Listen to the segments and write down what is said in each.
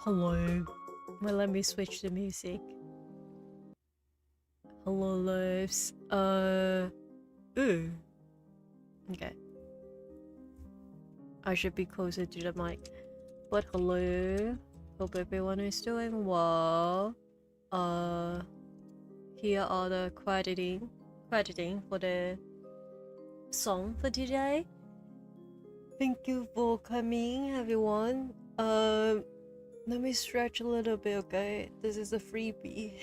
Hello. Well, let me switch the music. Hello, loves. Ooh. Okay. I should be closer to the mic. But hello. Hope everyone is doing well. Here are the crediting for the song for today. Thank you for coming, everyone. Let me stretch a little bit, okay? This is a freebie.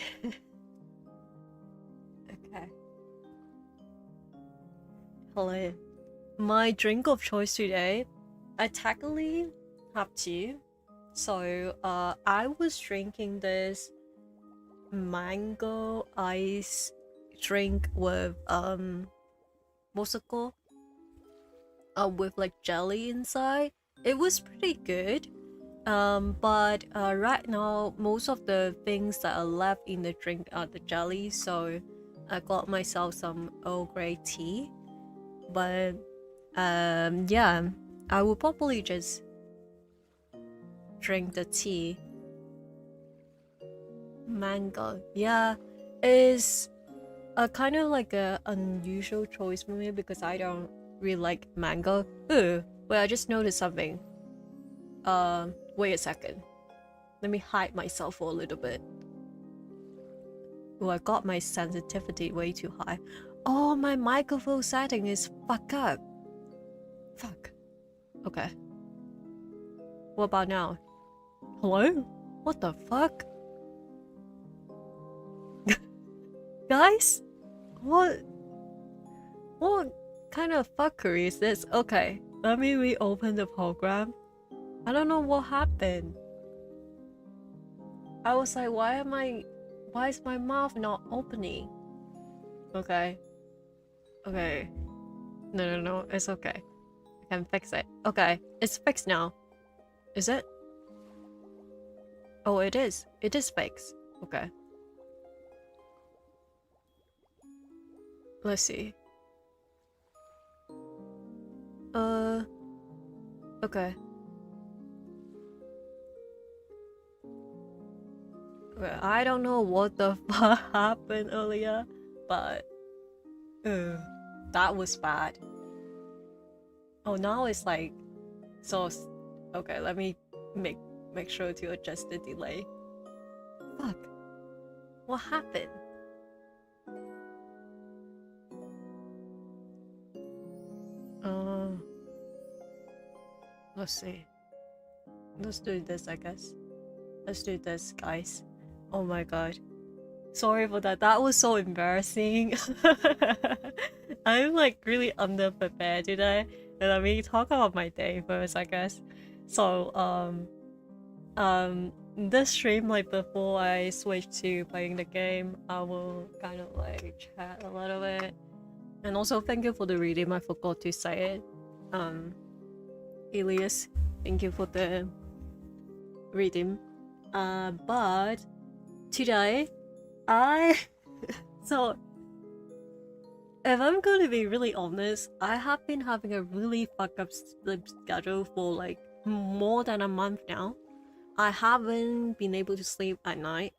Okay. Hello. My drink of choice today, I technically have two. So I was drinking this mango ice drink with what's it called? With like jelly inside. It was pretty good. But right now most of the things that are left in the drink are the jelly, so I got myself some Earl Grey tea. But yeah, I will probably just drink the tea. Mango, yeah, is a kind of like a unusual choice for me because I don't really like mango. Ooh, wait, I just noticed something. Wait a second. Let me hide myself for a little bit. Oh, I got my sensitivity way too high. Oh, my microphone setting is fucked up. Fuck. Okay. What about now? Hello? What the fuck? Guys? What kind of fuckery is this? Okay, let me reopen the program. I don't know what happened. I was like, why is my mouth not opening? Okay. Okay. No, it's okay. I can fix it. Okay, it's fixed now. Is it? Oh, it is. It is fixed. Okay. Let's see. Okay. Okay, I don't know what the fuck happened earlier, but that was bad. Oh, now it's like so. Okay, let me make sure to adjust the delay. Fuck. What happened? Let's see. Let's do this, I guess. Let's do this, guys. Oh my god. Sorry for that. That was so embarrassing. I'm like really underprepared today. Let me talk about my day first, I guess. So, this stream, like before I switch to playing the game, I will kind of like chat a little bit. And also thank you for the reading. I forgot to say it. Elias, thank you for the reading. But today so if I'm going to be really honest, I have been having a really fucked up sleep schedule for like more than a month now. I haven't been able to sleep at night.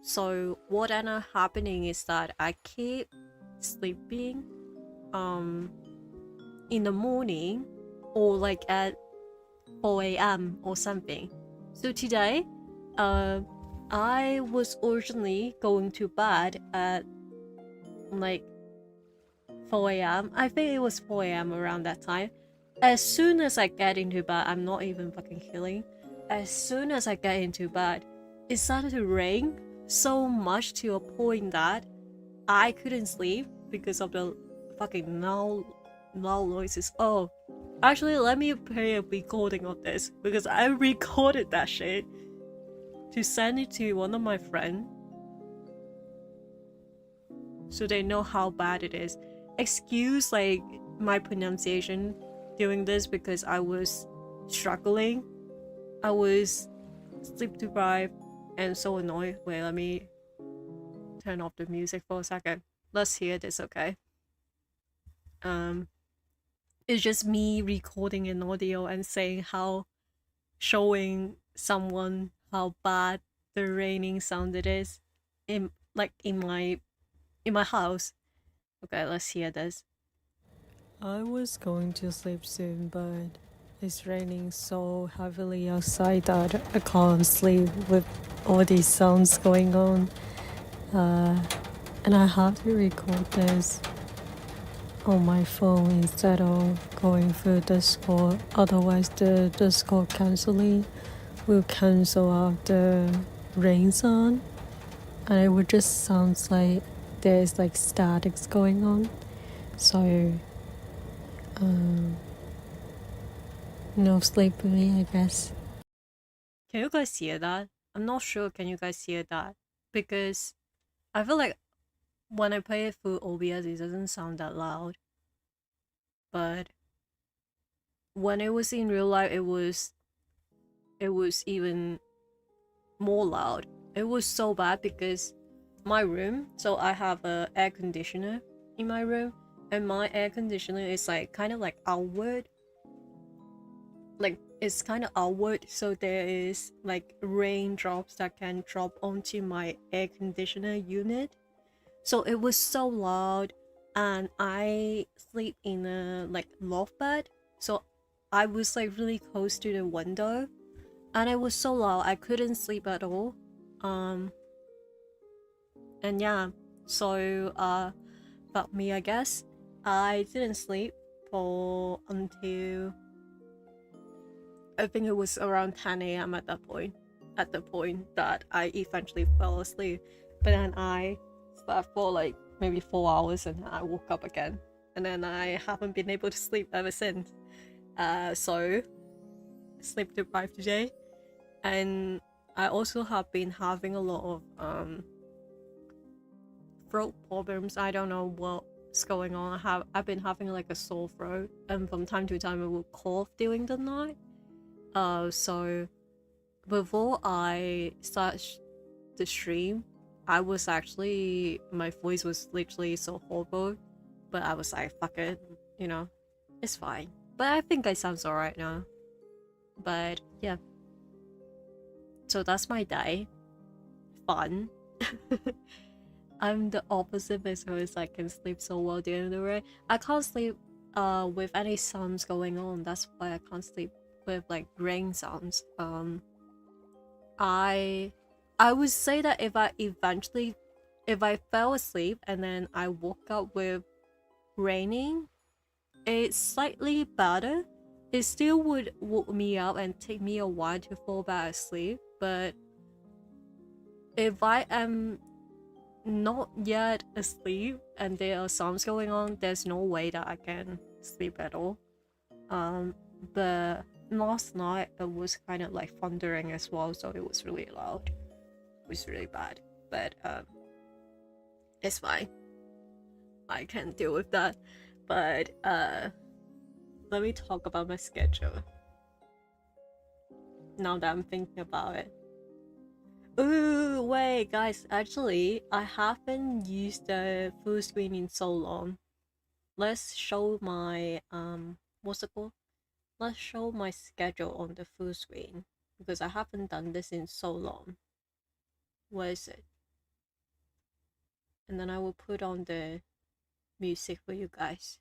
So what ended up happening is that I keep sleeping in the morning or like at 4 a.m. or something. So today I was originally going to bed at like 4 a.m. I think it was 4 a.m. around that time. As soon as I get into bed, I'm not even fucking kidding. As soon as I get into bed, it started to rain so much to a point that I couldn't sleep because of the fucking loud noises. Oh, actually, let me play a recording of this because I recorded that shit to send it to one of my friends so they know how bad it is. Excuse like my pronunciation doing this because I was struggling. I was sleep deprived and so annoyed. Wait, let me turn off the music for a second. Let's hear this, okay? It's just me recording an audio and saying how, showing someone how bad the raining sound it is in my house. Okay, let's hear this. I was going to sleep soon, but it's raining so heavily outside that I can't sleep with all these sounds going on. And I have to record this on my phone instead of going through Discord. Otherwise, the Discord canceling will cancel out the rain sound, and it would just sound like there's like statics going on, so no sleep for me, I guess. Can you guys hear that? I'm not sure. Can you guys hear that? Because I feel like when I play it through OBS, it doesn't sound that loud. But when it was in real life, it was even more loud. It was so bad because my room, so I have a air conditioner in my room, and my air conditioner is like kind of like outward, like it's kind of outward, so there is like raindrops that can drop onto my air conditioner unit. So it was so loud, and I sleep in a like loft bed, so I was like really close to the window, and it was so loud I couldn't sleep at all. And yeah, so about me, I guess I didn't sleep for until I think it was around 10 a.m. at that point. At the point that I eventually fell asleep, but then I slept for like maybe 4 hours, and I woke up again, and then I haven't been able to sleep ever since. So sleep deprived today, and I also have been having a lot of throat problems. I don't know what's going on. I've been having like a sore throat, and from time to time I will cough during the night. So before I start the stream, I was actually, my voice was literally so horrible, but I was like, fuck it, you know, it's fine. But I think I sound alright now. But yeah, so that's my day. Fun. I'm the opposite because I can sleep so well during the day. I can't sleep with any sounds going on. That's why I can't sleep with like rain sounds. I would say that if I fell asleep and then I woke up with raining, it's slightly better. It still would wake me up and take me a while to fall back asleep, but if I am not yet asleep and there are sounds going on, there's no way that I can sleep at all. But last night it was kind of like thundering as well, so it was really loud. It was really bad, but it's fine. I can deal with that. But let me talk about my schedule now that I'm thinking about it. Ooh, wait, guys, actually, I haven't used the full screen in so long. Let's show my, what's it called? Let's show my schedule on the full screen, because I haven't done this in so long. Where is it? And then I will put on the music for you guys.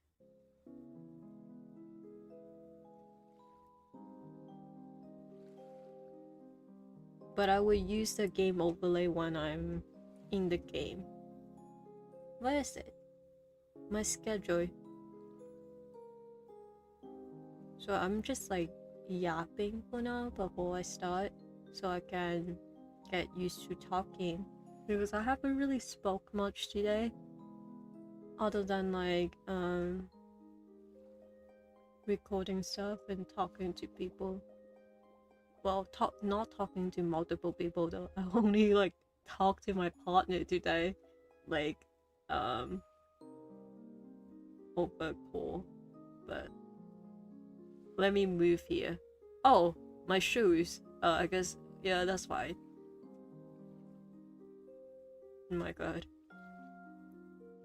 But I will use the game overlay when I'm in the game. Where is it? My schedule. So I'm just like yapping for now before I start, so I can get used to talking, because I haven't really spoke much today other than like recording stuff and talking to people. Well, not talking to multiple people though. I only like talked to my partner today, like over call. But let me move here. Oh, my shoes. I guess, yeah, that's fine. Oh my god.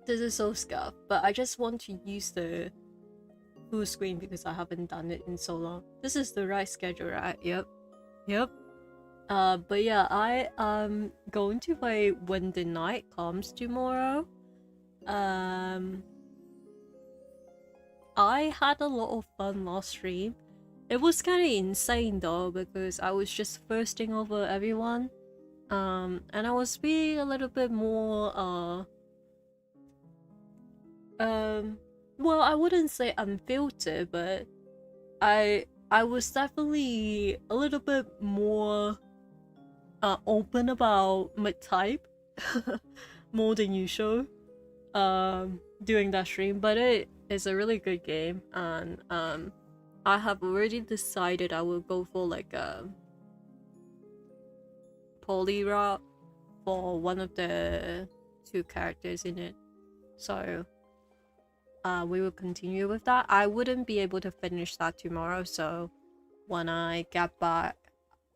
This is so scuffed, but I just want to use the full screen because I haven't done it in so long. This is the right schedule, right? Yep. Yep. But yeah, I am going to play When the Night Comes tomorrow. I had a lot of fun last stream. It was kind of insane though, because I was just thirsting over everyone. And I was being a little bit more, well, I wouldn't say unfiltered, but I was definitely a little bit more open about my type more than usual. doing that stream, but it is a really good game, and I have already decided I will go for like a poly route for one of the two characters in it. So we will continue with that. I wouldn't be able to finish that tomorrow, so when I get back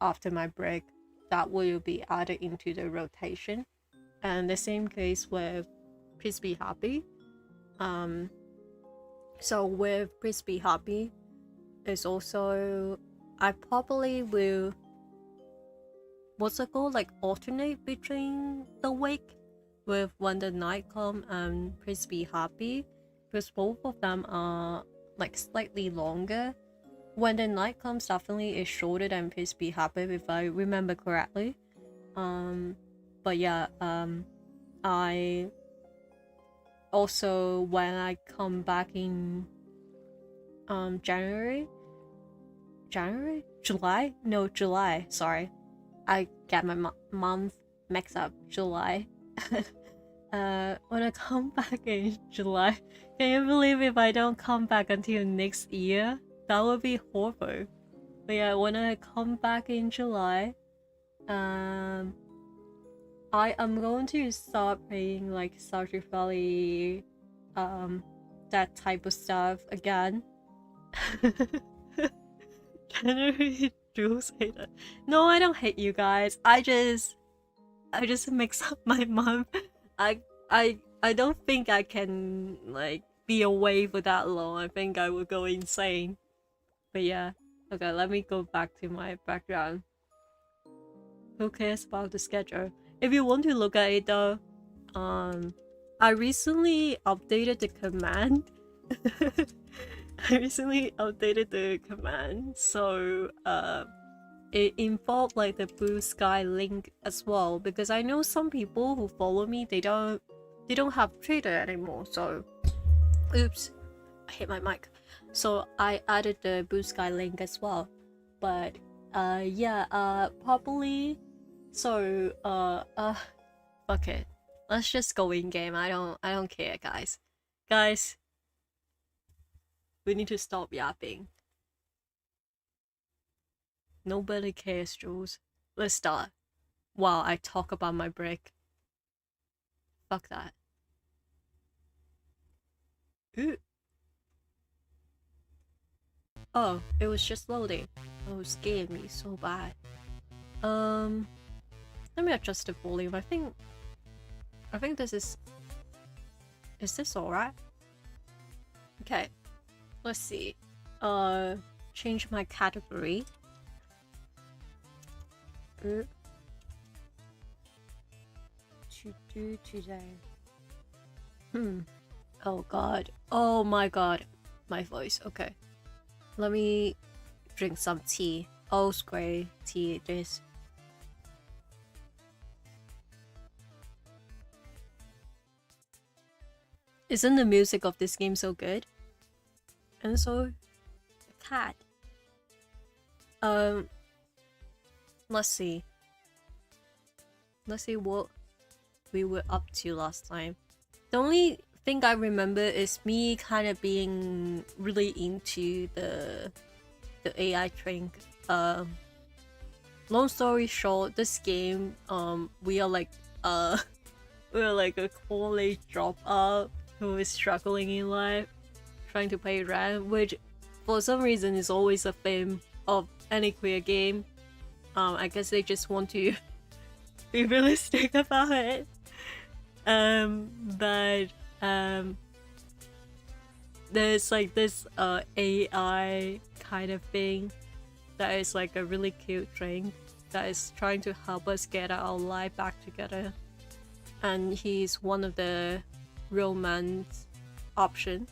after my break, that will be added into the rotation. And the same case with Please Be Happy. So with Please Be Happy is also, I probably will, what's it called, like alternate between the week with When the Night Come and Please Be Happy, because both of them are like slightly longer. When the Night Comes definitely is shorter than Please Be Happy if I remember correctly. But yeah, I also, when I come back in July, sorry, I get my month mixed up. July. When I come back in July, can you believe if I don't come back until next year? That would be horrible. But yeah, when I come back in July, I am going to start playing like Stardew Valley, that type of stuff again. January Jules hate it. No, I don't hate you guys. I just mix up my month. I don't think I can like be away for that long. I think I would go insane. But yeah. Okay, let me go back to my background. Who cares about the schedule? If you want to look at it though, I recently updated the command. So it involved like the Bluesky link as well, because I know some people who follow me, they don't have Twitter anymore. So oops, I hit my mic. So I added the Bluesky link as well. But yeah, probably. So fuck it, let's just go in game. I don't care, guys, we need to stop yapping. Nobody cares, Jules. Let's start while I talk about my break. Fuck that. Ooh. Oh, it was just loading. Oh, it scared me so bad. Let me adjust the volume. I think this is this alright? Okay, let's see. Change my category. To do today. Oh god. Oh my god. My voice. Okay. Let me drink some tea. Old grey tea it is. Isn't the music of this game so good? And so, the cat. Let's see. Let's see what we were up to last time. The only thing I remember is me kind of being really into the AI train. Long story short, this game, we are like a college dropout who is struggling in life, trying to pay rent, which for some reason is always a theme of any queer game. I guess they just want to be realistic about it. But there's like this AI kind of thing that is like a really cute thing that is trying to help us get our life back together. And he's one of the romance option.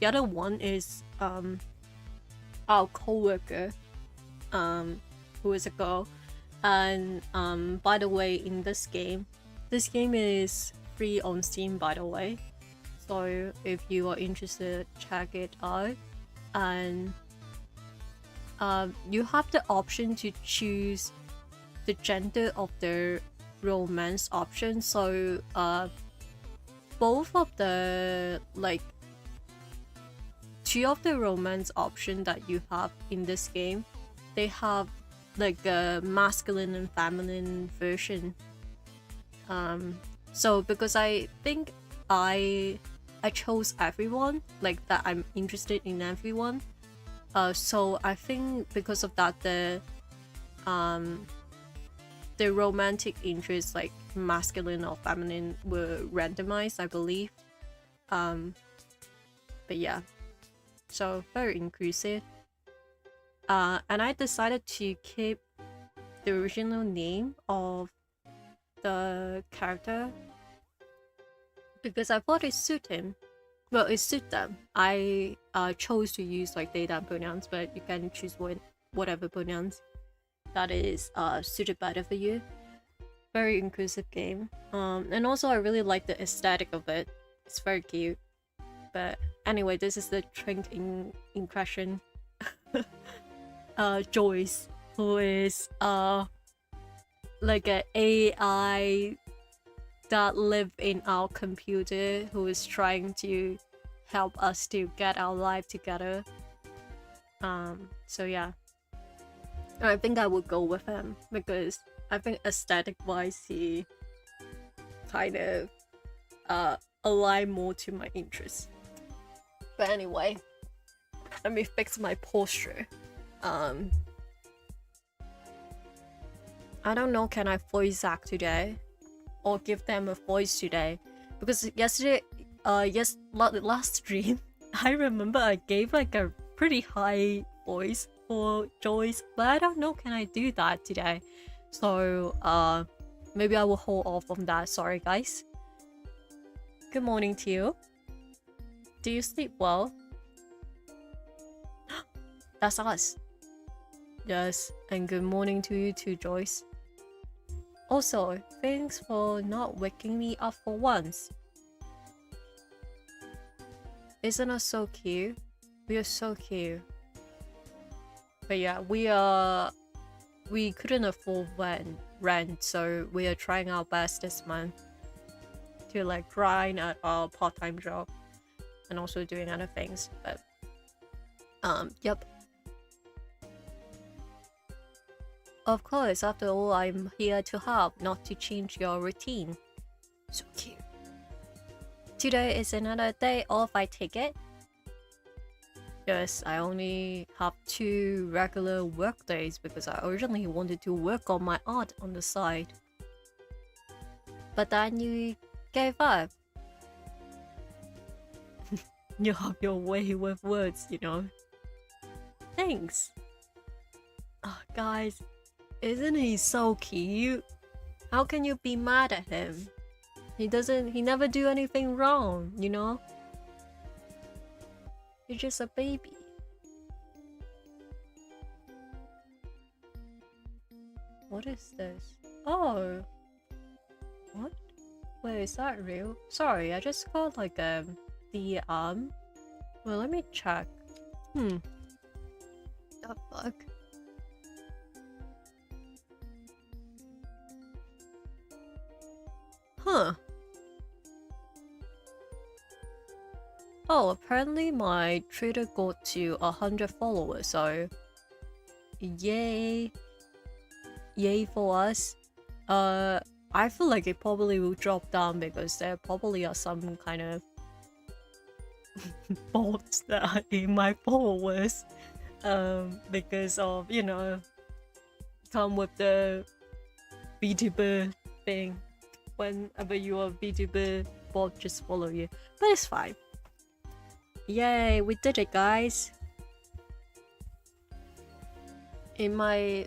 The other one is our co-worker, who is a girl. And by the way, in this game is free on Steam, by the way. So if you are interested, check it out. And you have the option to choose the gender of the romance option. So both of the like 2 of the romance option that you have in this game, they have like a masculine and feminine version. So because I think I chose everyone, like that I'm interested in everyone. So I think because of that, the romantic interests, like masculine or feminine, were randomized, I believe. But yeah, so very inclusive. And I decided to keep the original name of the character because I thought it suit him. Well, it suit them. I chose to use like they them pronouns, but you can choose whatever pronouns that is suited better for you. Very inclusive game. And also I really like the aesthetic of it. It's very cute. But anyway, this is the Trink in question. Joyce, who is like an AI that live in our computer, who is trying to help us to get our life together. So yeah, I think I would go with him because I think aesthetic wise he kind of align more to my interests. But anyway, let me fix my posture. I don't know, can I voice act today or give them a voice today? Because yesterday, last stream, I remember I gave like a pretty high voice for Joyce, but I don't know, can I do that today? So maybe I will hold off on that. Sorry guys. Good morning to you. Do you sleep well? That's us. Yes, and good morning to you too, Joyce. Also, thanks for not waking me up for once. Isn't us so cute? We are so cute. But yeah, we couldn't afford rent, so we are trying our best this month to like grind at our part-time job and also doing other things. But yep. Of course, after all, I'm here to help, not to change your routine. So cute. Today is another day off, I take it? Yes, I only have 2 regular work days because I originally wanted to work on my art on the side. But then you gave up. You have your way with words, you know. Thanks. Oh, guys. Isn't he so cute? How can you be mad at him? He never do anything wrong, you know? You're just a baby. What is this? Oh. What? Wait, is that real? Sorry, I just got like the well, let me check. The fuck? Huh. Oh, apparently my Twitter got to 100 followers, so yay. Yay for us. I feel like it probably will drop down because there probably are some kind of bots that are in my followers. Because of, you know, come with the VTuber thing. Whenever you are VTuber, bot just follow you. But it's fine. Yay, we did it, guys. It might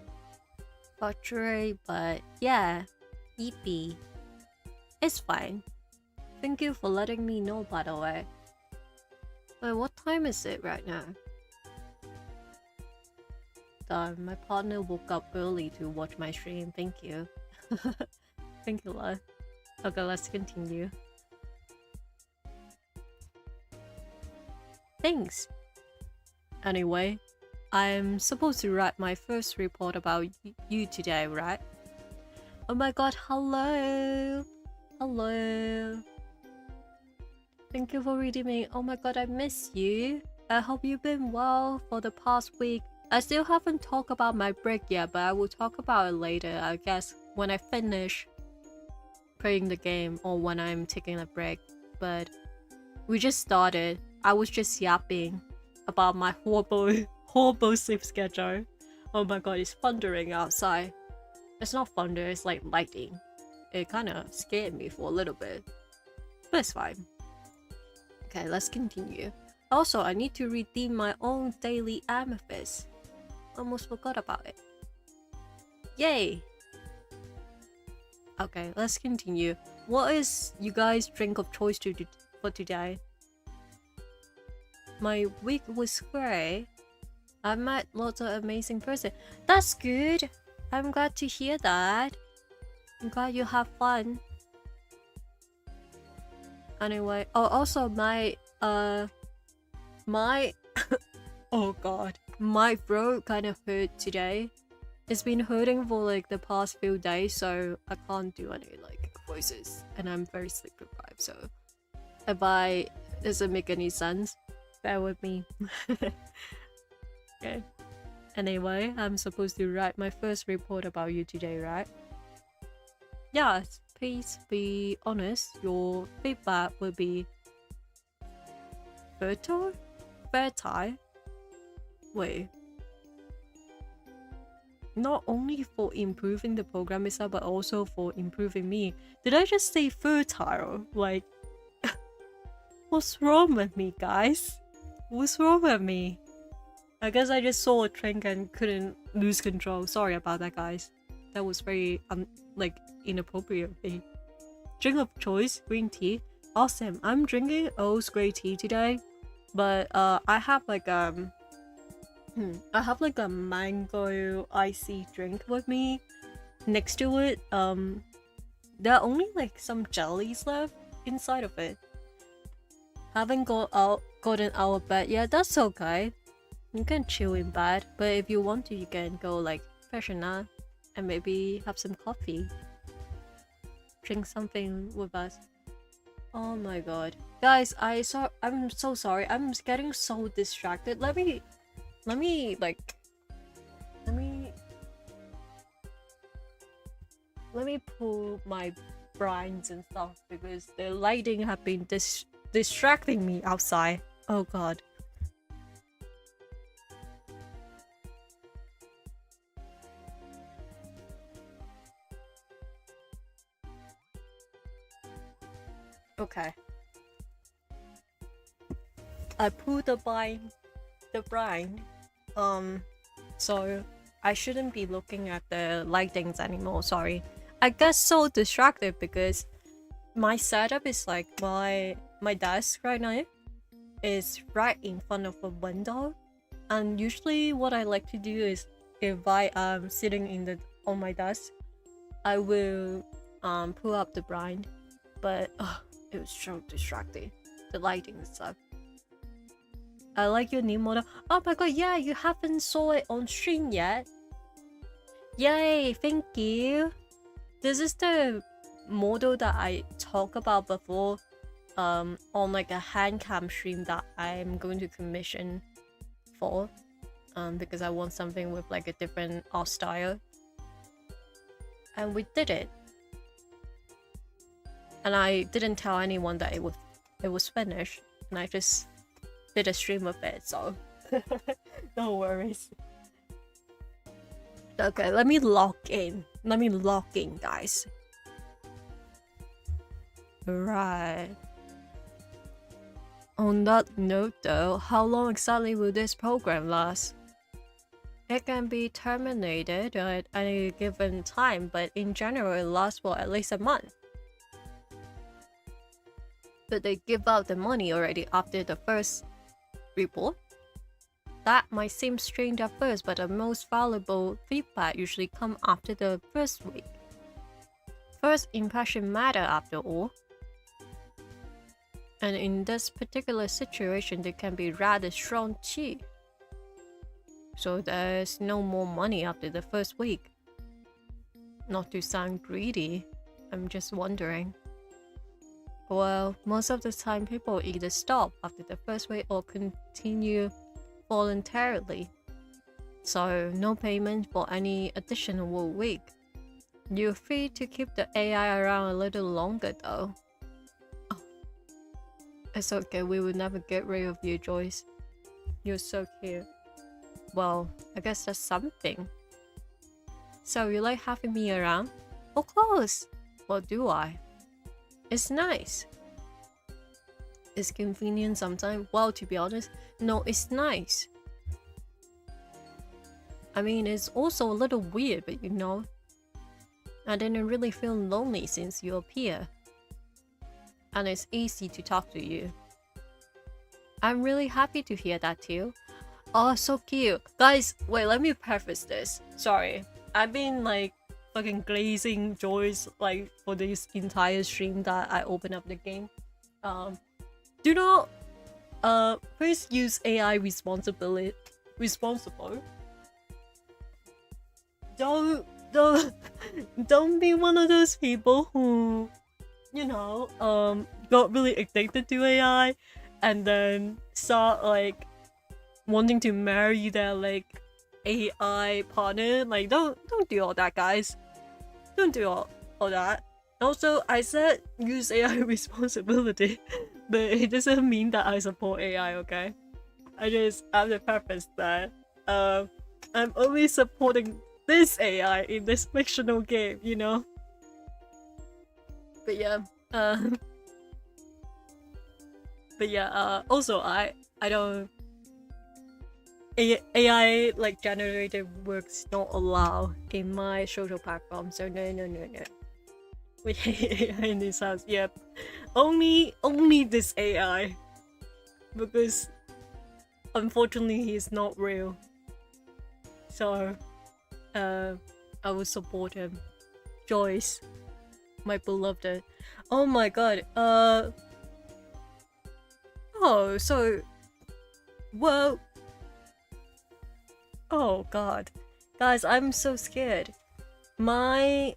fluctuate, but yeah, EP. It's fine. Thank you for letting me know, by the way. Wait, what time is it right now? Darn, my partner woke up early to watch my stream. Thank you. Thank you, love. Okay, let's continue. Thanks. Anyway, I'm supposed to write my first report about you today, right? Oh my god, hello! Hello! Thank you for redeeming. Oh my god, I miss you. I hope you've been well for the past week. I still haven't talked about my break yet, but I will talk about it later, I guess, when I finish playing the game or when I'm taking a break. But we just started. I was just yapping about my horrible sleep schedule. Oh my god, it's thundering outside. It's not thunder, it's like lightning. It kind of scared me for a little bit, but it's fine. Okay, let's continue. Also, I need to redeem my own daily amethyst. Almost forgot about it. Yay! Okay, let's continue. What is you guys' drink of choice for today? My week was great. I met lots of amazing person. That's good. I'm glad to hear that. I'm glad you have fun. Anyway, oh, also my oh god, my throat kind of hurt today. It's been hurting for like the past few days, so I can't do any like voices, and I'm very sleep deprived. So if it doesn't make any sense, bear with me. Okay. Anyway, I'm supposed to write my first report about you today, right? Yes, please be honest. Your feedback will be fertile? Fertile? Wait. Not only for improving the program itself, but also for improving me. Did I just say fertile? Like, what's wrong with me, guys? What's wrong with me? I guess I just saw a drink and couldn't lose control. Sorry about that, guys. That was very, like, inappropriate of me. Drink of choice, green tea. Awesome. I'm drinking Earl's Grey tea today. But, I have, like, I have, like, a mango icy drink with me. Next to it, there are only, like, some jellies left inside of it. Haven't gotten out of bed yet. That's okay. You can chill in bed, but if you want to, you can go like freshen up and maybe have some coffee. Drink something with us. Oh my god. Guys, I'm so sorry. I'm getting so distracted. Let me pull my blinds and stuff because the lighting have been distracting me outside. Oh god. Okay. I pulled the blind. So I shouldn't be looking at the lightings anymore, sorry. I get so distracted because my setup is like my desk right now is right in front of a window, and usually what I like to do is if I am sitting on my desk, I will pull up the blind, but it was so distracting, the lighting and stuff. I like your new model. Oh my god, yeah, you haven't saw it on stream yet. Yay, thank you. This is the model that I talked about before on like a hand cam stream that I'm going to commission for because I want something with like a different art style, and we did it, and I didn't tell anyone that it was finished, and I just did a stream of it, so no worries. Okay, let me log in, guys. Right. On that note though, how long exactly will this program last? It can be terminated at any given time, but in general it lasts for at least a month. But they give out the money already after the first report? That might seem strange at first, but the most valuable feedback usually comes after the first week. First impression matter after all. And in this particular situation, they can be rather strong too. So there's no more money after the first week. Not to sound greedy, I'm just wondering. Well, most of the time people either stop after the first week or continue voluntarily. So no payment for any additional week. You're free to keep the AI around a little longer though. Oh, it's okay, we will never get rid of you, Joyce. You're so cute. Well, I guess that's something. So you like having me around? Of course! What do I? It's nice. It's convenient sometimes. Well, to be honest, no, it's nice. I mean, it's also a little weird, but you know, I didn't really feel lonely since you appear. And it's easy to talk to you. I'm really happy to hear that too. Oh, so cute. Guys, wait, let me preface this. Sorry. I've been like fucking glazing Joyce like for this entire stream that I open up the game. Do not please use AI responsible. Don't be one of those people who, you know, got really addicted to AI and then start like wanting to marry their like AI partner. Like don't do all that, guys. Don't do all that. Also, I said use AI responsibility, but it doesn't mean that I support AI, okay? I just have to preface that I'm only supporting this AI in this fictional game, you know? But yeah, also I don't AI like generated works not allowed in my social platform, so no. We hate AI in this house. Yep, only this AI, because unfortunately he's not real. So, I will support him. Joyce, my beloved. Oh my god. Oh, so, well. Oh god, guys, I'm so scared. My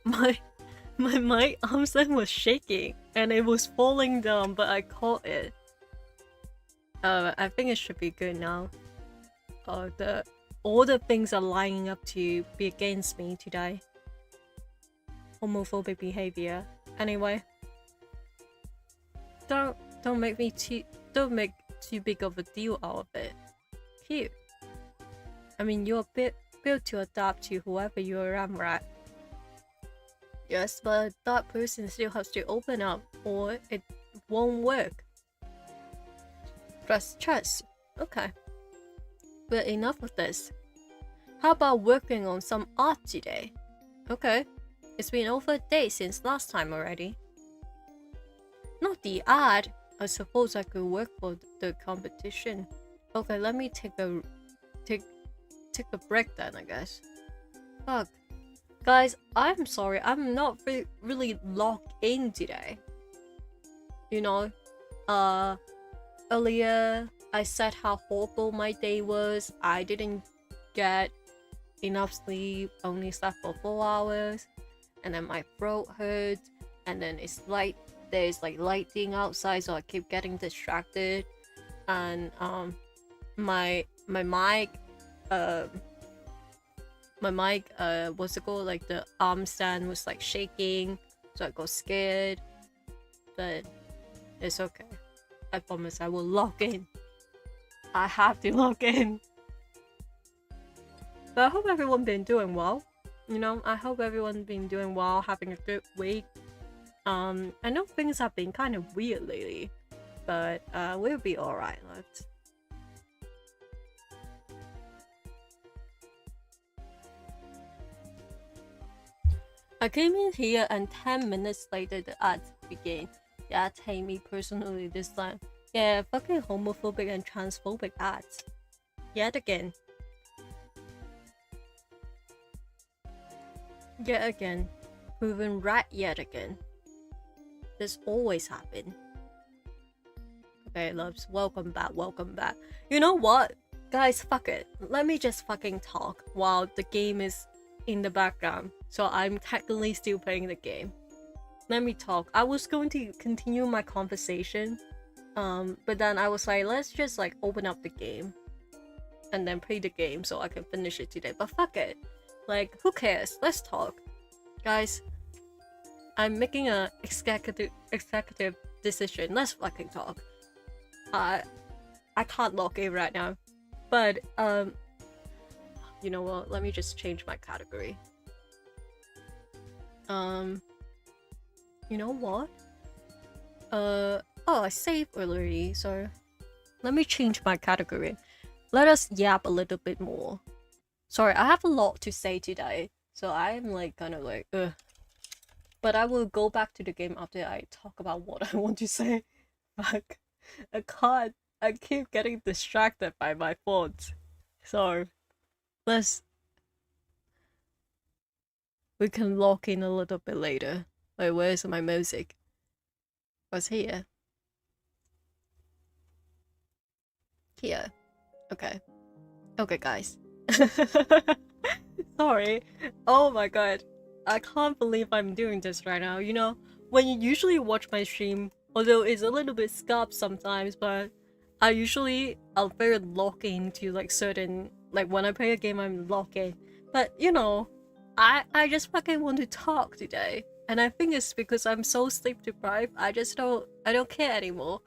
mic arm stand was shaking and it was falling down, but I caught it. I think it should be good now. All the things are lining up to be against me today. Homophobic behavior. Anyway, don't make too big of a deal out of it. Cute. I mean, you're built to adapt to whoever you're around, right? Yes, but that person still has to open up or it won't work. Trust. Okay. But enough of this. How about working on some art today? Okay. It's been over a day since last time already. Not the art. I suppose I could work for the competition. Okay, let me take a break then, I guess. Fuck. Guys, I'm sorry, I'm not really logged in today. You know, earlier I said how horrible my day was. I didn't get enough sleep, only slept for 4 hours, and then my throat hurts, and then it's like there's like lighting outside, so I keep getting distracted, and my mic what's it called, like the arm stand was like shaking, so I got scared, but it's okay. I promise I will log in. I have to log in. But I hope everyone been doing well. You know, I hope everyone been doing well, having a good week. I know things have been kind of weird lately, but we'll be alright, lads. I came in here and 10 minutes later the ads began. The ads hate me personally this time. Yeah, fucking homophobic and transphobic ads. Yet again. Yet again. Proven right yet again. This always happen. Okay, loves, welcome back. You know what? Guys, fuck it. Let me just fucking talk while the game is in the background. So I'm technically still playing the game. let me talk. I was going to continue my conversation, but then I was like, let's just like open up the game and then play the game so I can finish it today. But fuck it, like who cares? Let's talk, guys. I'm making a executive decision. Let's fucking talk. I can't log in right now, but you know what? Let me just change my category. You know what? Oh, I saved already, so let me change my category. Let us yap a little bit more. Sorry, I have a lot to say today, so I'm like kind of like ugh. But I will go back to the game after I talk about what I want to say. Fuck, I can't. I keep getting distracted by my thoughts. So we can log in a little bit later. Wait, where's my music? What's here? Here. Okay. Okay, guys. Sorry. Oh my god. I can't believe I'm doing this right now. You know, when you usually watch my stream, although it's a little bit scuffed sometimes, but I'll very lock into like certain, like when I play a game I'm locked in. But you know, I just fucking want to talk today. And I think it's because I'm so sleep deprived. I don't care anymore.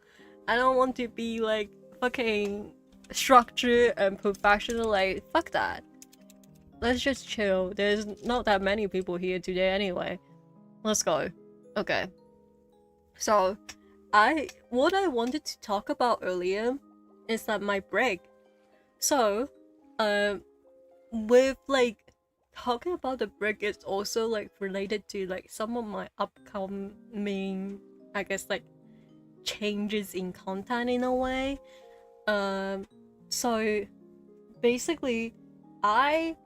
I don't want to be like fucking structured and professional. Like fuck that. Let's just chill. There's not that many people here today anyway. Let's go. Okay. So, what I wanted to talk about earlier is that my break. So, with like talking about the break, it's also like related to like some of my upcoming, I guess like changes in content in a way. So basically, I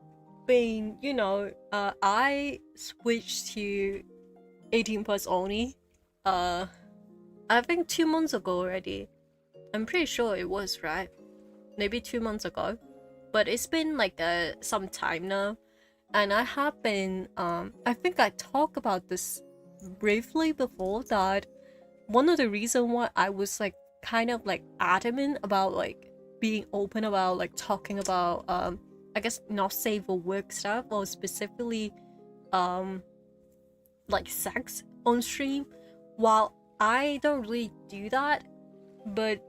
I switched to 18 plus only. I think 2 months ago already. I'm pretty sure it was, right? Maybe 2 months ago. But it's been like some time now. And I have been, I think I talked about this briefly before, that one of the reasons why I was like kind of like adamant about like being open about like talking about I guess not safe for work stuff, or specifically like sex on stream. While I don't really do that, but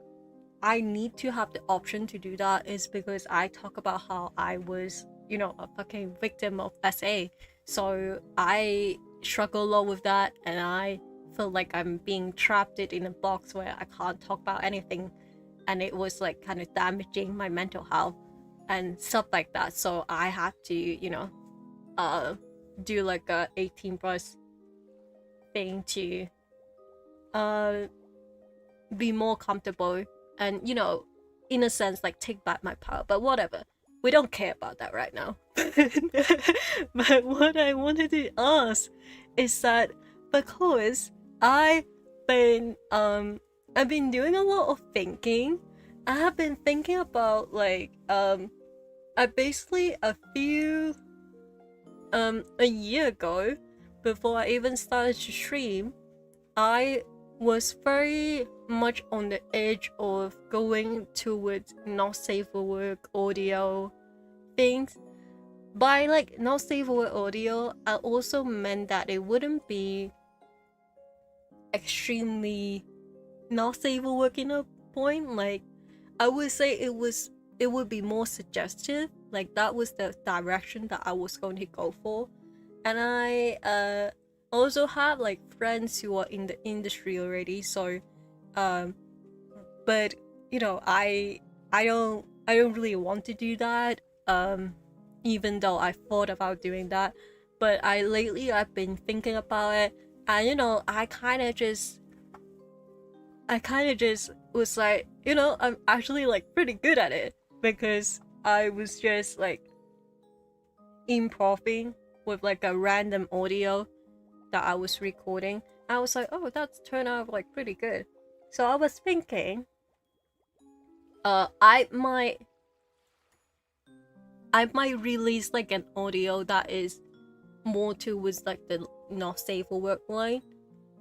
I need to have the option to do that, is because I talk about how I was, you know, a fucking victim of SA. So I struggle a lot with that, and I feel like I'm being trapped in a box where I can't talk about anything, and it was like kind of damaging my mental health and stuff like that. So I had to, you know, do like a 18 plus thing to be more comfortable and, you know, in a sense like take back my power. But whatever, we don't care about that right now. But what I wanted to ask is that because I've been doing a lot of thinking. I have been thinking about like I basically a year ago, before I even started to stream, I was very much on the edge of going towards not safe for work audio things. By like not safe for work audio, I also meant that it wouldn't be extremely not safe for work in a point. Like I would say it would be more suggestive. Like that was the direction that I was going to go for. And I also have like friends who are in the industry already, so but you know, I don't really want to do that, even though I thought about doing that. But I've been thinking about it, and you know, I kind of just was like, you know, I'm actually like pretty good at it, because I was just like improving with like a random audio that I was recording. I was like, oh, that's turned out like pretty good. So I was thinking, I might release like an audio that is more towards like the not safe for work line,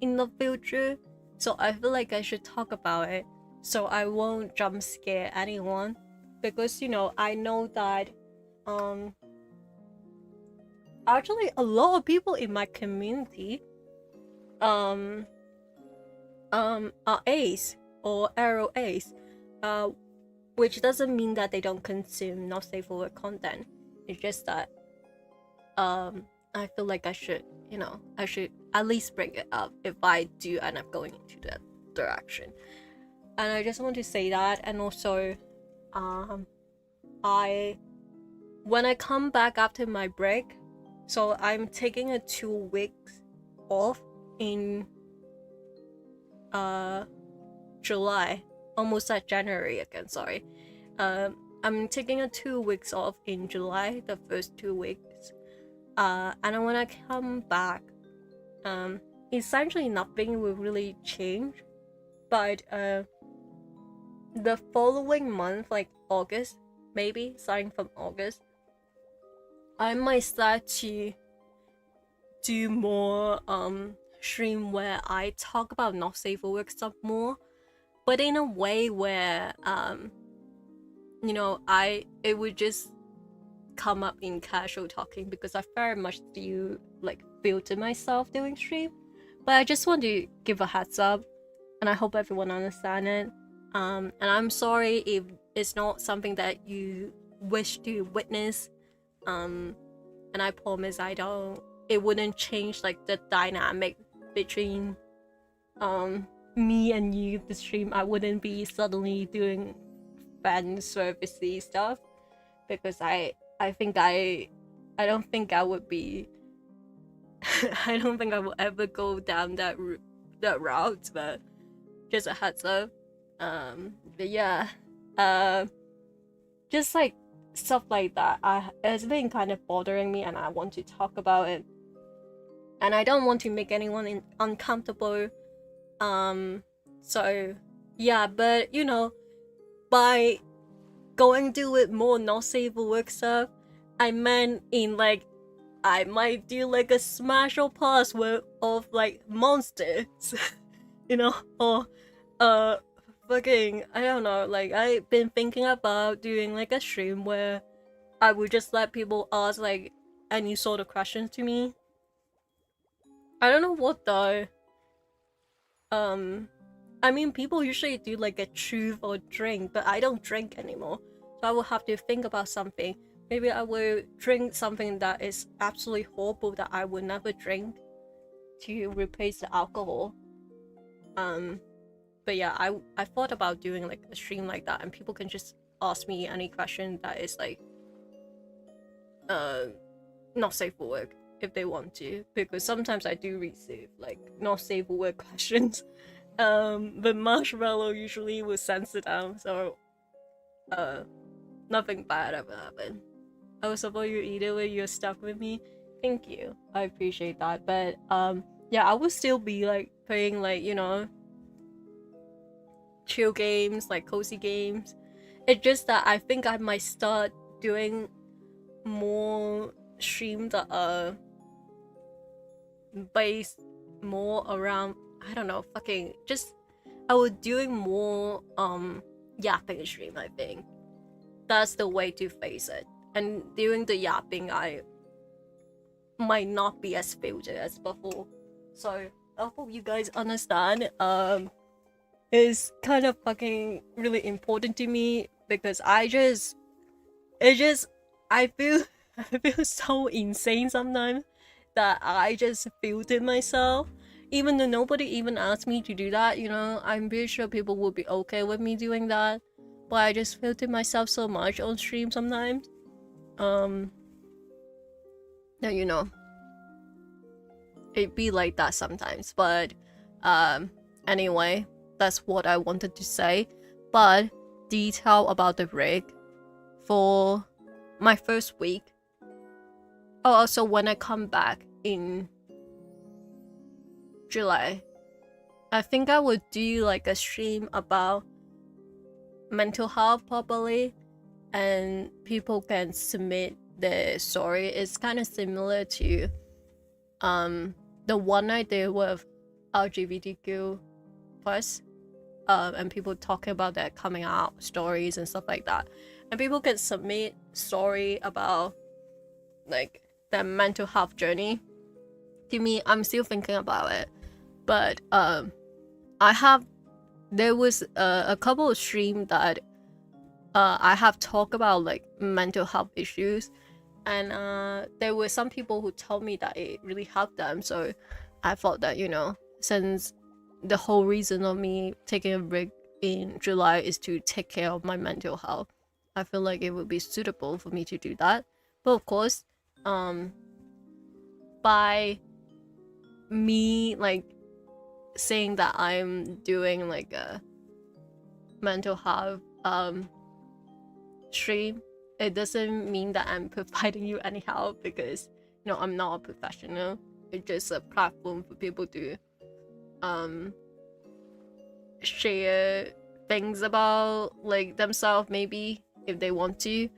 in the future, so I feel like I should talk about it so I won't jump scare anyone, because I know that actually a lot of people in my community are ace or arrow ace, which doesn't mean that they don't consume not safe for work content. It's just that I feel like I should at least bring it up if I do end up going into that direction. And I just want to say that. And also when I come back after my break, so I'm taking a 2 weeks off in July, almost at January again, sorry. I'm taking a 2 weeks off in July, the first 2 weeks. And when I come back, essentially nothing will really change, but the following month, like August, maybe starting from August, I might start to do more stream where I talk about not safe for work stuff more, but in a way where it would just come up in casual talking, because I very much do like filter myself doing stream. But I just want to give a heads up, and I hope everyone understands it. And I'm sorry if it's not something that you wish to witness. And I promise it wouldn't change like the dynamic between me and you, the stream. I wouldn't be suddenly doing fan servicey stuff, because I don't think I would be I don't think I will ever go down that route, but just a heads up. But yeah, just like stuff like that, it's been kind of bothering me, and I want to talk about it, and I don't want to make anyone uncomfortable. So yeah, but by going to it more not safe for work stuff, I meant in like I might do like a smash or pass of like monsters, or fucking, I don't know, like I've been thinking about doing like a stream where I would just let people ask like any sort of questions to me. I don't know what though. I mean, people usually do like a truth or drink, but I don't drink anymore, so I will have to think about something. Maybe I will drink something that is absolutely horrible that I would never drink to replace the alcohol. But yeah, I thought about doing like a stream like that, and people can just ask me any question that is like not safe for work if they want to, because sometimes I do receive like not safe for work questions. But Marshmallow usually will censor it down, so nothing bad ever happened. I will support you either way. You're stuck with me. Thank you. I appreciate that. But yeah, I will still be like playing like chill games, like cozy games. It's just that I think I might start doing more streams that are based more around, I don't know, I was doing more yapping stream. I think that's the way to face it. And during the yapping, I might not be as filtered as before. So I hope you guys understand. It's kind of fucking really important to me, because I feel so insane sometimes that I just filter myself, even though nobody even asked me to do that. I'm pretty sure people would be okay with me doing that, but I just filter myself so much on stream sometimes. Now it'd be like that sometimes. But anyway, that's what I wanted to say. But detail about the rig for my first week. Oh, also when I come back in July, I think I would do like a stream about mental health probably, and people can submit their story. It's kind of similar to the one I did with LGBTQ plus, and people talking about their coming out stories and stuff like that. And people can submit story about like their mental health journey. To me, I'm still thinking about it, but there was a couple of streams that I have talked about like mental health issues, and there were some people who told me that it really helped them. So I thought that, you know, since the whole reason of me taking a break in July is to take care of my mental health, I feel like it would be suitable for me to do that. But of course, by me like saying that I'm doing like a mental health stream, it doesn't mean that I'm providing you any help, because, you know, I'm not a professional. It's just a platform for people to share things about like themselves, maybe if they want to,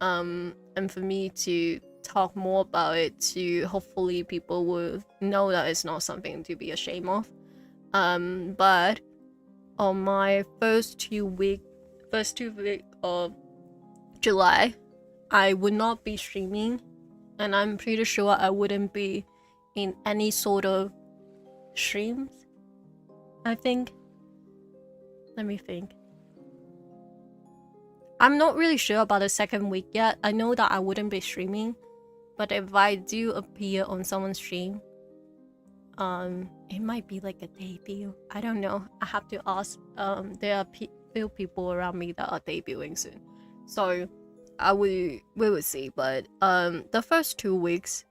and for me to talk more about it, to hopefully people will know that it's not something to be ashamed of. But on my first two week of July, I would not be streaming, and I'm pretty sure I wouldn't be in any sort of streams. I think. Let me think. I'm not really sure about the second week yet. I know that I wouldn't be streaming, but if I do appear on someone's stream, it might be like a debut. I don't know. I have to ask. There are few people around me that are debuting soon, so we will see. But the first 2 weeks,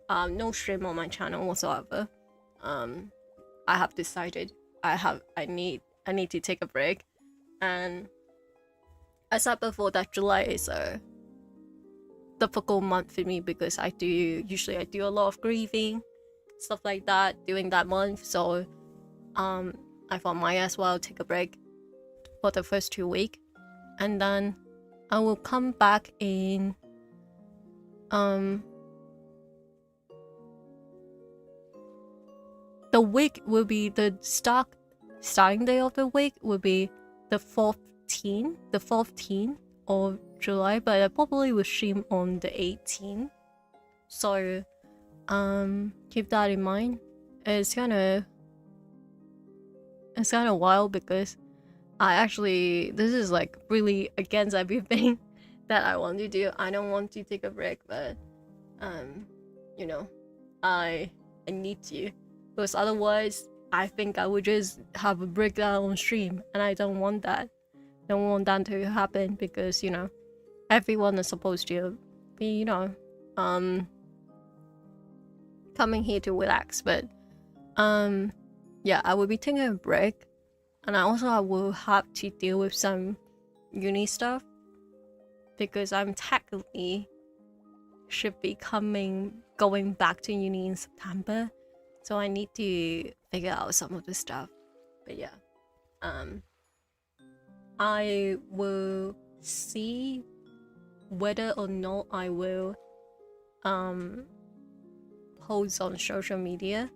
no stream on my channel whatsoever. I have decided I need to take a break, and I said before that July is a difficult month for me because I do a lot of grieving, stuff like that during that month. So I thought might as well take a break for the first 2 weeks, and then I will come back in the week will be the starting day of the week will be the 14th of July, but I probably will stream on the 18th. So keep that in mind. It's kind of wild because this is like really against everything that I want to do. I don't want to take a break, but you know, I need to, because otherwise I think I would just have a breakdown on stream, and I don't want that. Don't want that to happen, because, you know, everyone is supposed to be, you know, coming here to relax. But yeah, I will be taking a break, and I will have to deal with some uni stuff, because I'm technically should be going back to uni in September, so I need to figure out some of the stuff. But yeah, I will see whether or not I will post on social media.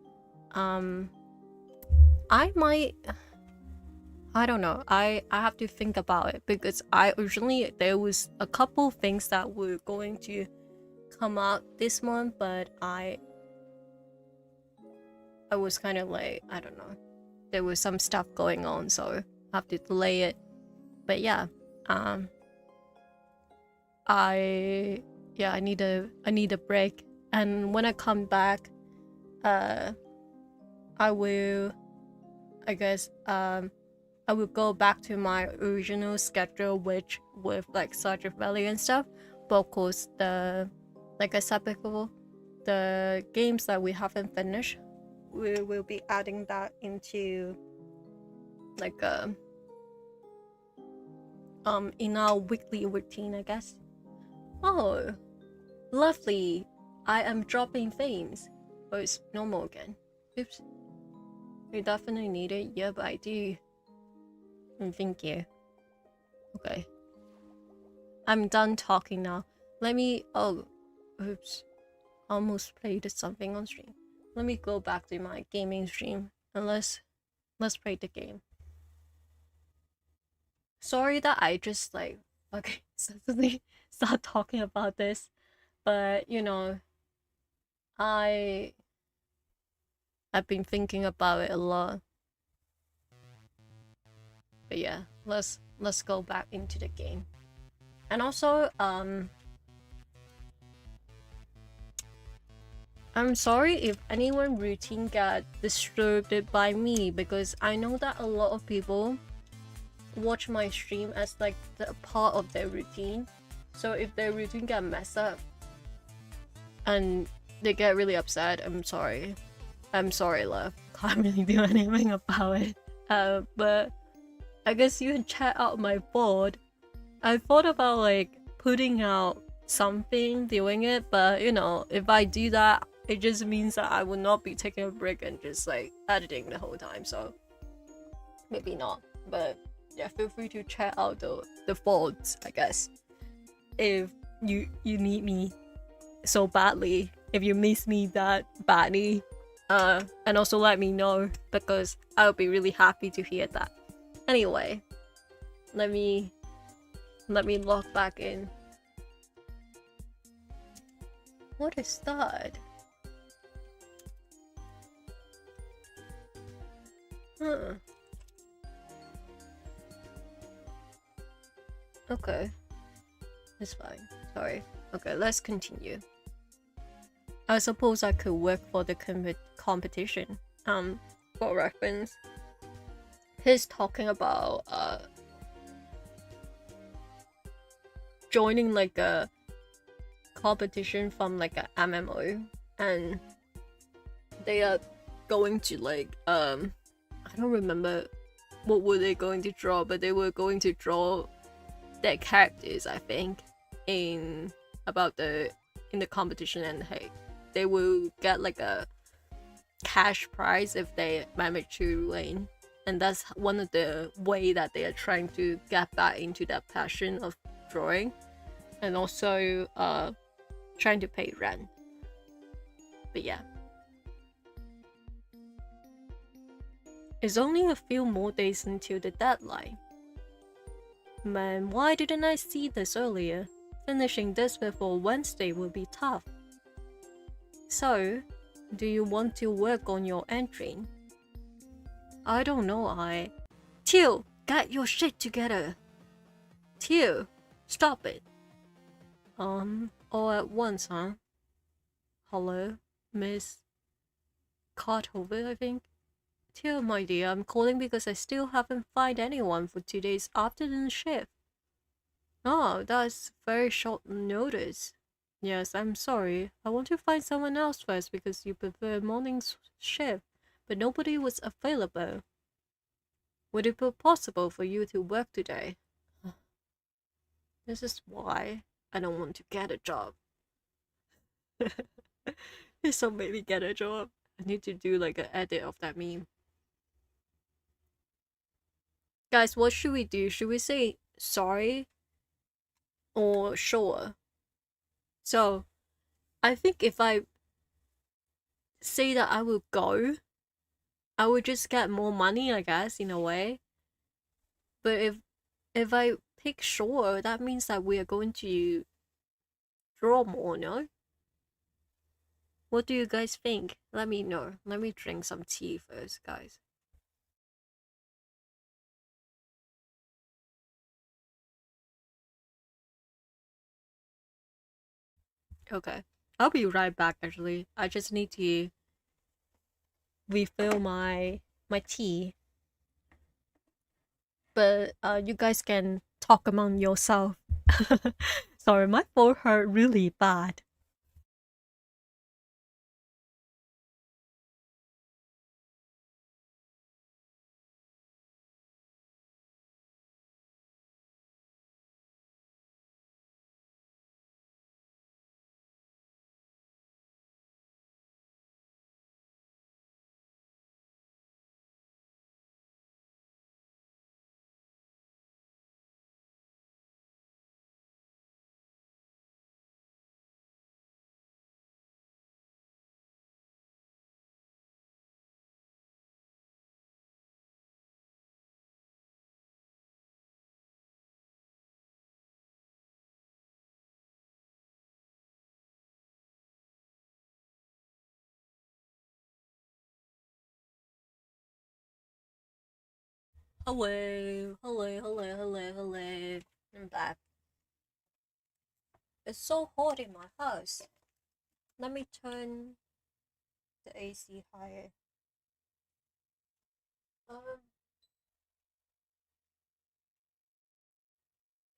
I don't know. I have to think about it, because there was a couple things that were going to come out this month, but I was kind of like, I don't know, there was some stuff going on, so I have to delay it. But yeah, I need a break, and when I come back, I will go back to my original schedule, which with like Stardew Valley and stuff. But of course, like I said before, the games that we haven't finished, we will be adding that into like in our weekly routine, I guess. Oh, lovely. I am dropping things. Oh, it's normal again. Oops. You definitely need it. Yeah, but I do. Thank you. Okay. I'm done talking now. Oh, oops. Almost played something on stream. Let me go back to my gaming stream And let's play the game. Sorry that I just like okay suddenly start talking about this, but you know, I've been thinking about it a lot. But yeah, let's go back into the game. And also, I'm sorry if anyone routine got disturbed by me, because I know that a lot of people watch my stream as like the part of their routine. So if their routine got messed up and they get really upset, I'm sorry. I'm sorry, love. Can't really do anything about it. But I guess you can check out my board. I thought about like putting out something doing it, but you know, if I do that, it just means that I will not be taking a break and just like editing the whole time, so maybe not. But yeah, feel free to check out the folds, I guess, if you need me so badly, if you miss me that badly, and also let me know, because I'll be really happy to hear that. Anyway, let me log back in. What is that? Huh. Okay. It's fine. Sorry. Okay, let's continue. I suppose I could work for the competition. For reference, he's talking about joining like a competition from like a MMO, and they are going to like I don't remember what were they going to draw, but they were going to draw their characters, I think, in the competition, and hey, they will get like a cash prize if they manage to win. And that's one of the way that they are trying to get back into that passion of drawing, and also trying to pay rent. But yeah, it's only a few more days until the deadline. Man, why didn't I see this earlier? Finishing this before Wednesday will be tough. So, do you want to work on your entry? I don't know, Teal, get your shit together! Teal, stop it! All at once, huh? Hello, Miss Cartover, I think? Teal, my dear, I'm calling because I still haven't found anyone for today's afternoon shift. Oh, that's very short notice. Yes, I'm sorry. I want to find someone else first because you prefer morning shift, but nobody was available. Would it be possible for you to work today? This is why I don't want to get a job. So maybe get a job. I need to do like an edit of that meme. Guys, what should we do? Should we say sorry or sure? So, I think if I say that I will go, I would just get more money, I guess, in a way. But if I pick sure, that means that we are going to draw more, no? What do you guys think? Let me know. Let me drink some tea first, guys. Okay. I'll be right back, actually. I just need to refill my tea. But you guys can talk among yourself. Sorry, my throat hurt really bad. Hello, hello, hello, hello, hello. I'm back. It's so hot in my house. Let me turn the AC higher.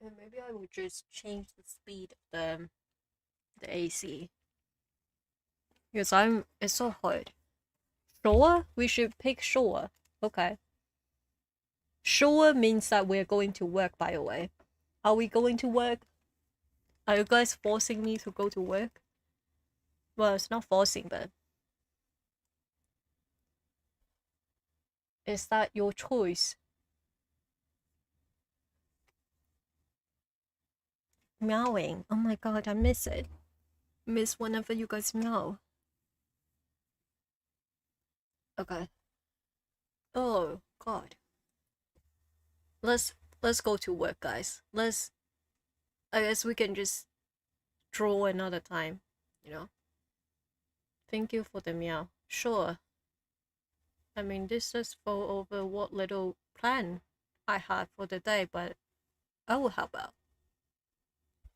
And maybe I will just change the speed of the AC. Because it's so hot. Sure, we should pick sure. Okay. Sure means that we're going to work, by the way. Are we going to work? Are you guys forcing me to go to work? Well, it's not forcing, but is that your choice? Meowing. Oh my god, I miss it. Miss whenever you guys meow. Okay. Oh god. Let's go to work, guys. I guess we can just draw another time, you know. Thank you for the meow. Sure. I mean, this does fall over what little plan I had for the day, but I will help out.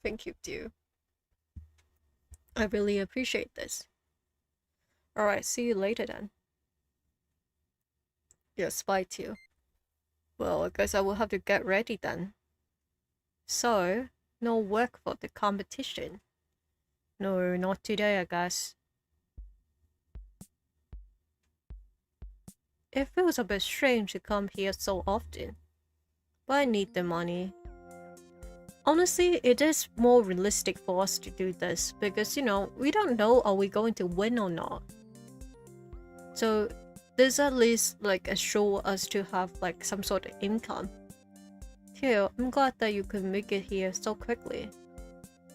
Thank you, dear. I really appreciate this. Alright, see you later then. Yes, bye too. Well, I guess I will have to get ready then. So, no work for the competition. No, not today, I guess. It feels a bit strange to come here so often. But I need the money. Honestly, it is more realistic for us to do this because, you know, we don't know are we going to win or not. So, this at least like assure us to have like some sort of income. Here, I'm glad that you could make it here so quickly.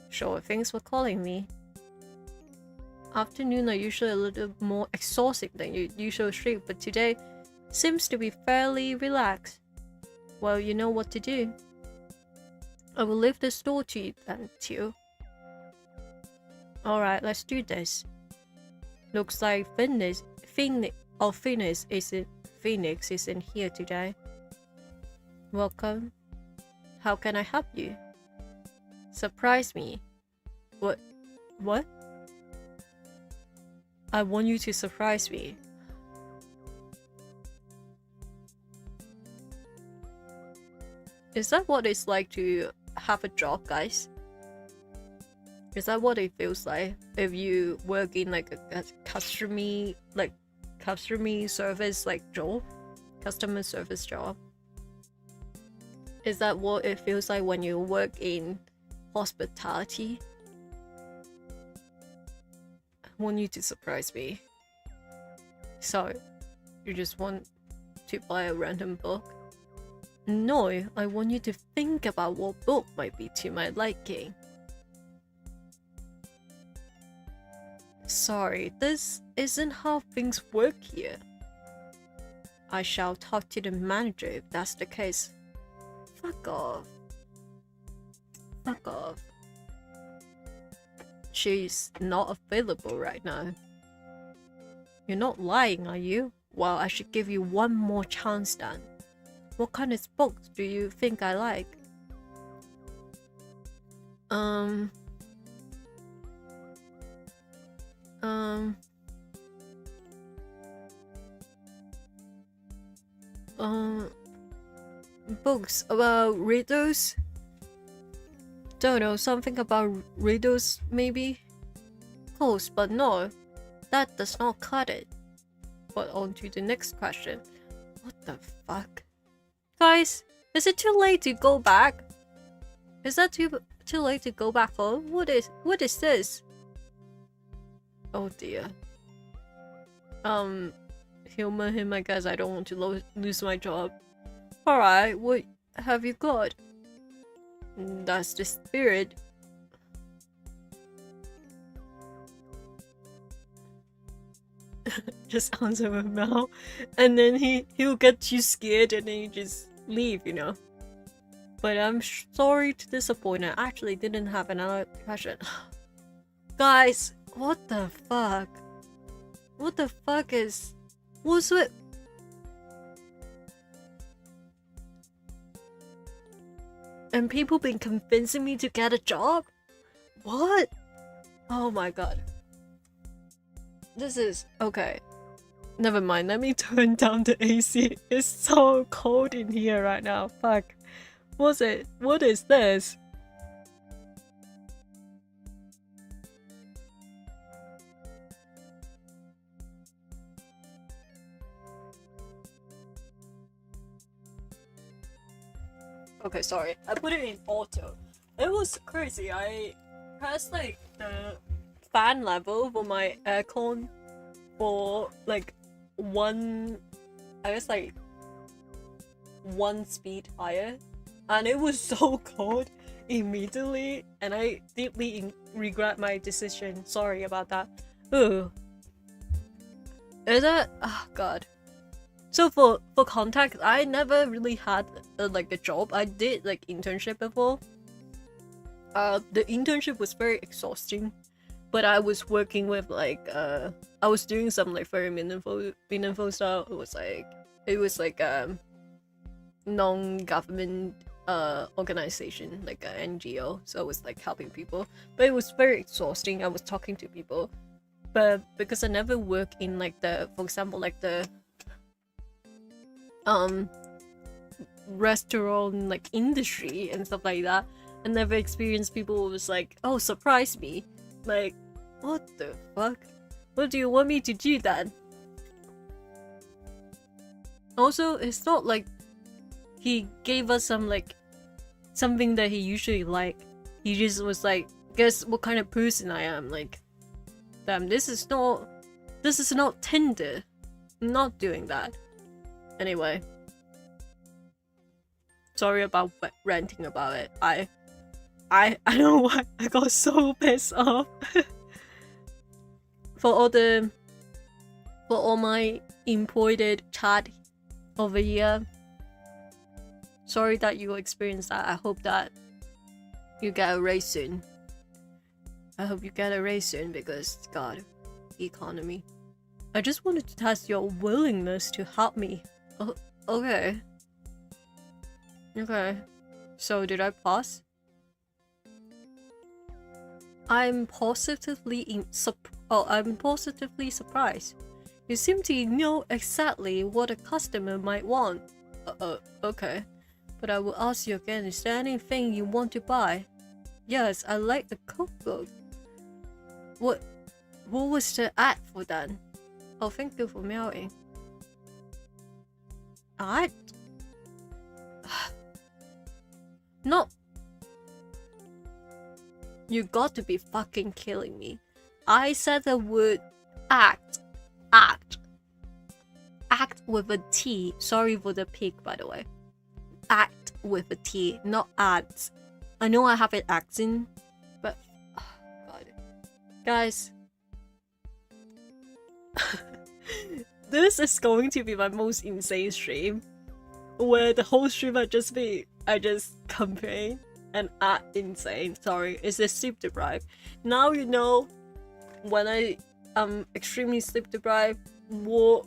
Sure, thanks for calling me. Afternoon are usually a little more exhausting than your usual streak, but today seems to be fairly relaxed. Well, you know what to do. I will leave the store to you then, too. Alright, let's do this. Looks like Phoenix isn't here today. Welcome. How can I help you? Surprise me. What? I want you to surprise me. Is that what it's like to have a job, guys? Is that what it feels like if you work in like a customer service like job? Customer service job? Is that what it feels like when you work in hospitality? I want you to surprise me. So, you just want to buy a random book? No, I want you to think about what book might be to my liking. Sorry, this isn't how things work here. I shall talk to the manager if that's the case. Fuck off. Fuck off. She's not available right now. You're not lying, are you? Well, I should give you one more chance then. What kind of books do you think I like? Books about riddles? Don't know, something about riddles maybe? Close, but no, that does not cut it. But on to the next question. What the fuck? Guys, is it too late to go back? Is that too late to go back home? What is this? Oh dear. Humor him, I guess. I don't want to lose my job. Alright, what have you got? That's the spirit. Just answer him now. And then he'll get too scared and then you just leave, you know. But I'm sorry to disappoint. I actually didn't have another question. Guys, what the fuck? What the fuck is... What's with... And people been convincing me to get a job? What? Oh my god. This is... okay. Never mind, let me turn down the AC. It's so cold in here right now. Fuck. What's it? What is this? Okay, sorry. I put it in auto. It was crazy. I pressed like the fan level for my aircon for like one speed higher, and it was so cold immediately, and I deeply regret my decision. Sorry about that. Ooh. Is that... oh god. So for context, I never really had like a job. I did like internship before. The internship was very exhausting, but I was working with like I was doing some like very meaningful stuff. It was like non-government organization, like an NGO. So I was like helping people, but it was very exhausting. I was talking to people, but because I never work in like the, for example, like the restaurant like industry and stuff like that, I never experienced people who was like, oh, surprise me, like, what the fuck, what do you want me to do then? Also, it's not like he gave us some like something that he usually like. He just was like, guess what kind of person I am. Like, damn, this is not Tinder. I'm not doing that. Anyway, sorry about ranting about it. I don't know why I got so pissed off. for all my imported chat over here. Sorry that you experienced that. I hope that you get a raise soon. I hope you get a raise soon because, god, economy. I just wanted to test your willingness to help me. Oh, okay. Okay. So did I pass? I'm positively surprised. You seem to know exactly what a customer might want. Okay. But I will ask you again, is there anything you want to buy? Yes, I like the cookbook. What was the ad for then? Oh, thank you for meowing. Ad? No. You got to be fucking killing me. I said the word act. Act. Act with a T. Sorry for the pig, by the way. Act with a T, not ads. I know I have an accent, but... oh, god. Guys. This is going to be my most insane stream. Where the whole stream I just complain and act insane. Sorry, it's a sleep deprived. Now you know when I am extremely sleep deprived what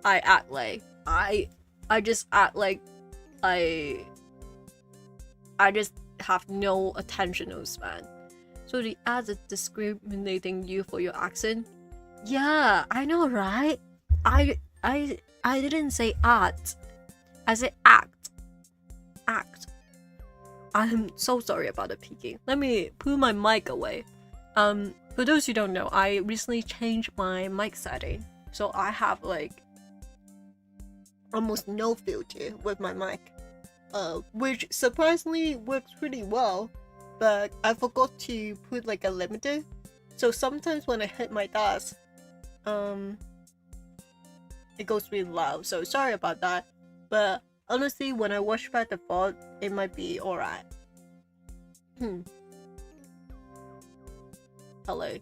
I act like. I just act like I just have no attentional span. So the ads are discriminating you for your accent. Yeah, I know, right? I didn't say art. I said act. Act. I'm so sorry about the peeking. Let me put my mic away. For those who don't know, I recently changed my mic setting. So I have like almost no filter with my mic. Which surprisingly works pretty well. But I forgot to put like a limiter. So sometimes when I hit my desk, it goes really loud. So sorry about that. But honestly, when I watch back the VOD, it might be alright. Hello.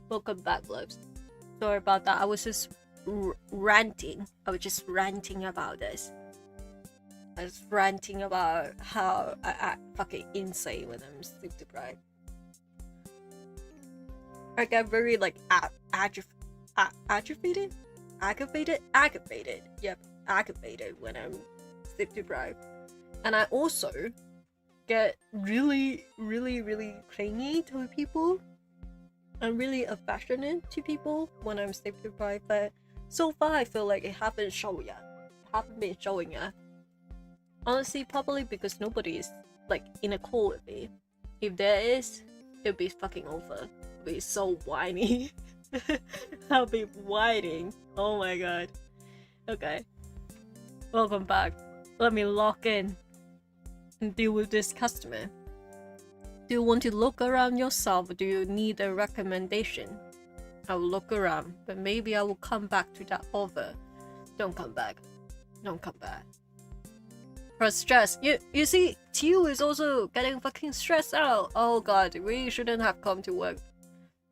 Welcome back, loves. Sorry about that. I was just ranting. I was just ranting about this. I was ranting about how I act fucking insane when I'm sleep deprived. I get very like aggravated? Aggravated. Yep, aggravated when I'm sleep deprived. And I also get really clingy to people. I'm really affectionate to people when I'm sleep deprived, but so far I feel like it haven't shown yet. Haven't been showing yet. Honestly, probably because nobody is like in a call with me. If there is, it'll be fucking over. It'll be so whiny. I'll be whining. Oh my god. Okay. Welcome back. Let me log in and deal with this customer. Do you want to look around yourself or do you need a recommendation? I will look around, but maybe I will come back to that offer. Don't come back. Don't come back. For stress. You see, Teal is also getting fucking stressed out. Oh god, we shouldn't have come to work.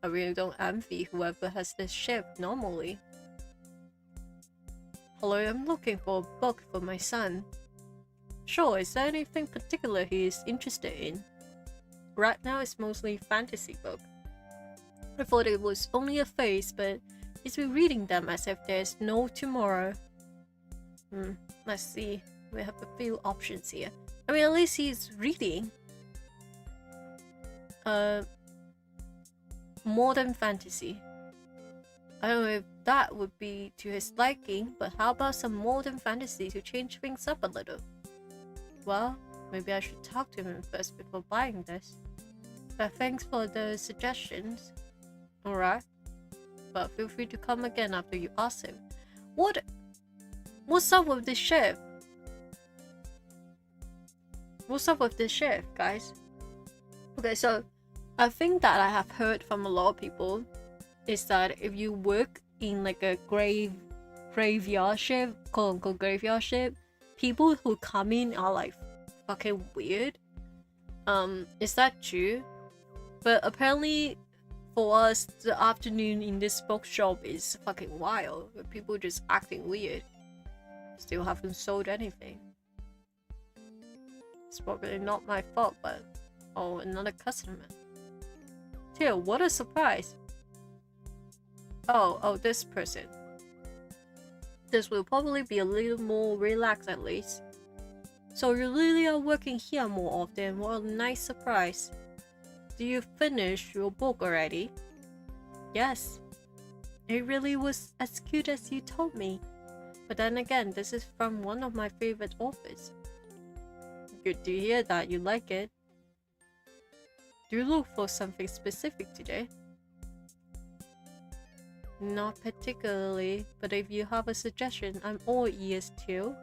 I really don't envy whoever has this shift normally. Hello, I'm looking for a book for my son. Sure, is there anything particular he is interested in? Right now it's mostly fantasy book. I thought it was only a phase, but he's been reading them as if there's no tomorrow. Let's see. We have a few options here. I mean, at least he's reading. Modern fantasy. I don't know if that would be to his liking, but how about some modern fantasy to change things up a little? Well, maybe I should talk to him first before buying this. But thanks for the suggestions. Alright. But feel free to come again after you ask him. What's up with this shift? What's up with this shift, guys? Okay, so I think that I have heard from a lot of people is that if you work in like a graveyard shift, quote unquote graveyard shift, people who come in are like fucking weird. Is that true? But apparently for us, the afternoon in this bookshop is fucking wild. With people just acting weird. Still haven't sold anything. It's probably not my fault, but oh, another customer. Till, what a surprise! Oh, this person. This will probably be a little more relaxed at least. So you really are working here more often. What a nice surprise. Do you finish your book already? Yes. It really was as cute as you told me. But then again, this is from one of my favorite authors. Good to hear that you like it. Do you look for something specific today? Not particularly, but if you have a suggestion, I'm all ears too.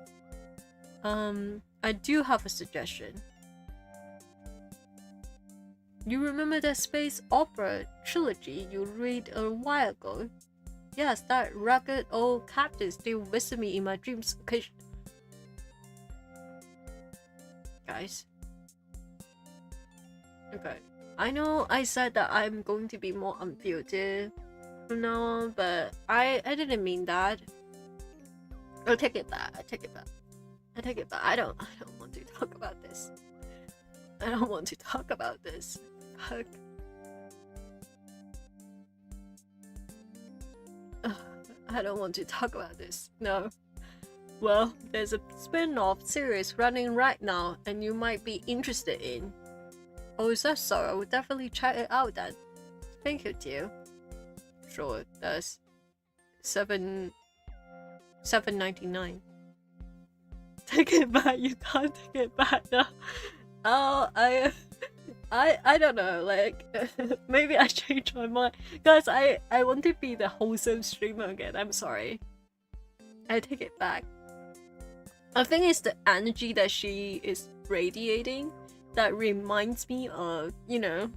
I do have a suggestion. You remember that space opera trilogy you read a while ago? Yes, that rugged old captain still visits me in my dreams occasionally. Guys. Okay. I know I said that I'm going to be more unfiltered from now on, but I didn't mean that. I'll take it back. I take it back. I take it back. I don't want to talk about this. I don't want to talk about this. Fuck. I don't want to talk about this. No. Well, there's a spin-off series running right now and you might be interested in. Oh, is that so? I will definitely check it out then. Thank you, dear. Sure, it does. $7.99. Take it back. You can't take it back now. Oh, I don't know. Like, maybe I changed my mind, guys. I want to be the wholesome streamer again. I'm sorry. I take it back. I think it's the energy that she is radiating that reminds me of, you know,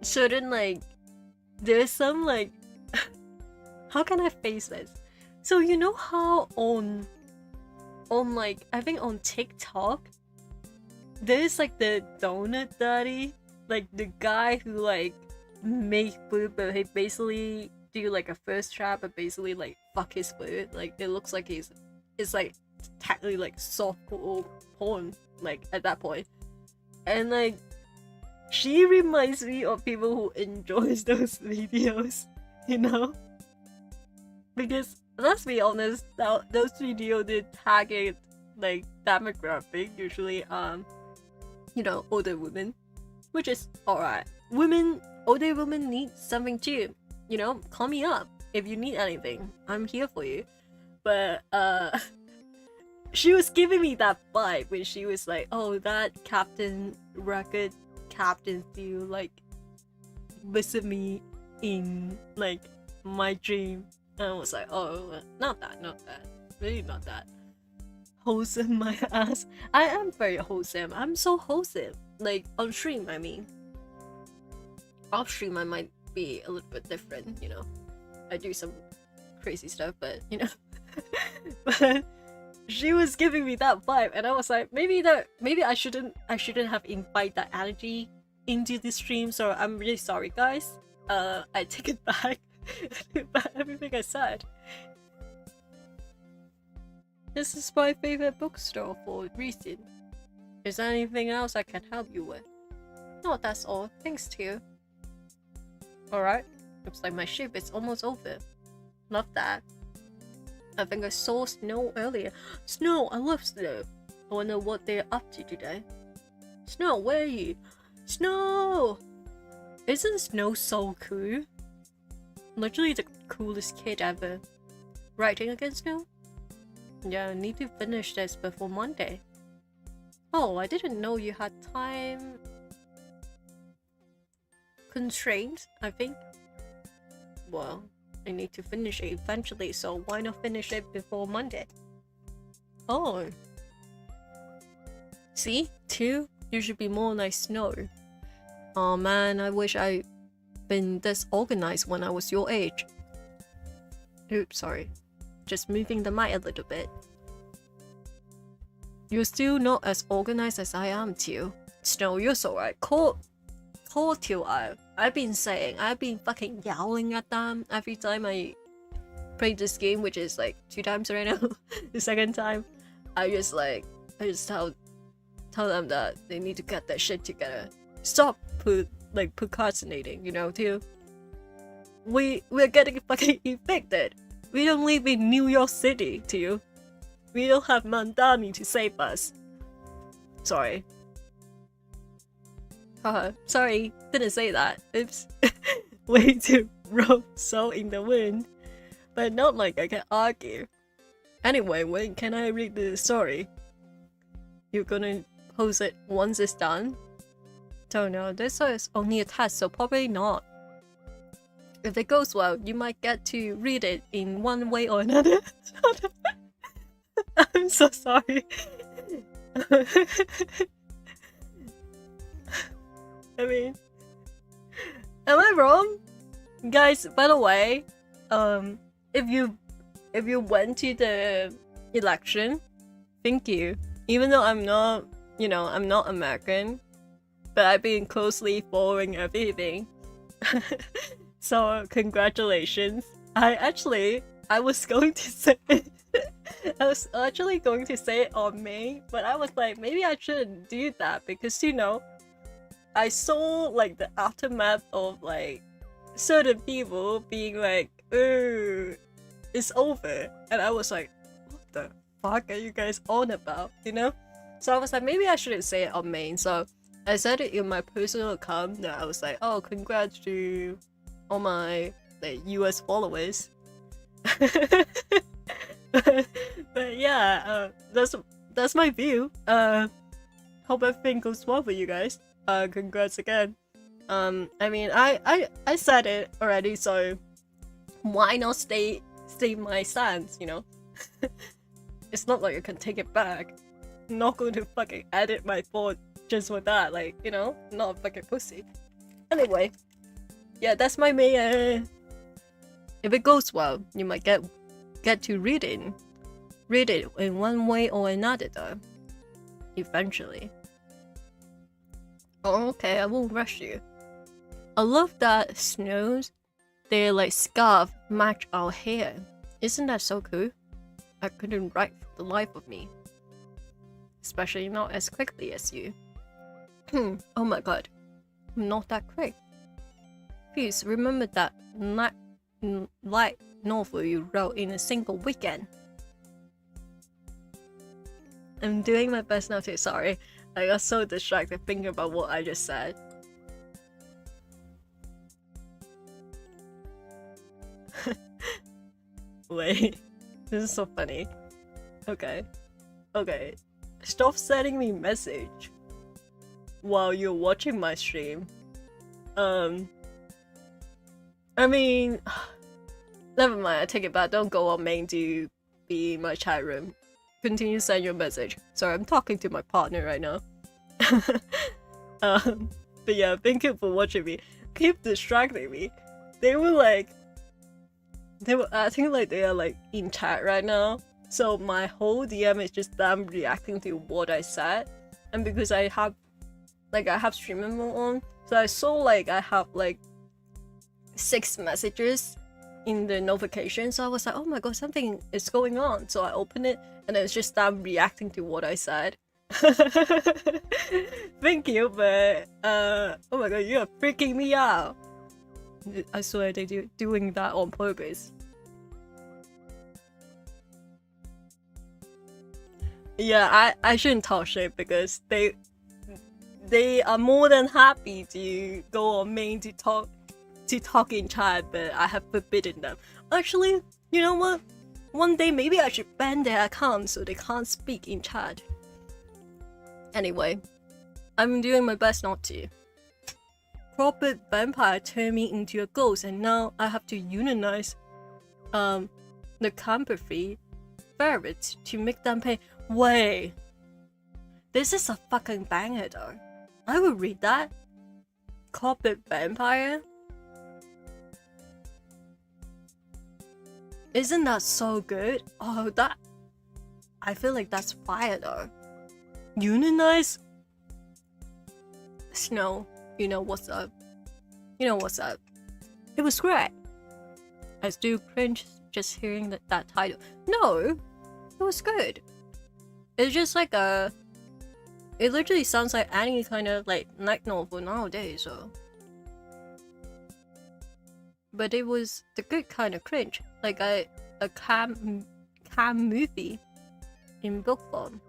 certain, like, there's some, like, how can I face this? So you know how on like, I think on TikTok there's like the donut daddy, like the guy who like make food but he basically do like a first trap but basically like fuck his food. Like it looks like it's like technically like softcore porn like at that point. And like she reminds me of people who enjoys those videos, you know? Because let's be honest, those videos did target like demographic, usually older women, which is alright. Older women need something too. Call me up if you need anything. I'm here for you. But she was giving me that vibe when she was like, "Oh, that record captain feel like visit me in like my dream." And I was like, "Oh, not that, really not that." Wholesome my ass. I am very wholesome. I'm so wholesome. Like on stream, I mean. Off stream, I might be a little bit different. I do some crazy stuff, but but she was giving me that vibe, and I was like, maybe I shouldn't have invite that energy into the stream. So I'm really sorry, guys. I take it back. Back everything I said. This is my favorite bookstore for a reason. Is there anything else I can help you with? No, that's all. Thanks to you. Alright. Looks like my shift is almost over. Love that. I think I saw Snow earlier. Snow! I love Snow. I wonder what they're up to today. Snow, where are you? Snow! Isn't Snow so cool? Literally the coolest kid ever. Writing again, Snow? Yeah, I need to finish this before Monday. Oh, I didn't know you had time constraints, I think. Well, I need to finish it eventually, so why not finish it before Monday? Oh. See? 2? You should be more like Snow. Oh man, I wish I'd been this organized when I was your age. Oops, sorry. Just moving the mic a little bit. You're still not as organized as I am, Teal. Snow, you're so right. Call Teal out. I've been fucking yelling at them every time I play this game, which is like 2 times right now. The second time, I just tell them that they need to get that shit together. Stop procrastinating, Teal. We're getting fucking evicted. We don't live in New York City, Teal. We don't have Mandani to save us. Sorry. Sorry, didn't say that. Oops. Way to rub salt in the wind. But not like I can argue. Anyway, when can I read the story? You're gonna post it once it's done? Don't know, this is only a test, so probably not. If it goes well, you might get to read it in one way or another. I'm so sorry. I mean, am I wrong? Guys, by the way, if you went to the election, thank you. Even though I'm not American, but I've been closely following everything. So congratulations. I was going to say I was actually going to say it on May, but I was like, maybe I shouldn't do that because I saw like the aftermath of like certain people being like, "Oh, it's over," and I was like, "What the fuck are you guys on about?" So I was like, maybe I shouldn't say it on Main. So I said it in my personal account. That I was like, "Oh, congrats to all my like US followers." but yeah, that's my view. Hope everything goes well for you guys. Congrats again. I mean, I said it already, so why not stay my stance, It's not like I can take it back. I'm not going to fucking edit my thought just for that, like, not a fucking pussy. Anyway, yeah, that's my main. If it goes well, you might get to read it in one way or another, though. Eventually. Oh, okay, I won't rush you. I love that snows, their like scarf match our hair. Isn't that so cool? I couldn't write for the life of me. Especially not as quickly as you. Oh my god. I'm not that quick. Please remember that light novel you wrote in a single weekend? I'm doing my best now too. Sorry, I got so distracted thinking about what I just said. Wait, this is so funny. Okay. Stop sending me message while you're watching my stream. I mean, never mind. I take it back. Don't go on main to be in my chat room. Continue send your message. Sorry, I'm talking to my partner right now. But yeah, thank you for watching me. Keep distracting me. They were acting like they are like in chat right now. So my whole DM is just them reacting to what I said. And because I have streamer mode on, so I saw like I have like 6 messages in the notification. So I was like, oh my god, something is going on. So I opened it and it's just them reacting to what I said. Thank you, but oh my god, you are freaking me out. I swear they doing that on purpose. Yeah, I shouldn't talk shit because they are more than happy to go on main to talk in chat, but I have forbidden them. Actually, you know what? One day maybe I should ban their account so they can't speak in chat. Anyway, I'm doing my best not to. Corporate vampire turned me into a ghost, and now I have to unionize the company ferrets to make them pay. Wait, this is a fucking banger though. I would read that. Corporate vampire? Isn't that so good? Oh, I feel like that's fire though. Unionize? Snow, you know what's up. You know what's up. It was great. I still cringe just hearing that title. No, it was good. It's just like it literally sounds like any kind of like night novel nowadays, so. But it was the good kind of cringe, like a cam movie in book form.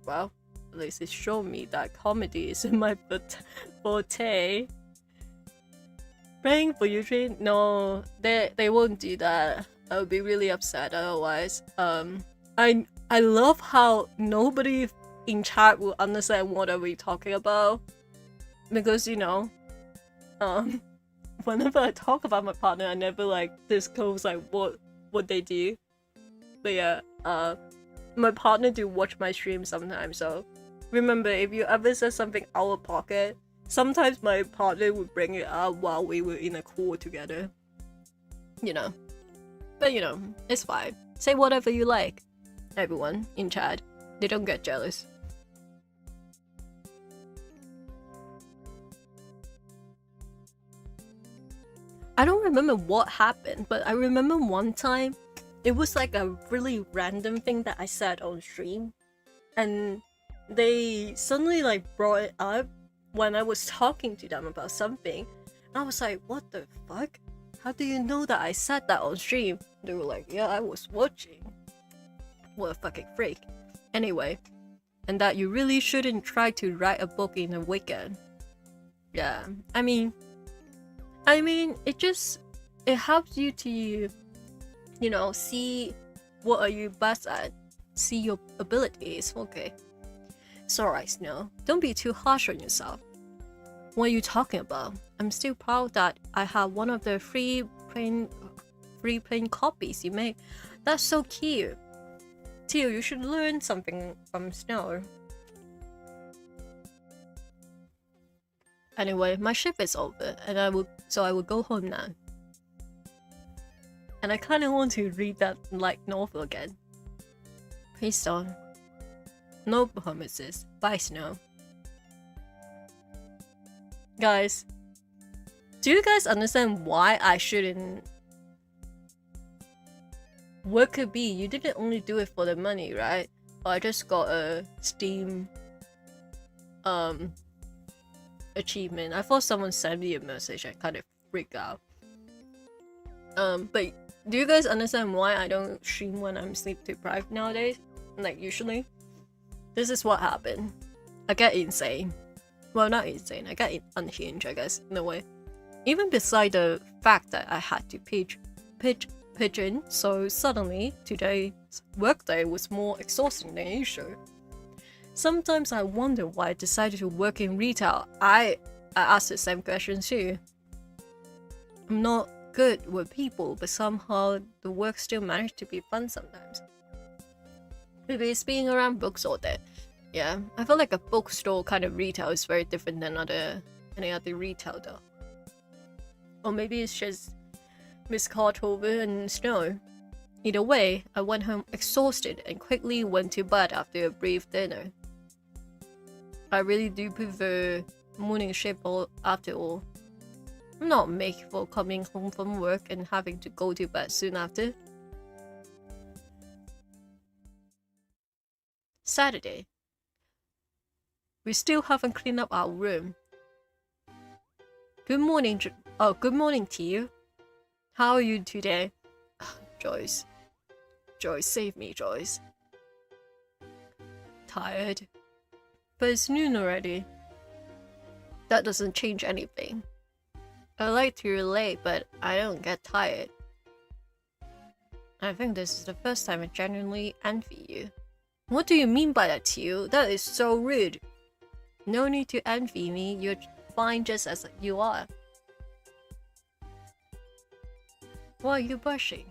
Well, at least it showed me that comedy is in my forte. Praying for you, Train? No, they won't do that. I would be really upset otherwise. I love how nobody in chat will understand what are we talking about, because you know, whenever I talk about my partner, I never like disclose like what they do. But yeah, my partner do watch my stream sometimes, so remember, if you ever said something out of pocket, sometimes my partner would bring it up while we were in a call together. You know. But you know, it's fine. Say whatever you like. Everyone in chat, they don't get jealous. I don't remember what happened, but I remember one time it was like a really random thing that I said on stream, and they suddenly like brought it up when I was talking to them about something. I was like, what the fuck? How do you know that I said that on stream? They were like, yeah, I was watching. What a fucking freak. Anyway, and that you really shouldn't try to write a book in a weekend. Yeah, I mean, it helps you to, you know, see what are you best at, see your abilities. Okay, it's alright, Snow. Don't be too harsh on yourself. What are you talking about? I'm still proud that I have one of the free print copies you made. That's so cute. Teal, you should learn something from Snow. Anyway, my shift is over, and I will go home now. And I kind of want to read that light novel again. Please don't. No promises. Bye, Snow. Guys, do you guys understand why I shouldn't? What could be? You didn't only do it for the money, right? Oh, I just got a Steam achievement. I thought someone sent me a message. I kind of freaked out. But do you guys understand why I don't stream when I'm sleep deprived nowadays? Like usually, this is what happened. I get insane. Well, not insane. I get unhinged, I guess, in a way. Even beside the fact that I had to pigeon, so suddenly today's workday was more exhausting than usual. Sometimes I wonder why I decided to work in retail. I asked the same question too. I'm not good with people, but somehow the work still managed to be fun sometimes. Maybe it's being around books all day. Yeah, I feel like a bookstore kind of retail is very different than any other retail though. Or maybe it's just Miss Cartover and snow. Either way, I went home exhausted and quickly went to bed after a brief dinner. I really do prefer morning shift after all. I'm not made for coming home from work and having to go to bed soon after. Saturday. We still haven't cleaned up our room. Good morning, good morning to you. How are you today? Joyce. Joyce, save me, Joyce. Tired. But it's noon already. That doesn't change anything. I like to relate, but I don't get tired. I think this is the first time I genuinely envy you. What do you mean by that, Teal? That is so rude. No need to envy me, you're fine just as you are. Why are you blushing?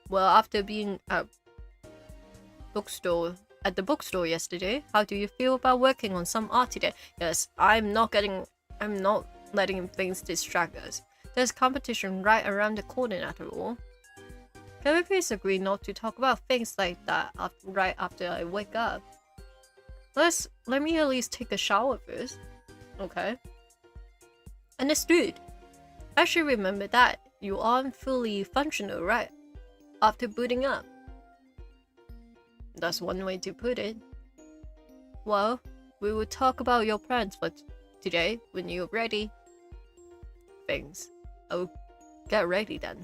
Well, after being at the bookstore yesterday, how do you feel about working on some art today? Yes, I'm not letting things distract us. There's competition right around the corner after all. Can we please agree not to talk about things like that right after I wake up? Let me at least take a shower first. Okay. Understood. I should remember that you aren't fully functional, right? After booting up. That's one way to put it. Well, we will talk about your plans for today when you're ready. Thanks. Oh, get ready then.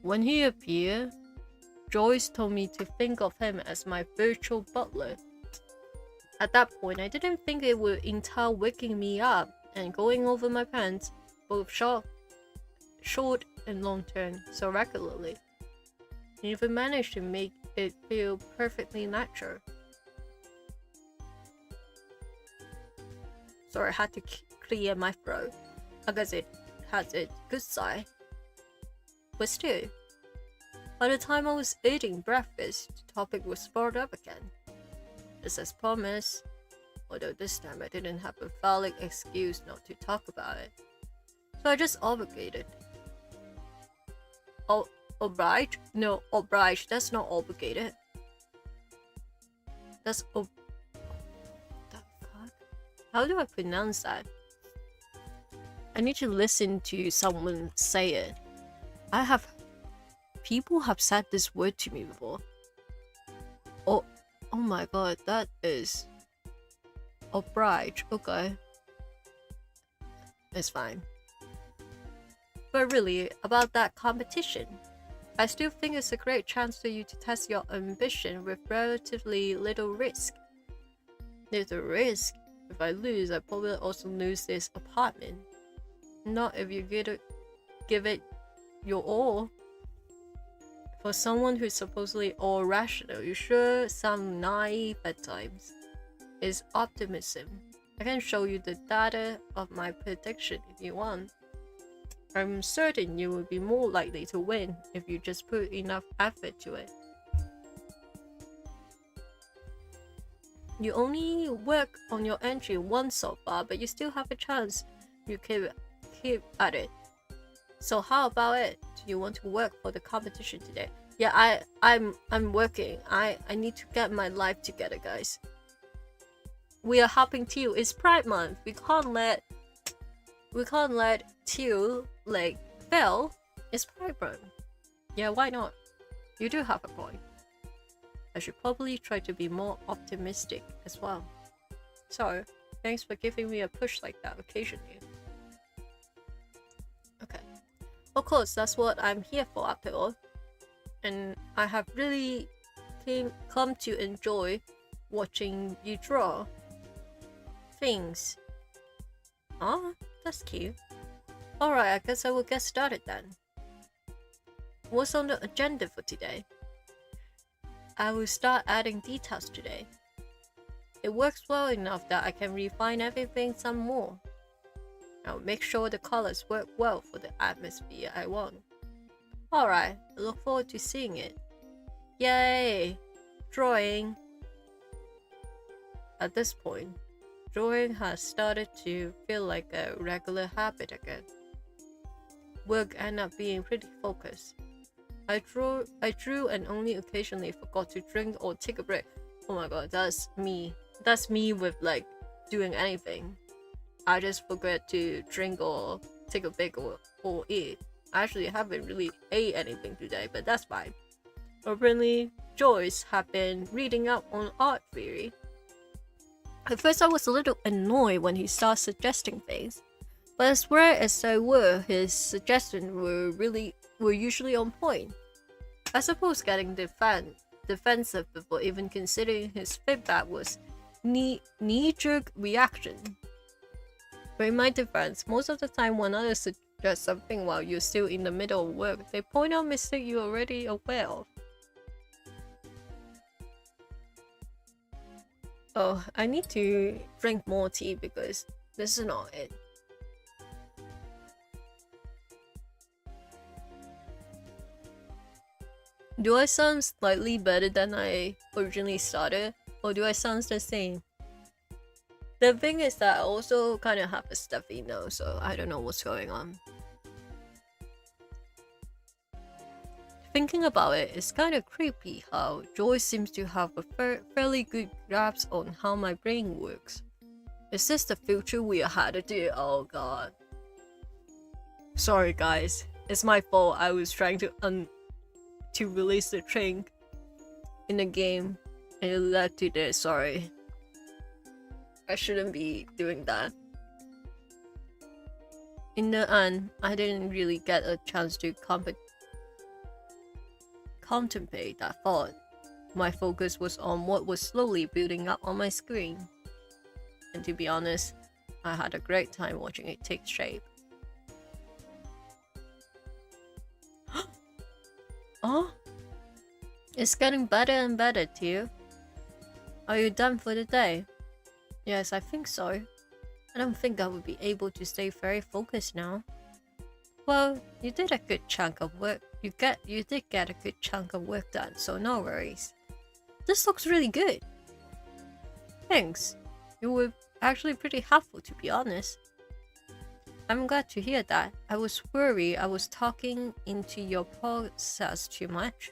When he appeared, Joyce told me to think of him as my virtual butler. At that point, I didn't think it would entail waking me up and going over my pants, both short and long term, so regularly. He even managed to make it feel perfectly natural. Sorry, I had to clear my throat. I guess it had a good side. But still, by the time I was eating breakfast, the topic was brought up again. Just as promised, although this time I didn't have a valid excuse not to talk about it. So I just obligated. Obliged? No, obliged, that's not obligated. That's the fuck? How do I pronounce that? I need to listen to someone say it. People have said this word to me before. Oh my god, that is obliged. Okay, it's fine. But really, about that competition, I still think it's a great chance for you to test your ambition with relatively little risk. Little risk? If I lose, I probably also lose this apartment. Not if you give it your all. For someone who's supposedly all rational, you sure sound naive at times. It's optimism. I can show you the data of my prediction if you want. I'm certain you will be more likely to win if you just put enough effort to it. You only work on your entry once so far, but you still have a chance. You keep at it. So how about it? Do you want to work for the competition today? Yeah, I'm working. I need to get my life together, guys. We are helping Teal. It's Pride Month. We can't let Teal like fail. It's Pride Month. Yeah, why not? You do have a point. I should probably try to be more optimistic as well. So, Thanks for giving me a push like that occasionally. Okay. Of course, that's what I'm here for after all. And I have really come to enjoy watching you draw things. Oh, that's cute. Alright, I guess I will get started then. What's on the agenda for today? I will start adding details today. It works well enough that I can refine everything some more. I'll make sure the colors work well for the atmosphere I want. Alright, I look forward to seeing it. Yay! Drawing! At this point, drawing has started to feel like a regular habit again. Work ended up being pretty focused. I drew and only occasionally forgot to drink or take a break. Oh my god, that's me. That's me with like doing anything. I just forget to drink or take a break or eat. I actually haven't really ate anything today, but that's fine. Apparently, Joyce had been reading up on art theory. At first I was a little annoyed when he started suggesting things, but as rare as they were, his suggestions were usually on point. I suppose getting defensive before even considering his feedback was knee-jerk reaction. But in my defense, most of the time when others suggest something while you're still in the middle of work, they point out mistakes you're already aware of. Oh, I need to drink more tea because this is not it. Do I sound slightly better than I originally started, or do I sound the same? The thing is that I also kind of have a stuffy nose, so I don't know what's going on. Thinking about it, it's kind of creepy how Joyce seems to have a fairly good grasp on how my brain works. Is this the future we are headed to? Oh god. Sorry guys, it's my fault. I was trying to release the drink in the game and it led to this. Sorry. I shouldn't be doing that. In the end, I didn't really get a chance to contemplate that thought. My focus was on what was slowly building up on my screen. And to be honest, I had a great time watching it take shape. Oh? It's getting better and better too. Are you done for the day? Yes, I think so. I don't think I would be able to stay very focused now. Well, you did a good chunk of work. You did get a good chunk of work done, so no worries. This looks really good. Thanks. You were actually pretty helpful, to be honest. I'm glad to hear that. I was worried I was talking into your process too much.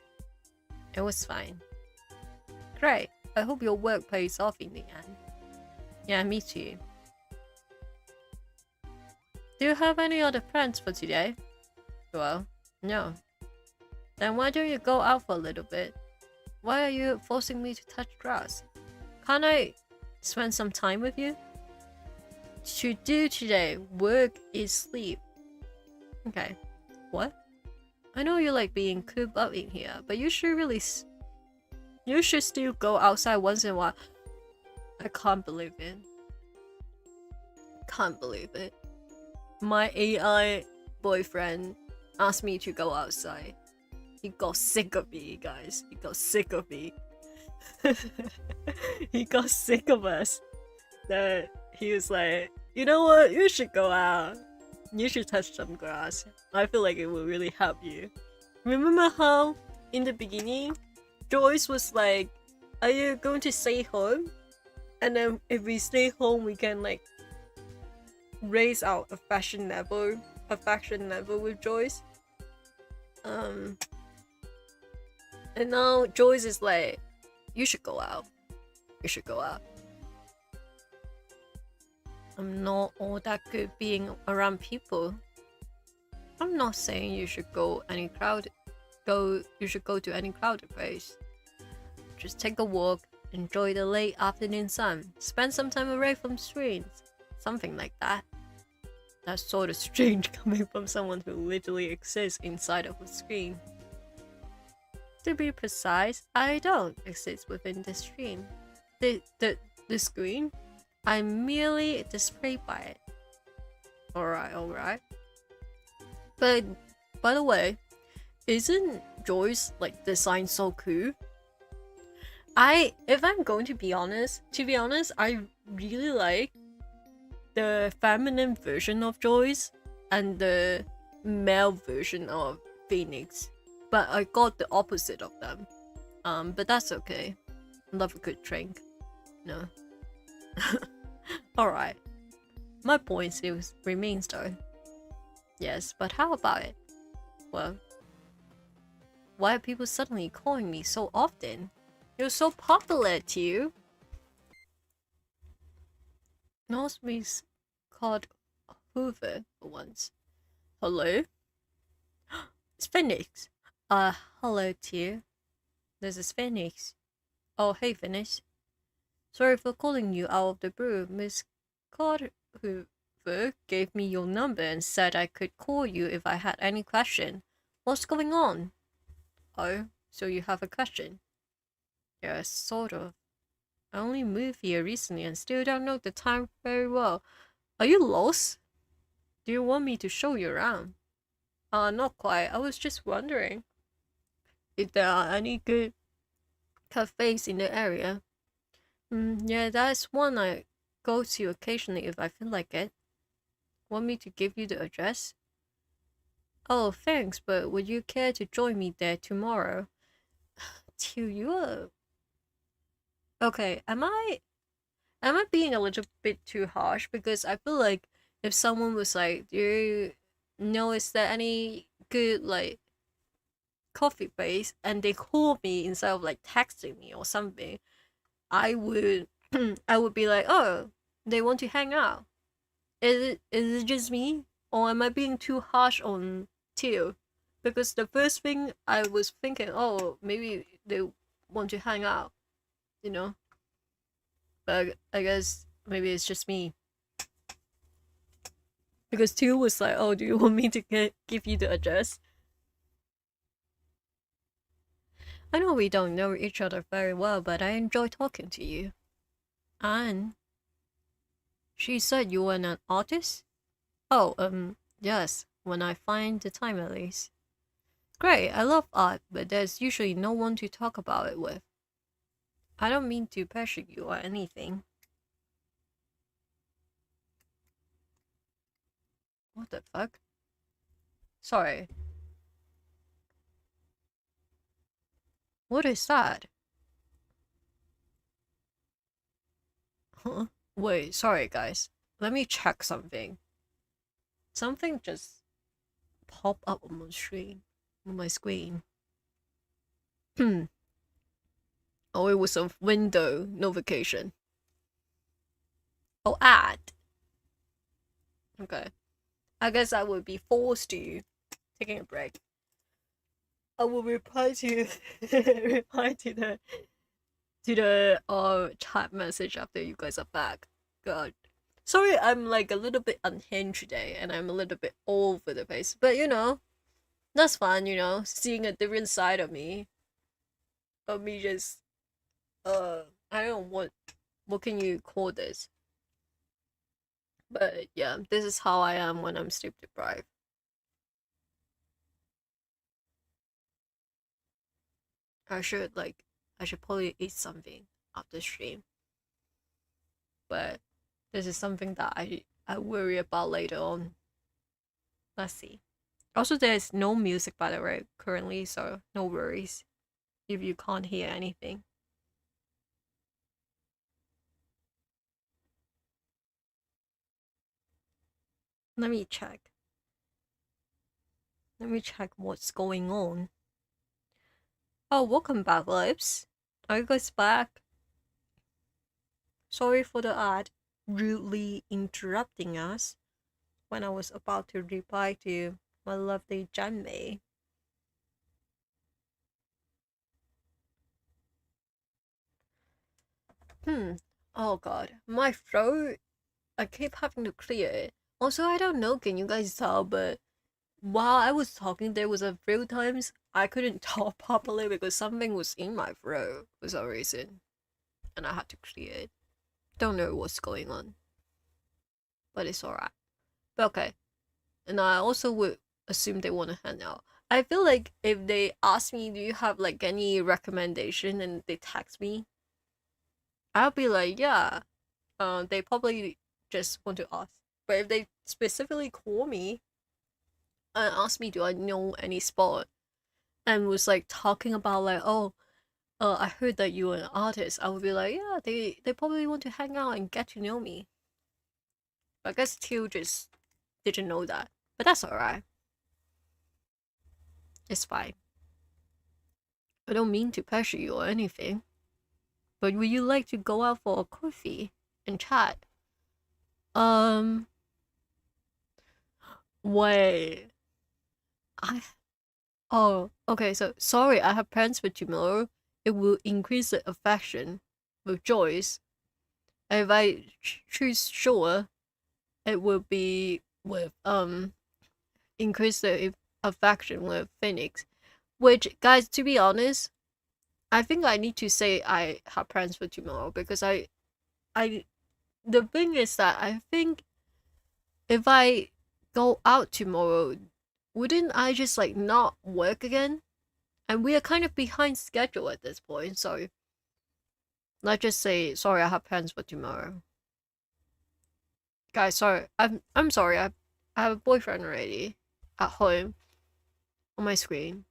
It was fine. Great. I hope your work pays off in the end. Yeah, me too. Do you have any other plans for today? Well, no. Then why don't you go out for a little bit? Why are you forcing me to touch grass? Can't I spend some time with you? To do today, work is sleep. Okay. What? I know you like being cooped up in here, but you should still go outside once in a while. I can't believe it. Can't believe it. My AI boyfriend asked me to go outside. He got sick of me, guys. He got sick of me. He got sick of us. That he was like, you know what? You should go out. You should touch some grass. I feel like it will really help you. Remember how in the beginning, Joyce was like, are you going to stay home? And then if we stay home, we can like raise our affection level with Joyce. And now Joyce is like, you should go out. You should go out. I'm not all that good being around people. I'm not saying you should go to any crowded place. Just take a walk, enjoy the late afternoon sun, spend some time away from screens, something like that. That's sort of strange coming from someone who literally exists inside of a screen. To be precise, I don't exist within the screen. The screen? I'm merely displayed by it. Alright. But, by the way, isn't Joy's, like, design so cool? If I'm going to be honest, I really like the feminine version of Joyce and the male version of Phoenix, but I got the opposite of them. But that's okay. Love a good drink. No. Alright. My point still remains though. Yes, but how about it? Well, why are people suddenly calling me so often? You're so popular too. North Miss called Hoover for once. Hello? It's Phoenix. Hello to you. This is Phoenix. Oh, hey Phoenix. Sorry for calling you out of the blue. Miss Hoover gave me your number and said I could call you if I had any question. What's going on? Oh, so you have a question? Yes, sort of. I only moved here recently and still don't know the town very well. Are you lost? Do you want me to show you around? Not quite. I was just wondering if there are any good cafes in the area. Yeah, that's one I go to occasionally if I feel like it. Want me to give you the address? Oh, thanks, but would you care to join me there tomorrow? Till you Okay, am I being a little bit too harsh? Because I feel like if someone was like, do you know is there any good like coffee place, and they call me instead of like texting me or something, I would I would be like, oh, they want to hang out. Is it just me? Or am I being too harsh on Teal? Because the first thing I was thinking, oh, maybe they want to hang out, you know? But I guess maybe it's just me. Because Teal was like, oh, do you want me to give you the address? I know we don't know each other very well, but I enjoy talking to you. And she said you were an artist? Oh, yes, when I find the time at least. Great, I love art, but there's usually no one to talk about it with. I don't mean to pressure you or anything. What the fuck? Sorry. What is that? Huh? Wait, sorry guys. Let me check something. Something just popped up on my screen. Oh, it was a window notification. Oh, ad. Okay. I guess I would be forced to taking a break. I will reply to the chat message after you guys are back. God. Sorry, I'm like a little bit unhinged today and I'm a little bit all over the place. But you know, that's fun, you know, seeing a different side of me. Of me just I don't know what can you call this? But yeah, this is how I am when I'm sleep deprived. I should probably eat something after stream. But this is something that I worry about later on. Let's see. Also, there's no music by the way currently, so no worries if you can't hear anything. Let me check. Let me check what's going on. Oh, welcome back, Lips. Are you guys back? Sorry for the ad rudely interrupting us when I was about to reply to my lovely Janmei. Oh god, my throat. I keep having to clear it. Also, I don't know, can you guys tell, but while I was talking, there was a few times I couldn't talk properly because something was in my throat for some reason, and I had to clear it. Don't know what's going on, but it's alright. But okay, and I also would assume they want to hang out. I feel like if they ask me, do you have like any recommendation, and they text me, I'll be like, yeah. They probably just want to ask. But if they specifically call me and ask me, do I know any sport, and was like talking about like, oh, I heard that you're an artist, I would be like, yeah, they probably want to hang out and get to know me. But I guess Teal just didn't know that, but that's alright. It's fine. I don't mean to pressure you or anything. But would you like to go out for a coffee and chat? Wait. Oh, okay, so sorry, I have plans for tomorrow. It will increase the affection with Joyce. If I choose sure, it will be with increase the affection with Phoenix. Which, guys, to be honest, I think I need to say I have plans for tomorrow because the thing is that I think if I go out tomorrow, wouldn't I just like not work again? And we are kind of behind schedule at this point, so let's just say sorry, I have plans for tomorrow. Guys, sorry, I'm sorry, I have a boyfriend already at home on my screen.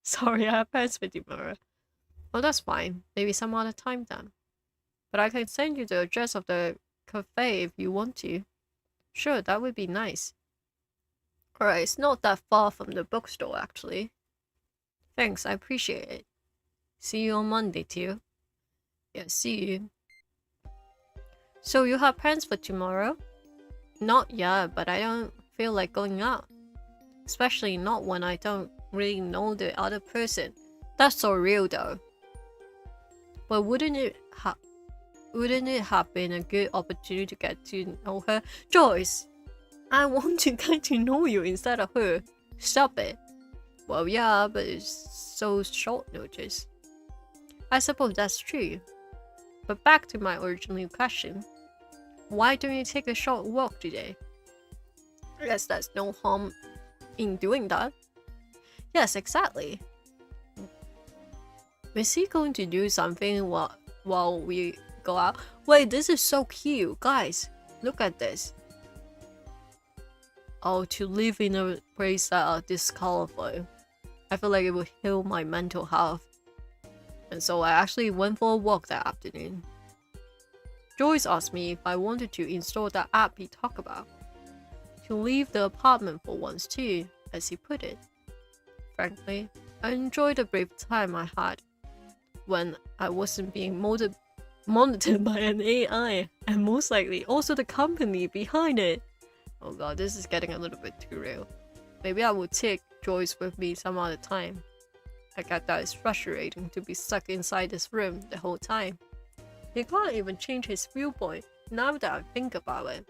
Sorry, I have plans for tomorrow. Well, that's fine. Maybe some other time then. But I can send you the address of the cafe if you want to. Sure, that would be nice. Alright, it's not that far from the bookstore, actually. Thanks, I appreciate it. See you on Monday, too. Yeah, see you. So you have plans for tomorrow? Not yet, but I don't feel like going out. Especially not when I don't really know the other person. That's so real, though. But wouldn't it have been a good opportunity to get to know her? Joyce! I want to get to know you instead of her. Stop it. Well, yeah, but it's so short notice. I suppose that's true. But back to my original question. Why don't you take a short walk today? I guess there's no harm in doing that. Yes, exactly. Is he going to do something while we go out? Wait, this is so cute. Guys, look at this. Oh, to live in a place that are this colorful. I feel like it will heal my mental health. And so I actually went for a walk that afternoon. Joyce asked me if I wanted to install that app he talked about. To leave the apartment for once too, as he put it. Frankly, I enjoyed the brief time I had when I wasn't being monitored by an AI, and most likely also the company behind it. Oh god, this is getting a little bit too real. Maybe I will take Joyce with me some other time. I get that it's frustrating to be stuck inside this room the whole time. He can't even change his viewpoint, now that I think about it.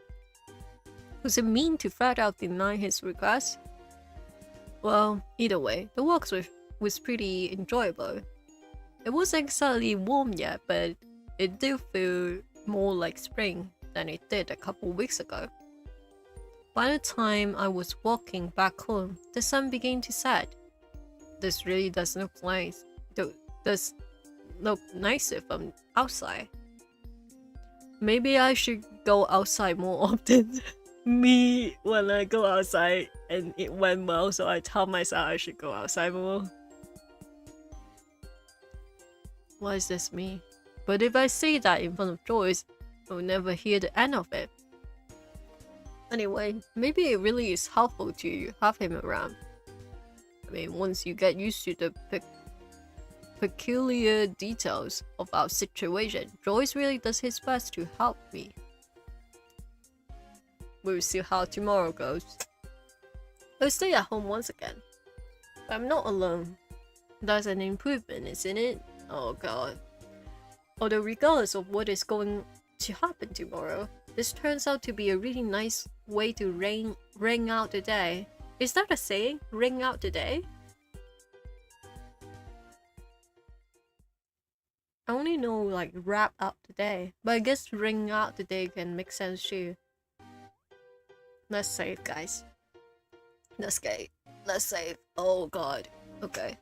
Was it mean to flat out deny his request? Well, either way, the walk was pretty enjoyable. It wasn't exactly warm yet, but it did feel more like spring than it did a couple weeks ago. By the time I was walking back home, the sun began to set. This really does look nice. Does look nicer from outside. Maybe I should go outside more often. Me, when I go outside and it went well, so I tell myself I should go outside more. What does this mean? But if I say that in front of Joyce, I'll never hear the end of it. Anyway, maybe it really is helpful to have him around. I mean, once you get used to the peculiar details of our situation, Joyce really does his best to help me. We'll see how tomorrow goes. I'll stay at home once again. But I'm not alone. That's an improvement, isn't it? Oh god. Although regardless of what is going to happen tomorrow, this turns out to be a really nice way to ring out the day. Is that a saying? Ring out the day? I only know like wrap up the day, but I guess ring out the day can make sense too. Let's save, guys. Let's save. Let's save. Oh god. Okay.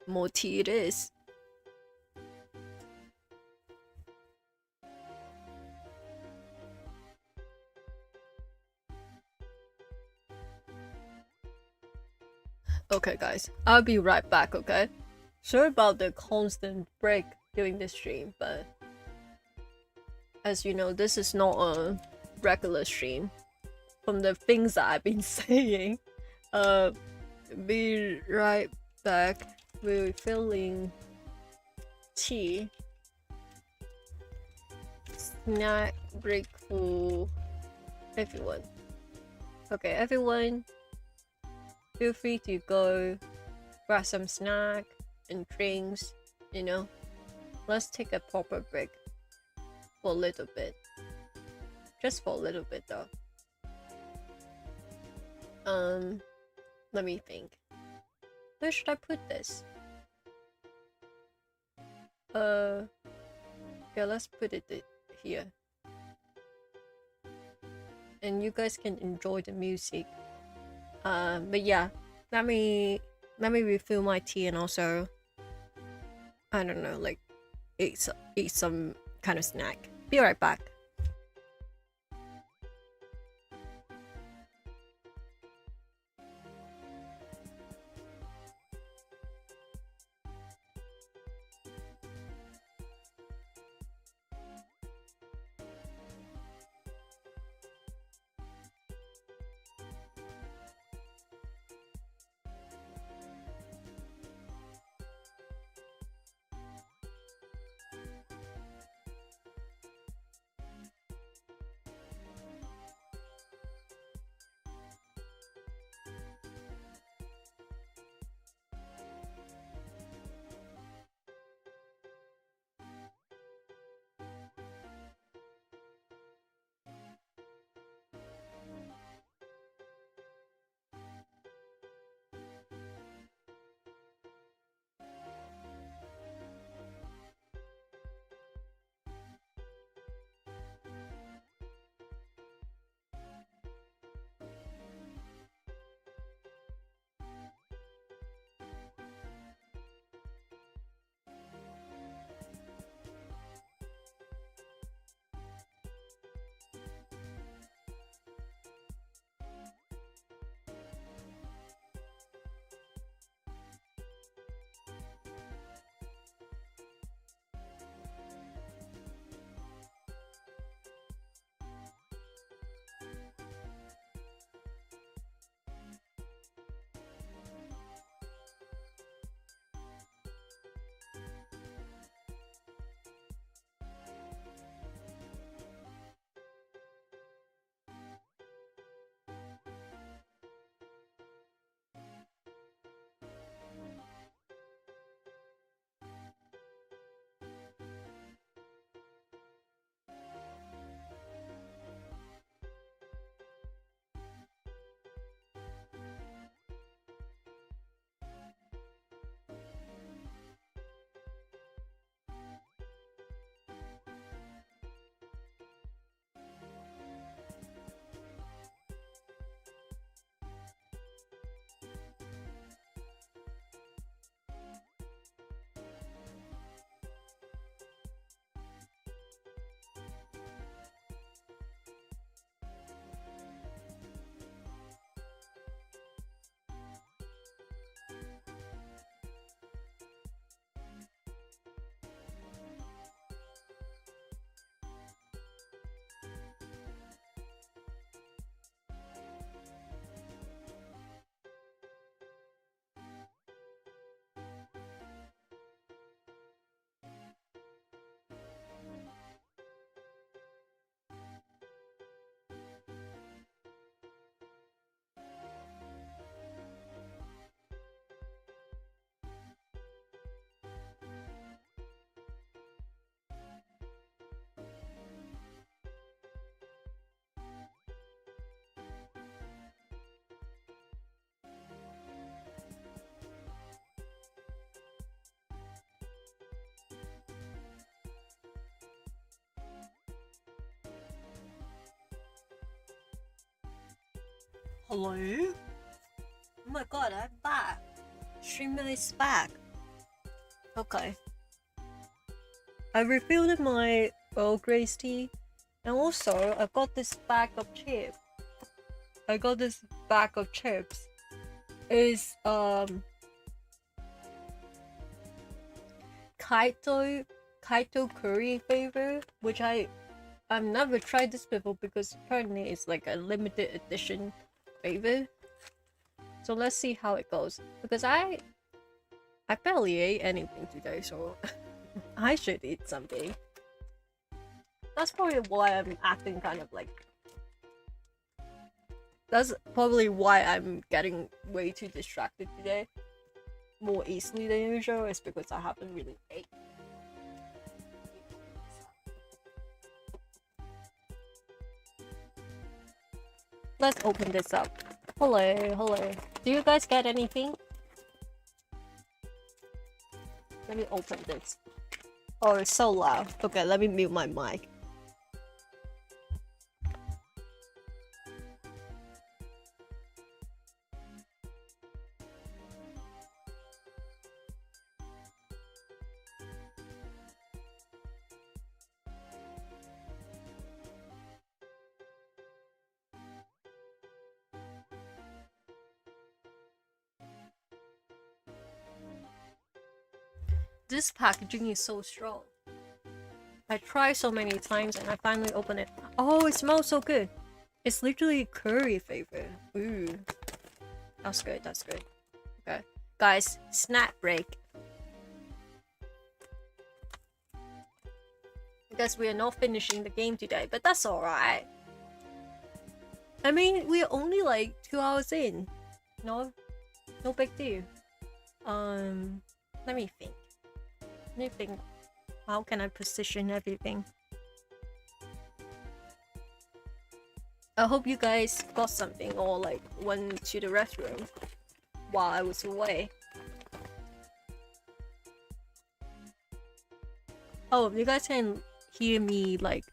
More tea it is. Okay, guys. I'll be right back, okay? Sorry about the constant break during the stream, but as you know, this is not a regular stream. From the things that I've been saying, be right back. We're filling tea. Snack break for everyone. Okay, everyone, feel free to go grab some snack and drinks, you know. Let's take a proper break for a little bit. Just for a little bit though. Let me think. Where should I put this? Yeah, let's put it here. And you guys can enjoy the music. But yeah, let me refill my tea and also, I don't know, like eat some kind of snack. Be right back. Hello? Oh my god, I'm back. Streamer is back. Okay. I refilled my Earl Grey's tea. And also, I got this bag of chips. It's Kaito curry flavor, which I've never tried this before because apparently it's like a limited edition flavor. So let's see how it goes. Because I barely ate anything today, so I should eat something. That's probably why I'm acting kind of like. That's probably why I'm getting way too distracted today. More easily than usual. It's because I haven't really ate. Let's open this up. Hello. Do you guys get anything? Let me open this. Oh, it's so loud. Okay, let me mute my mic. This packaging is so strong. I tried so many times and I finally opened it. Oh, it smells so good. It's literally curry flavor. Ooh. That's good. Okay. Guys, snack break. Because we are not finishing the game today, but that's alright. I mean, we're only like 2 hours in. No big deal. Let me think. How can I position everything? I hope you guys got something or like went to the restroom while I was away. Oh, you guys can hear me like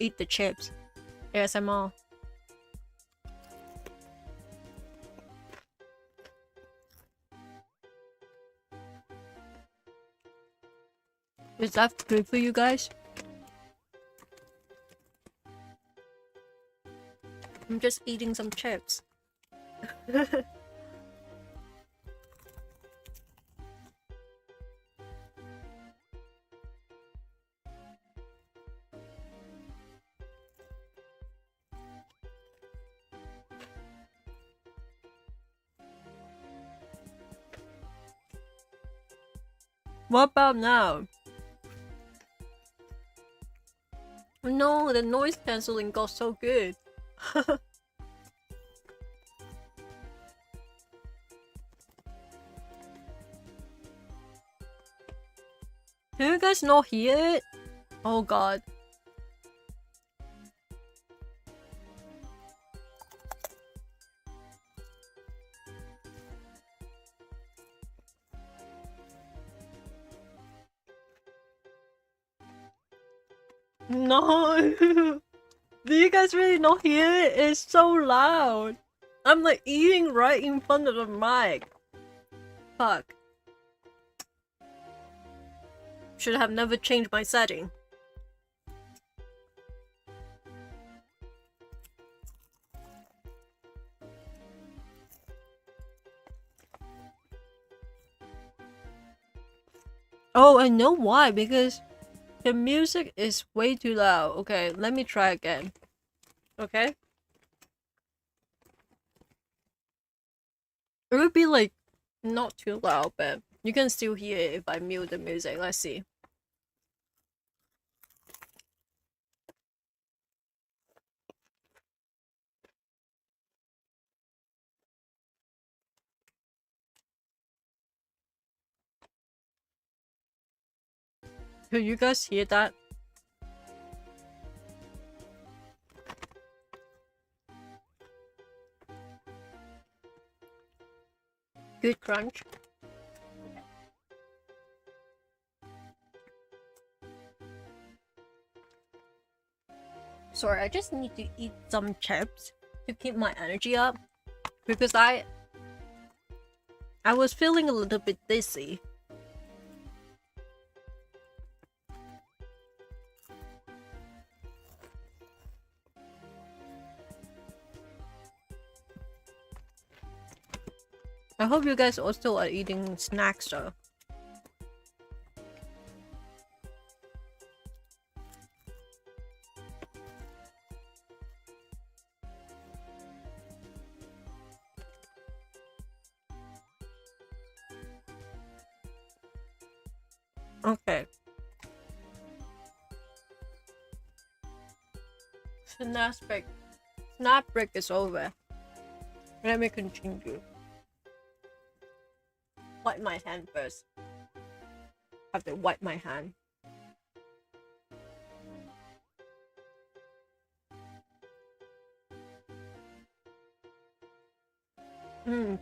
eat the chips. ASMR. Is that good for you guys? I'm just eating some chips. What about now? No, the noise cancelling got so good. Can you guys not hear it? Oh god. No. Do you guys really not hear it? It's so loud. I'm like eating right in front of the mic. Fuck. Should have never changed my setting. Oh, I know why, because the music is way too loud. Okay, let me try again. Okay? It would be like not too loud, but you can still hear it if I mute the music. Let's see. Can you guys hear that? Good crunch. Sorry, I just need to eat some chips. to keep my energy up because I was feeling a little bit dizzy. I hope you guys also are eating snacks though. Okay. Snap break is over. Let me continue. Wipe my hand first. Have to wipe my hand.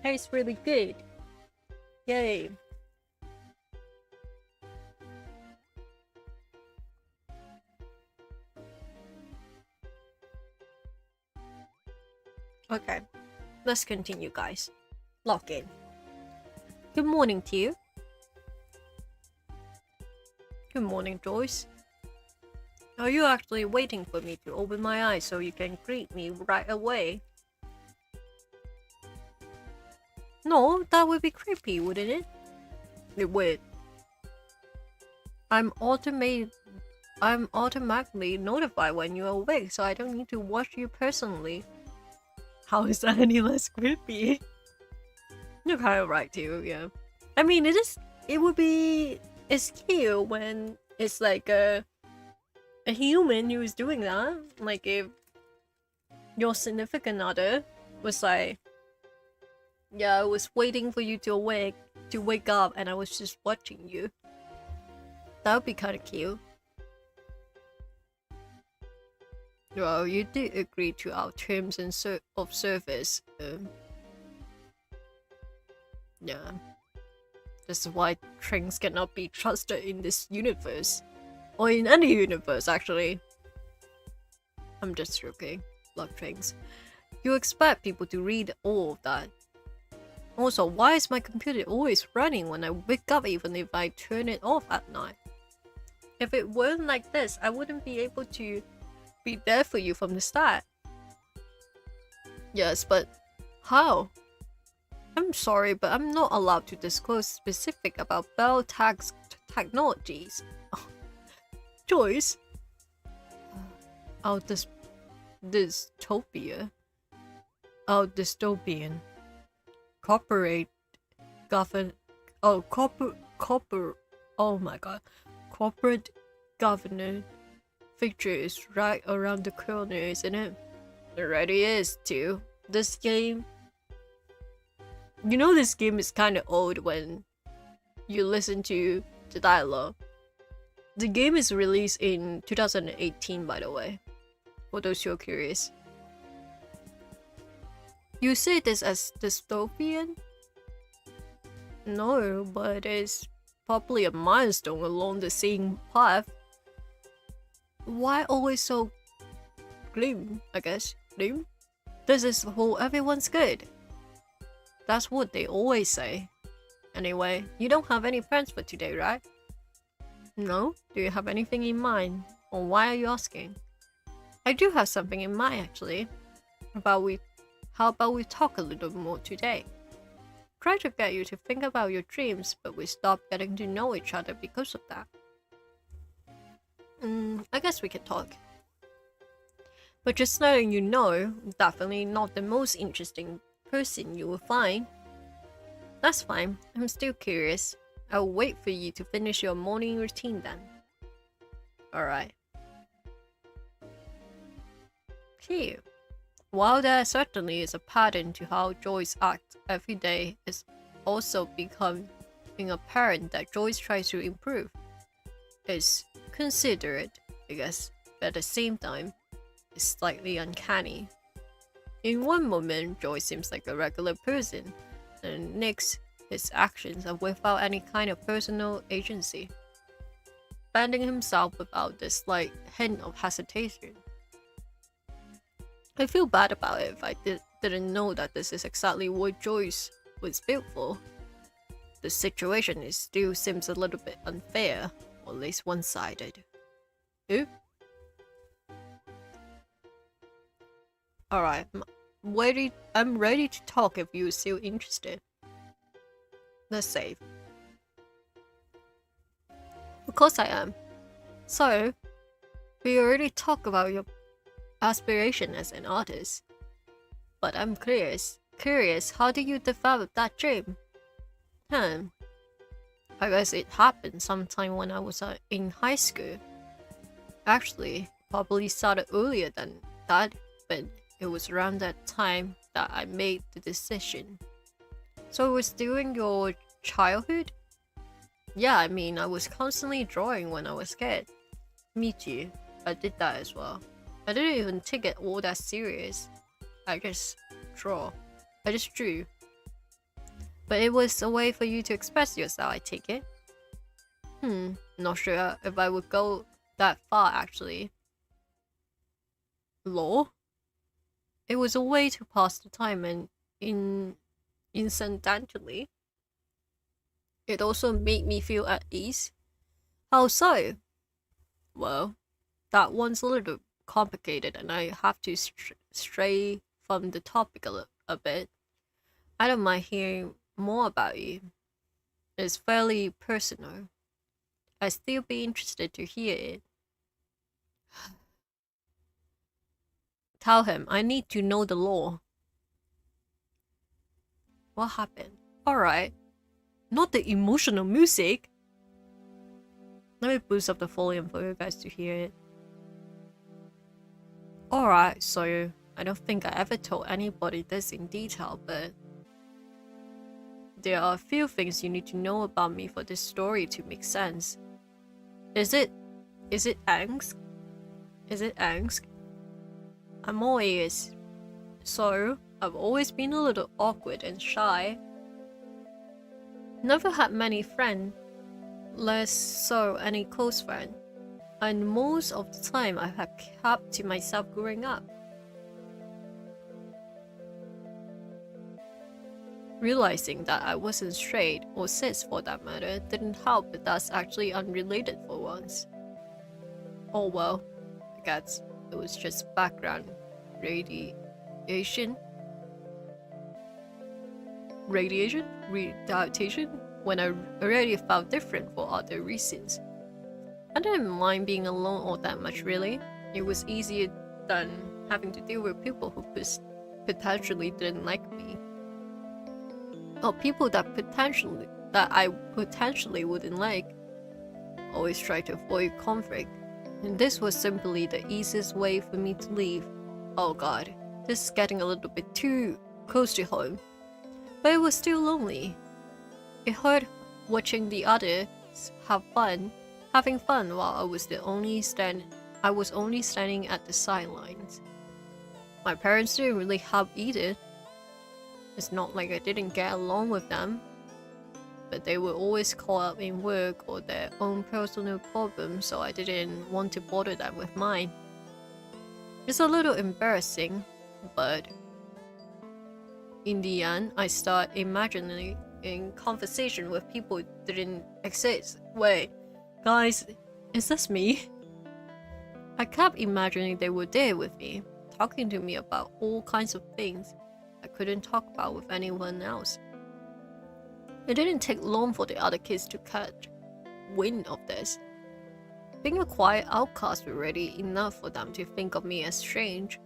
Tastes really good. Yay. Okay, let's continue, guys. Log in. Good morning to you. Good morning, Joyce. Are you actually waiting for me to open my eyes so you can greet me right away? No, that would be creepy, wouldn't it? It would. I'm automatically notified when you're awake, so I don't need to watch you personally. How is that any less creepy? You're kind of right too, yeah. I mean, it's cute when it's like a human who is doing that. Like if your significant other was like, yeah, I was waiting for you to wake up and I was just watching you. That would be kind of cute. Well, you did agree to our terms and of service. Yeah. This is why trains cannot be trusted in this universe. Or in any universe, actually. I'm just joking. Love trains. You expect people to read all of that. Also, why is my computer always running when I wake up even if I turn it off at night? If it weren't like this, I wouldn't be able to be there for you from the start. Yes, but how? I'm sorry, but I'm not allowed to disclose specific about Bell Tax technologies. Joyce? Our dystopian. Corporate govern. Oh, oh my god. Corporate governor picture is right around the corner, isn't it? It already is too. This game, you know, this game is kind of old when you listen to the dialogue. The game is released in 2018, by the way, for those who are curious. You say this as dystopian? No, but it's probably a milestone along the same path. Why always so gloom, I guess? Gloom? This is for everyone's good. That's what they always say. Anyway, you don't have any plans for today, right? No? Do you have anything in mind? Or why are you asking? I do have something in mind, actually. How about we talk a little more today? Try to get you to think about your dreams, but we stopped getting to know each other because of that. I guess we can talk. But just letting you know, definitely not the most interesting person you will find. That's fine, I'm still curious. I'll wait for you to finish your morning routine then. Alright. Phew. While there certainly is a pattern to how Joyce acts every day, it's also becoming apparent that Joyce tries to improve. It's considerate, I guess, but at the same time, it's slightly uncanny. In one moment, Joyce seems like a regular person, and next, his actions are without any kind of personal agency, bending himself without the slight hint of hesitation. I feel bad about it if I didn't know that this is exactly what Joyce was built for. The situation still seems a little bit unfair, or at least one-sided. Oop. Alright, I'm ready to talk if you're still interested. Let's save. Of course I am. So, we already talked about your aspiration as an artist. But I'm curious, how did you develop that dream? I guess it happened sometime when I was in high school. Actually, probably started earlier than that, but it was around that time that I made the decision. So it was during your childhood? Yeah, I mean, I was constantly drawing when I was a kid. Me too. I did that as well. I didn't even take it all that serious. I just drew. But it was a way for you to express yourself, I take it. Not sure if I would go that far actually. Law? It was a way to pass the time and incidentally, it also made me feel at ease. How so? Well, that one's a little complicated and I have to stray from the topic a bit. I don't mind hearing more about you. It's fairly personal. I'd still be interested to hear it. Tell him I need to know the law. What happened? Alright. Not the emotional music. Let me boost up the volume for you guys to hear it. Alright, so I don't think I ever told anybody this in detail, but there are a few things you need to know about me for this story to make sense. Is it angst? Is it angst? I'm all ears. So, I've always been a little awkward and shy. Never had many friends, less so any close friend. And most of the time I have kept to myself growing up. Realizing that I wasn't straight, or cis for that matter, didn't help, but that's actually unrelated for once. Oh well, I guess it was just background radiation, when I already felt different for other reasons. I didn't mind being alone all that much really. It was easier than having to deal with people who potentially didn't like me. Or people that I potentially wouldn't like. Always try to avoid conflict. And this was simply the easiest way for me to leave. Oh god, this is getting a little bit too close to home. But it was still lonely. It hurt watching the others having fun while I was only standing at the sidelines. My parents didn't really help either. It's not like I didn't get along with them, but they were always caught up in work or their own personal problems, so I didn't want to bother them with mine. It's a little embarrassing, but in the end, I started imagining in conversation with people who didn't exist. Wait, guys, is this me? I kept imagining they were there with me, talking to me about all kinds of things I couldn't talk about with anyone else. It didn't take long for the other kids to catch wind of this. Being a quiet outcast was already enough for them to think of me as strange.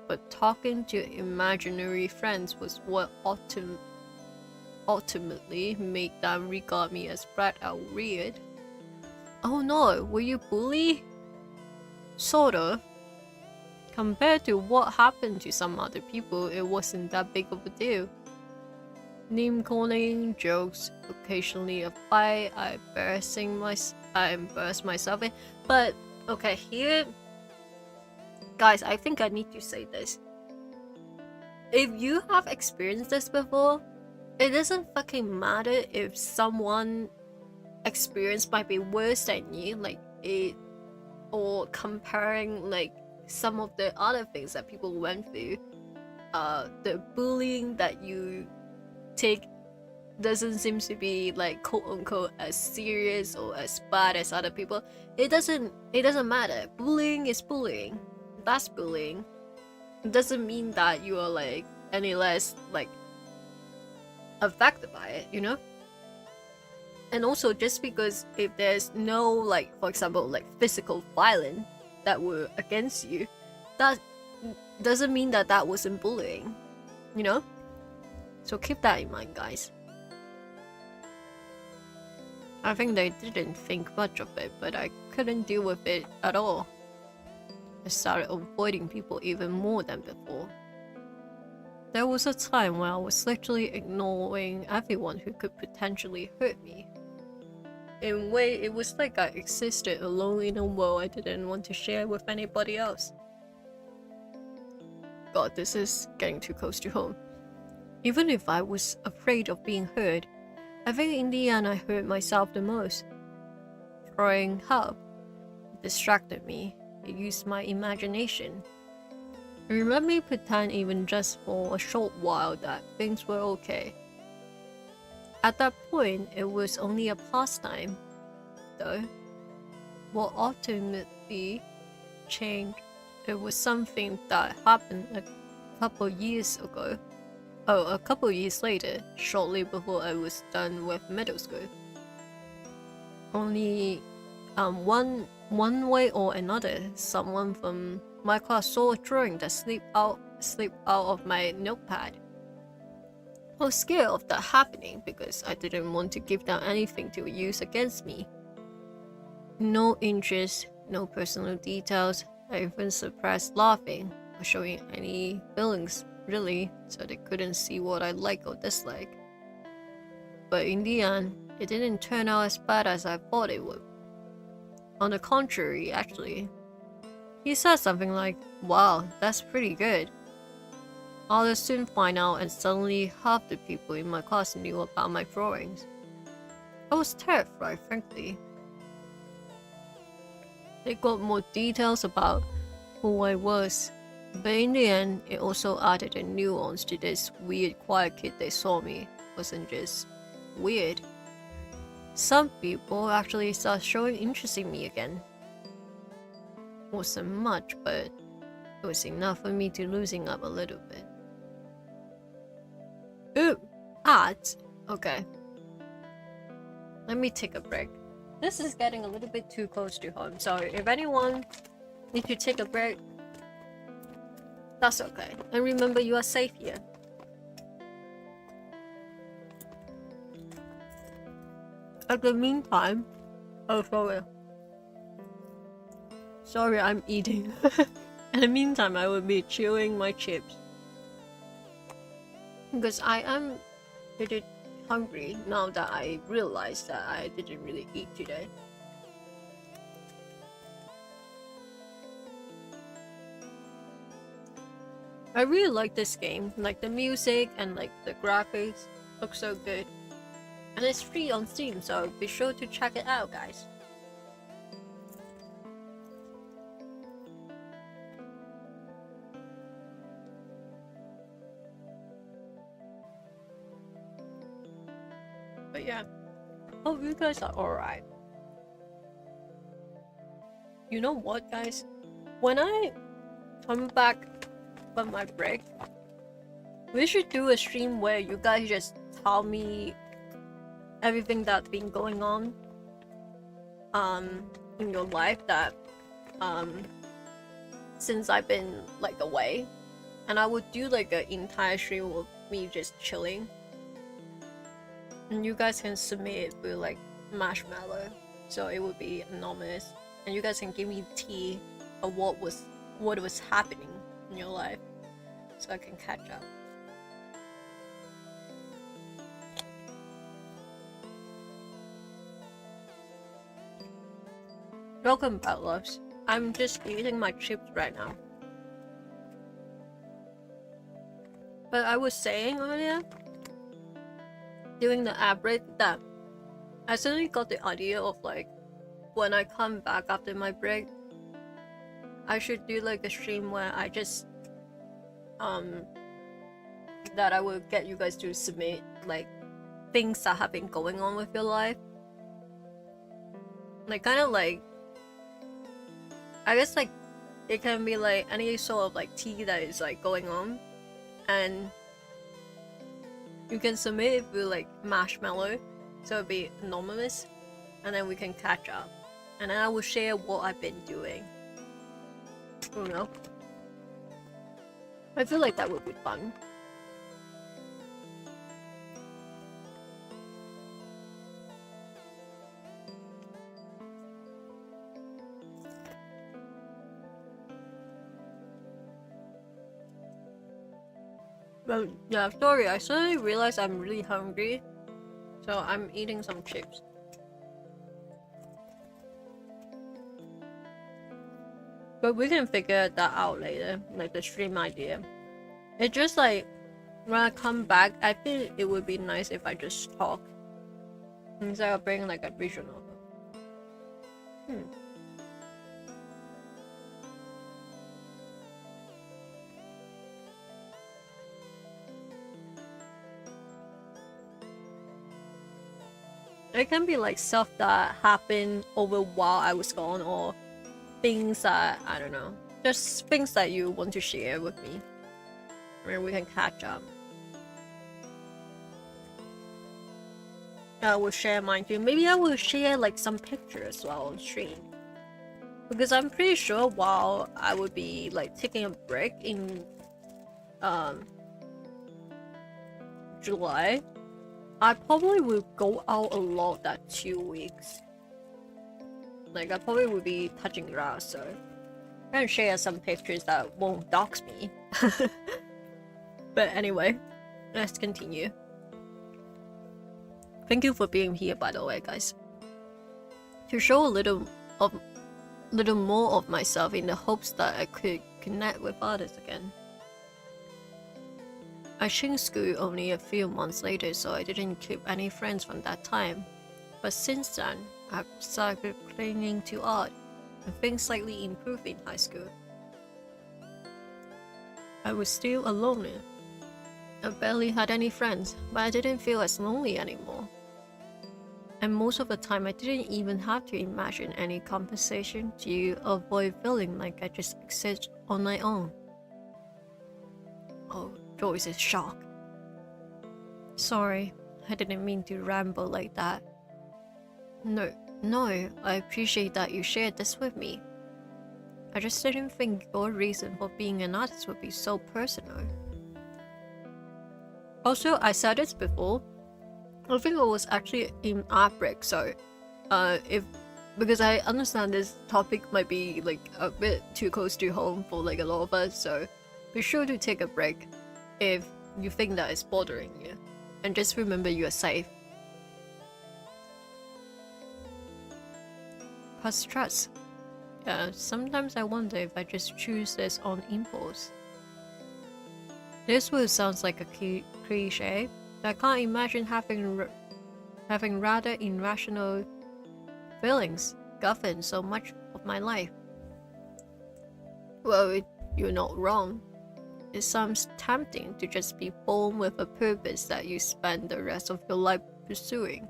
But talking to imaginary friends was what ultimately made them regard me as flat out weird. Oh no, were you bullied? Sorta. Compared to what happened to some other people, it wasn't that big of a deal. Name calling, jokes, occasionally a fight, I embarrass myself in. But okay, here, guys, I think I need to say this. If you have experienced this before, it doesn't fucking matter if someone experience might be worse than you, like it, or comparing like some of the other things that people went through, the bullying that you take doesn't seem to be like quote unquote as serious or as bad as other people. It doesn't matter. Bullying is bullying. That's bullying. It doesn't mean that you are like any less like affected by it, you know? And also, just because if there's no, like, for example, like physical violence that were against you, that doesn't mean that that wasn't bullying, you know? So keep that in mind, guys. I think they didn't think much of it, but I couldn't deal with it at all. I started avoiding people even more than before. There was a time when I was literally ignoring everyone who could potentially hurt me. In a way, it was like I existed alone in a world I didn't want to share with anybody else. God, this is getting too close to home. Even if I was afraid of being hurt, I think in the end I hurt myself the most. Trying help distracted me. It used my imagination. It let me pretend even just for a short while that things were okay. At that point, it was only a pastime, though. What ultimately changed, it was something that happened a couple years ago. Oh, a couple years later, shortly before I was done with middle school. Only one way or another, someone from my class saw a drawing that slipped out of my notepad. I was scared of that happening because I didn't want to give them anything to use against me. No interest, no personal details. I even suppressed laughing or showing any feelings, really, so they couldn't see what I like or dislike. But in the end, it didn't turn out as bad as I thought it would. On the contrary, actually. He said something like, "Wow, that's pretty good." Others soon find out, and suddenly half the people in my class knew about my drawings. I was terrified, frankly. They got more details about who I was, but in the end, it also added a nuance to this weird quiet kid they saw me. Wasn't just weird. Some people actually started showing interest in me again. Wasn't much, but it was enough for me to loosen up a little bit. Ooh, ads. Okay. Let me take a break. This is getting a little bit too close to home, so if anyone needs to take a break, that's okay. And remember, you are safe here. At the meantime, oh sorry, I'm eating. In the meantime, I will be chewing my chips. Because I am pretty hungry now that I realized that I didn't really eat today. I really like this game, like the music and like the graphics look so good. And it's free on Steam, so be sure to check it out, guys. But yeah, hope you guys are alright. You know what, guys? When I come back from my break, we should do a stream where you guys just tell me everything that's been going on in your life that since I've been like away, and I would do like an entire stream of me just chilling, and you guys can submit it with like marshmallow, so it would be anonymous, and you guys can give me tea of what was happening in your life, so I can catch up. Welcome back, loves. I'm just eating my chips right now. But I was saying earlier, during the ad break, that I suddenly got the idea of like, when I come back after my break, I should do like a stream where I just that I will get you guys to submit like things that have been going on with your life. Like kind of like, I guess like it can be like any sort of like tea that is like going on, and you can submit it with like marshmallow, so it'll be anonymous, and then we can catch up, and then I will share what I've been doing. I don't know. I feel like that would be fun. But yeah, sorry, I suddenly realized I'm really hungry, so I'm eating some chips. But we can figure that out later, like the stream idea. It's just like, when I come back, I feel it would be nice if I just talk instead of bringing like a visual novel. It can be like stuff that happened over while I was gone, or things that, I don't know, just things that you want to share with me. Where we can catch up. I will share mine too. Maybe I will share like some pictures as well on stream. Because I'm pretty sure while I would be like taking a break in July, I probably will go out a lot that 2 weeks. Like I probably will be touching grass, so I'm gonna share some pictures that won't dox me. But anyway, let's continue. Thank you for being here, by the way, guys. To show a little more of myself in the hopes that I could connect with others again. I changed school only a few months later, so I didn't keep any friends from that time. But since then, I've started clinging to art, and things slightly improved in high school. I was still a loner. I barely had any friends, but I didn't feel as lonely anymore. And most of the time I didn't even have to imagine any compensation to avoid feeling like I just exist on my own. Oh, Joyce is shocked. Sorry, I didn't mean to ramble like that. No, I appreciate that you shared this with me. I just didn't think your reason for being an artist would be so personal. Also, I said this before, I think it was actually in art break, so because I understand this topic might be like a bit too close to home for like a lot of us, so be sure to take a break if you think that it's bothering you, and just remember you are safe. Past trust. Yeah, sometimes I wonder if I just choose this on impulse. This will sound like a cliche, but I can't imagine having rather irrational feelings govern so much of my life. Well, you're not wrong. It sounds tempting to just be born with a purpose that you spend the rest of your life pursuing.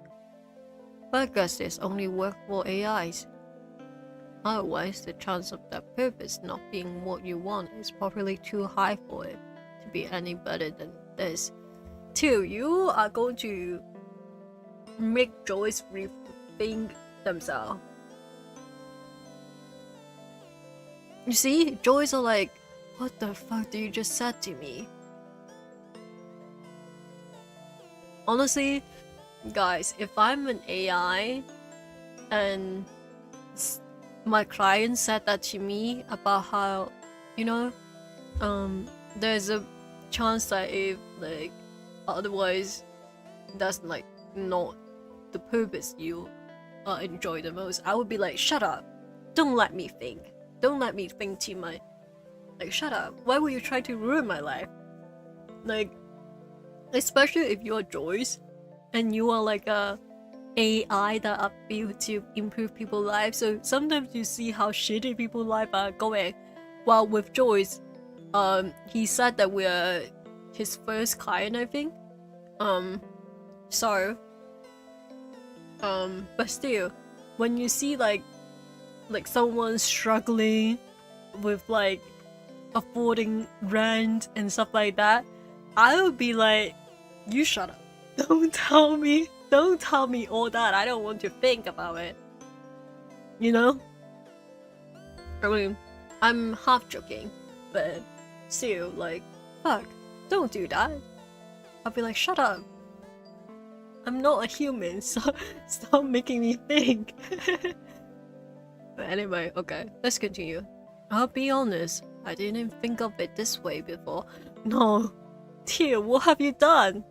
But I guess there's only work for AIs. Otherwise, the chance of that purpose not being what you want is probably too high for it to be any better than this. Till you are going to make Joyce rethink themselves. You see, Joyce are like, what the fuck did you just said to me? Honestly, guys, if I'm an AI and my client said that to me about how, you know, there's a chance that if like otherwise that's like not the purpose you enjoy the most, I would be like, shut up, don't let me think too much. Like, shut up, why would you try to ruin my life? Like, especially if you're Joyce and you are like a AI that are built to improve people's lives, so sometimes you see how shitty people's lives are going, Well, with Joyce, he said that we're his first client, I think. So, but still, when you see like someone struggling with like affording rent and stuff like that, I would be like, you shut up. Don't tell me all that. I don't want to think about it. You know? I mean, I'm half joking, but still, like, fuck, don't do that. I'll be like, shut up. I'm not a human, so stop making me think. But anyway, okay, let's continue. I'll be honest, I didn't think of it this way before. No, dear, what have you done?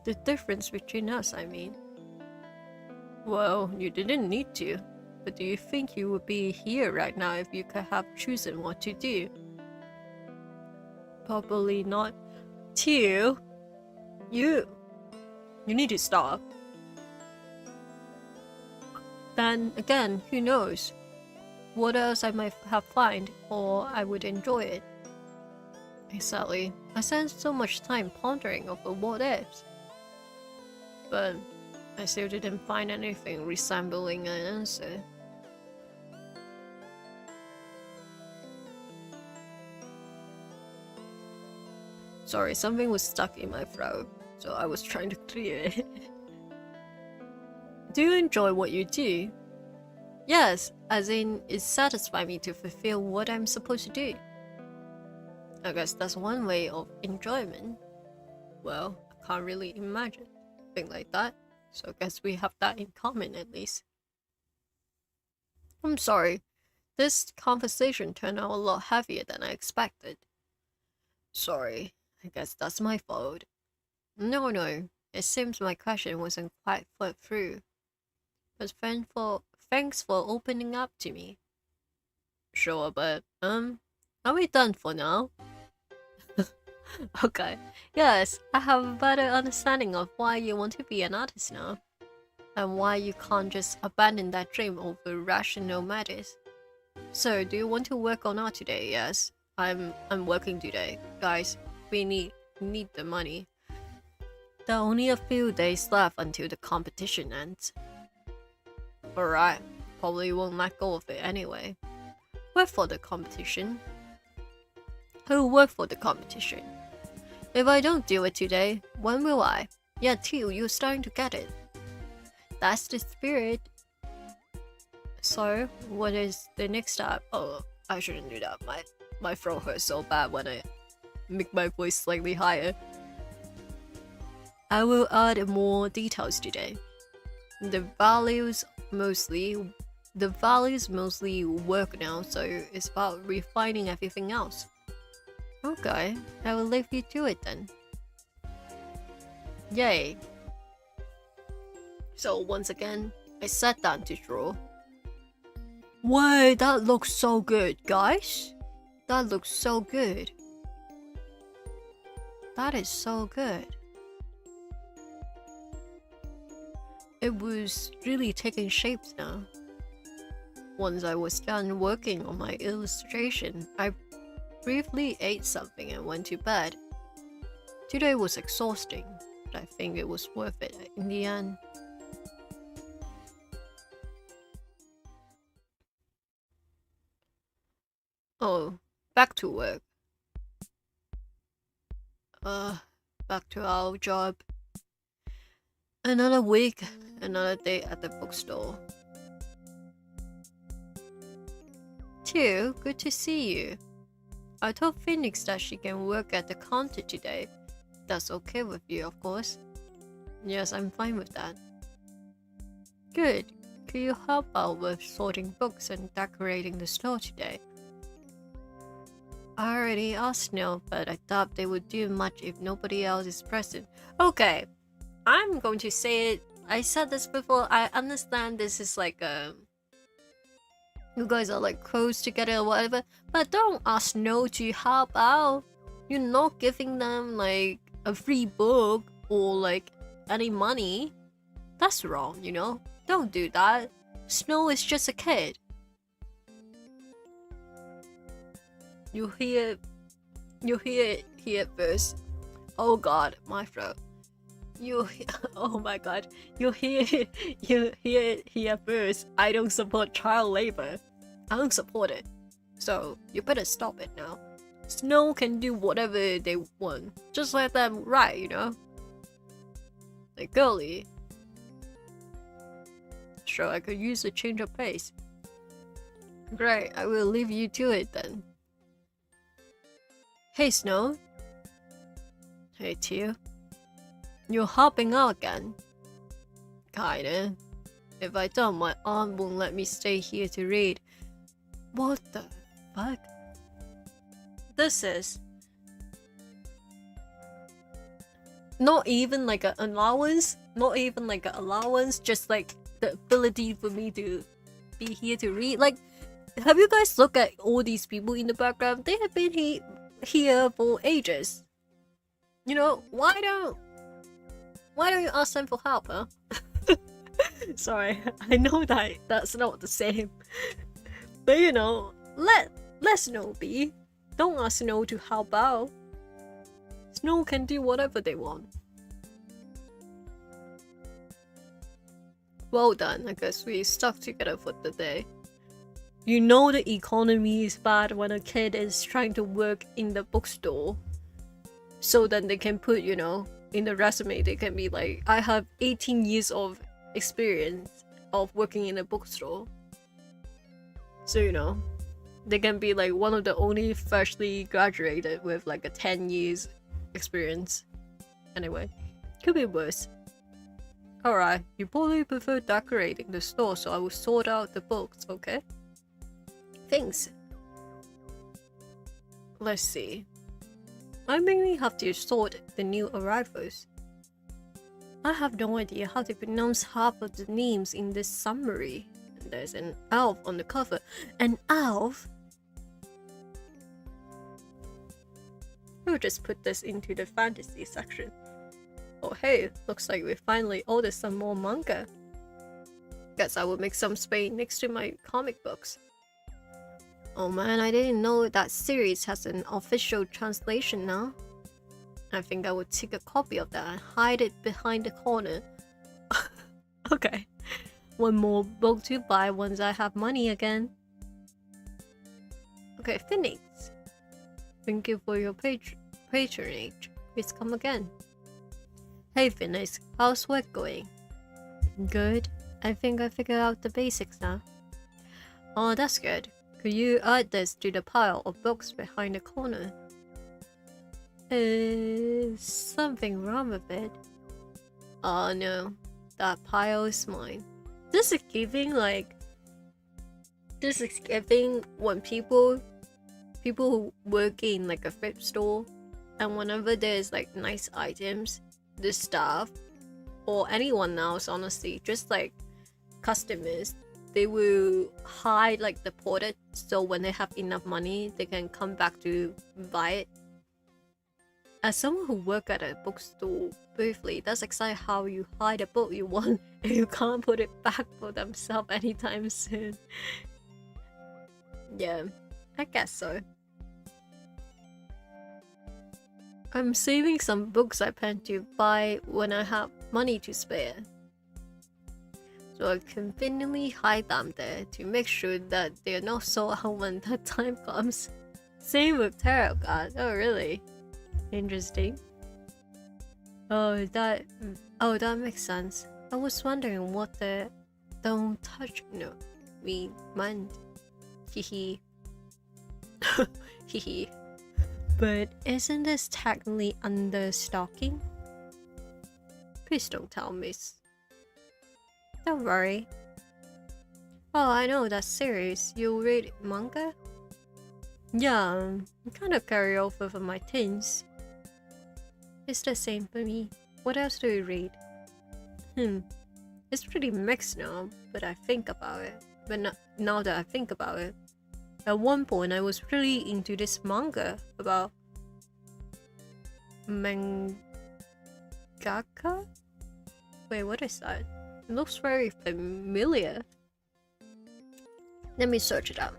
The difference between us, I mean. Well, you didn't need to. But do you think you would be here right now if you could have chosen what to do? Probably not. Teal, you need to stop. Then again, who knows? What else I might have find, or I would enjoy it. Exactly. I spent so much time pondering over what ifs. But I still didn't find anything resembling an answer. Sorry, something was stuck in my throat, so I was trying to clear it. Do you enjoy what you do? Yes, as in, it satisfies me to fulfill what I'm supposed to do. I guess that's one way of enjoyment. Well, I can't really imagine a thing like that, so I guess we have that in common at least. I'm sorry, this conversation turned out a lot heavier than I expected. Sorry, I guess that's my fault. No, it seems my question wasn't quite thought through. But thanks for opening up to me. Sure, but, are we done for now? Okay, yes, I have a better understanding of why you want to be an artist now. And why you can't just abandon that dream over rational matters. So, do you want to work on art today? Yes, I'm working today. Guys, we need the money. There are only a few days left until the competition ends. Alright, probably won't let go of it anyway. Work for the competition. Who'll work for the competition? If I don't do it today, when will I? Yeah, Teal, you're starting to get it. That's the spirit. So, what is the next step? Oh, I shouldn't do that. My throat hurts so bad when I make my voice slightly higher. I will add more details today. The values mostly work now, so it's about refining everything else. Okay, I will leave you to it then. Yay. So once again, I sat down to draw. Wait, that looks so good, guys. That looks so good. That is so good. It was really taking shape now. Once I was done working on my illustration, I briefly ate something and went to bed. Today was exhausting, but I think it was worth it in the end. Oh, back to work. Back to our job. Another week, another day at the bookstore. Teal, good to see you. I told Phoenix that she can work at the counter today. That's okay with you, of course. Yes, I'm fine with that. Good. Could you help out with sorting books and decorating the store today? I already asked Neil, but I doubt they would do much if nobody else is present. Okay, I'm going to say it. I said this before. I understand this is like you guys are like close together or whatever, but don't ask No to help out. You're not giving them like a free book or like any money. That's wrong, you know? Don't do that. Snow is just a kid. You hear it here first. Oh god, my throat. Oh my god. You hear it here first. I don't support child labor. I don't support it. So you better stop it now. Snow can do whatever they want. Just let them ride, you know? Like girly. Sure, I could use a change of pace. Great, I will leave you to it then. Hey Snow. Hey Teal. You're hopping out again. Kinda. If I don't, my aunt won't let me stay here to read. What the fuck? This is not even like an allowance. Not even like an allowance. Just like the ability for me to be here to read. Like, have you guys looked at all these people in the background? They have been here for ages. You know, why don't you ask them for help, huh? Sorry, I know that's not the same. But you know, let Snow be. Don't ask Snow to help out. Snow can do whatever they want. Well done, I guess we stuck together for the day. You know the economy is bad when a kid is trying to work in the bookstore. So then they can put, you know, in the resume they can be like, I have 18 years of experience of working in a bookstore. So you know, they can be like one of the only freshly graduated with like a 10 years experience. Anyway, could be worse. Alright, you probably prefer decorating the store, so I will sort out the books, okay? Thanks. Let's see. I mainly have to sort the new arrivals. I have no idea how to pronounce half of the names in this summary. There's an elf on the cover. An elf? We'll just put this into the fantasy section. Oh hey, looks like we finally ordered some more manga. Guess I will make some space next to my comic books. Oh man, I didn't know that series has an official translation now. I think I would take a copy of that and hide it behind the corner. Okay, one more book to buy once I have money again. Okay, Phoenix. Thank you for your patronage. Please come again. Hey Phoenix, how's work going? Good. I think I figured out the basics now. Oh, that's good. Could you add this to the pile of books behind the corner? Is something wrong with it? Oh no, that pile is mine. This is giving when people who work in like a thrift store, and whenever there's like nice items, the staff or anyone else, honestly, just like customers, they will hide like the product so when they have enough money they can come back to buy it. As someone who works at a bookstore briefly, that's exactly how you hide a book you want and you can't put it back for themselves anytime soon. Yeah, I guess so. I'm saving some books I plan to buy when I have money to spare. So I conveniently hide them there to make sure that they're not sold out when that time comes. Same with tarot cards. Oh really? Interesting. Oh that makes sense. I was wondering what the "don't touch" note meant. Hehe. Hehe. But isn't this technically under stalking? Please don't tell me. Don't worry. Oh, I know that series. You read manga? Yeah, kind of carry over from my teens. It's the same for me. What else do you read? It's pretty mixed now, but I think about it. Now that I think about it, at one point I was really into this manga about mangaka? Wait, what is that? It looks very familiar. Let me search it out.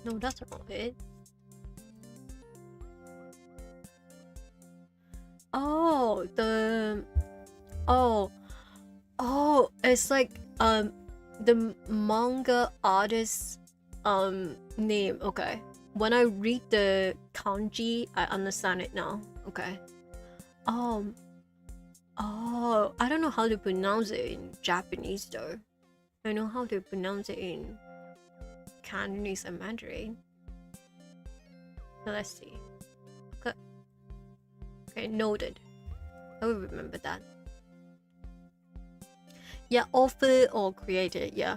No, that's not it. Oh, it's like the manga artist name. Okay, when I read the kanji, I understand it now. Okay. Oh, I don't know how to pronounce it in Japanese though. I know how to pronounce it in Cantonese and Mandarin. So let's see. Okay. Okay, noted. I will remember that. Yeah, author or creator. Yeah,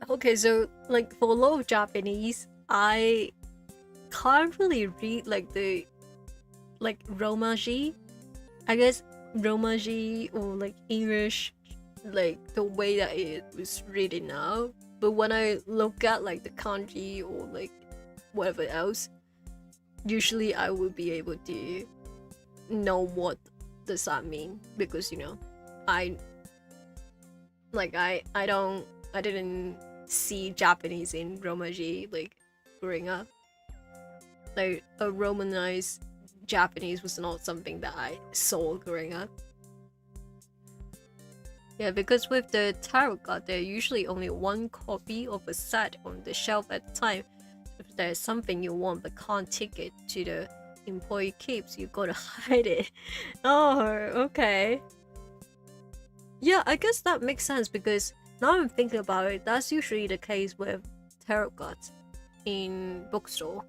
okay. So like for a lot of Japanese, I can't really read like the romaji. I guess romaji or like English, like the way that it was written now. But when I look at like the kanji or like whatever else, usually I will be able to know what does that mean, because you know I didn't see Japanese in romaji like growing up. Like a romanized Japanese was not something that I saw growing up. Yeah, because with the tarot card, there are usually only one copy of a set on the shelf at a time. If there's something you want but can't take it to the employee keeps, you gotta hide it. Oh, okay. Yeah, I guess that makes sense, because now I'm thinking about it, that's usually the case with tarot cards in bookstore.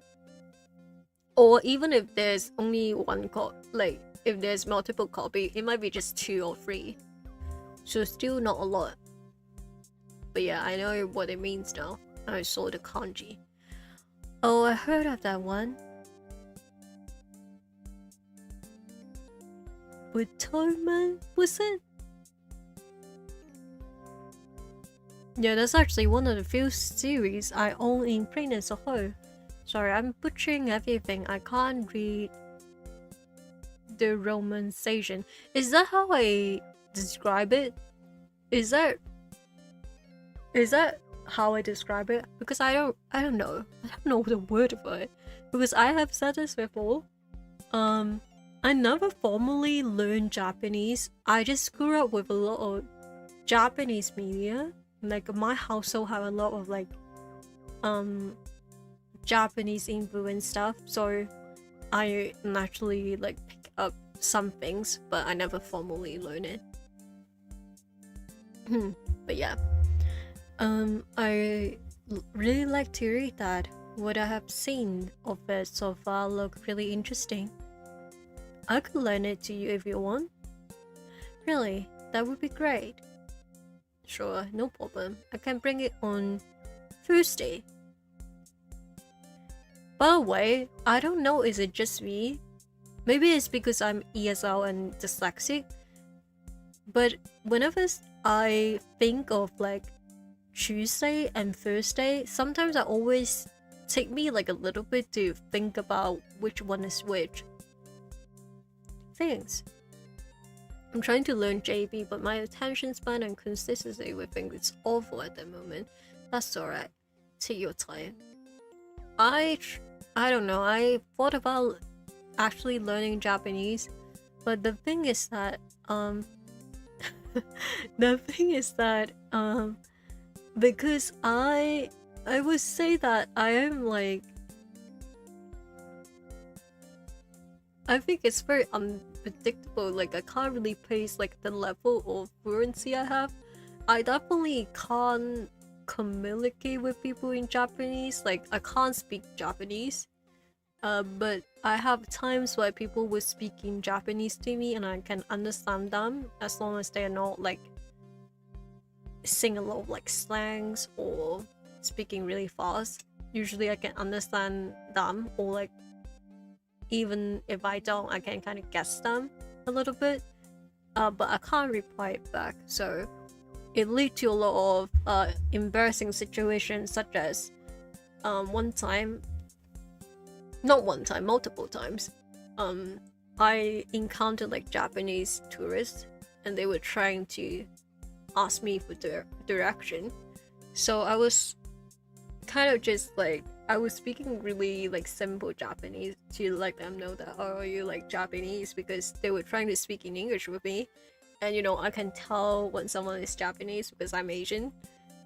Or even if there's only one copy, like if there's multiple copy, it might be just 2 or 3. So still not a lot. But yeah, I know what it means now. I saw the kanji. Oh, I heard of that one. Butoman, was it? Yeah, that's actually one of the few series I own in print as a whole. Sorry, I'm butchering everything. I can't read the romanization. Is that how I describe it? Is that how I describe it? Because I don't know. I don't know the word for it. Because I have said this before. I never formally learned Japanese. I just grew up with a lot of Japanese media. Like my household had a lot of like Japanese influence stuff, so I naturally like pick up some things, but I never formally learn it. But yeah, I really like to read that. What I have seen of it so far look really interesting. I could lend it to you if you want. Really, that would be great. Sure, no problem. I can bring it on Thursday. By the way, I don't know, is it just me? Maybe it's because I'm ESL and dyslexic. But whenever I think of like Tuesday and Thursday, sometimes I always take me like a little bit to think about which one is which. Thanks. I'm trying to learn JB, but my attention span and consistency with things is awful at the moment. That's alright. Take your time. I don't know. I thought about actually learning Japanese, but the thing is that because I would say that I am like, I think it's very unpredictable. Like I can't really place like the level of fluency I have. I definitely can't communicate with people in Japanese. Like I can't speak Japanese. But I have times where people will speak in Japanese to me and I can understand them, as long as they are not like saying a lot of like slangs or speaking really fast. Usually I can understand them, or like even if I don't, I can kind of guess them a little bit. But I can't reply it back, so it leads to a lot of embarrassing situations, such as multiple times, I encountered like Japanese tourists and they were trying to ask me for direction. So I was kind of just like I was speaking really like simple Japanese to let them know that, oh, you like Japanese, because they were trying to speak in English with me, and you know I can tell when someone is Japanese because I'm Asian,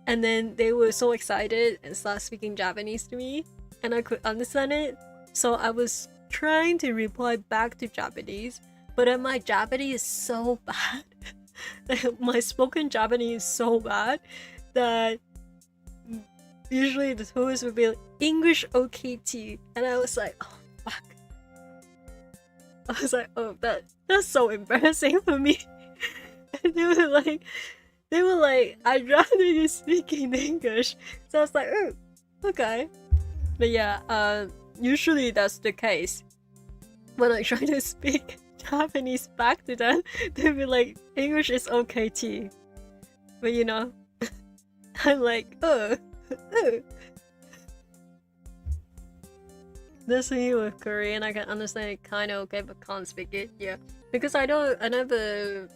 and then they were so excited and start speaking Japanese to me, and I could understand it, so I was trying to reply back to Japanese, but then my Japanese is so bad. My spoken Japanese is so bad that usually the tourists would be like, English okay too, and I was like, oh fuck. I was like, oh, that's so embarrassing for me. And they were like, I'd rather you speak in English. So I was like, oh, okay. But yeah, usually that's the case. When I try to speak Japanese back to them, they'd be like, English is okay too. But you know, I'm like, oh. This me with Korean, I can understand it kind of okay, but can't speak it. Yeah, because I never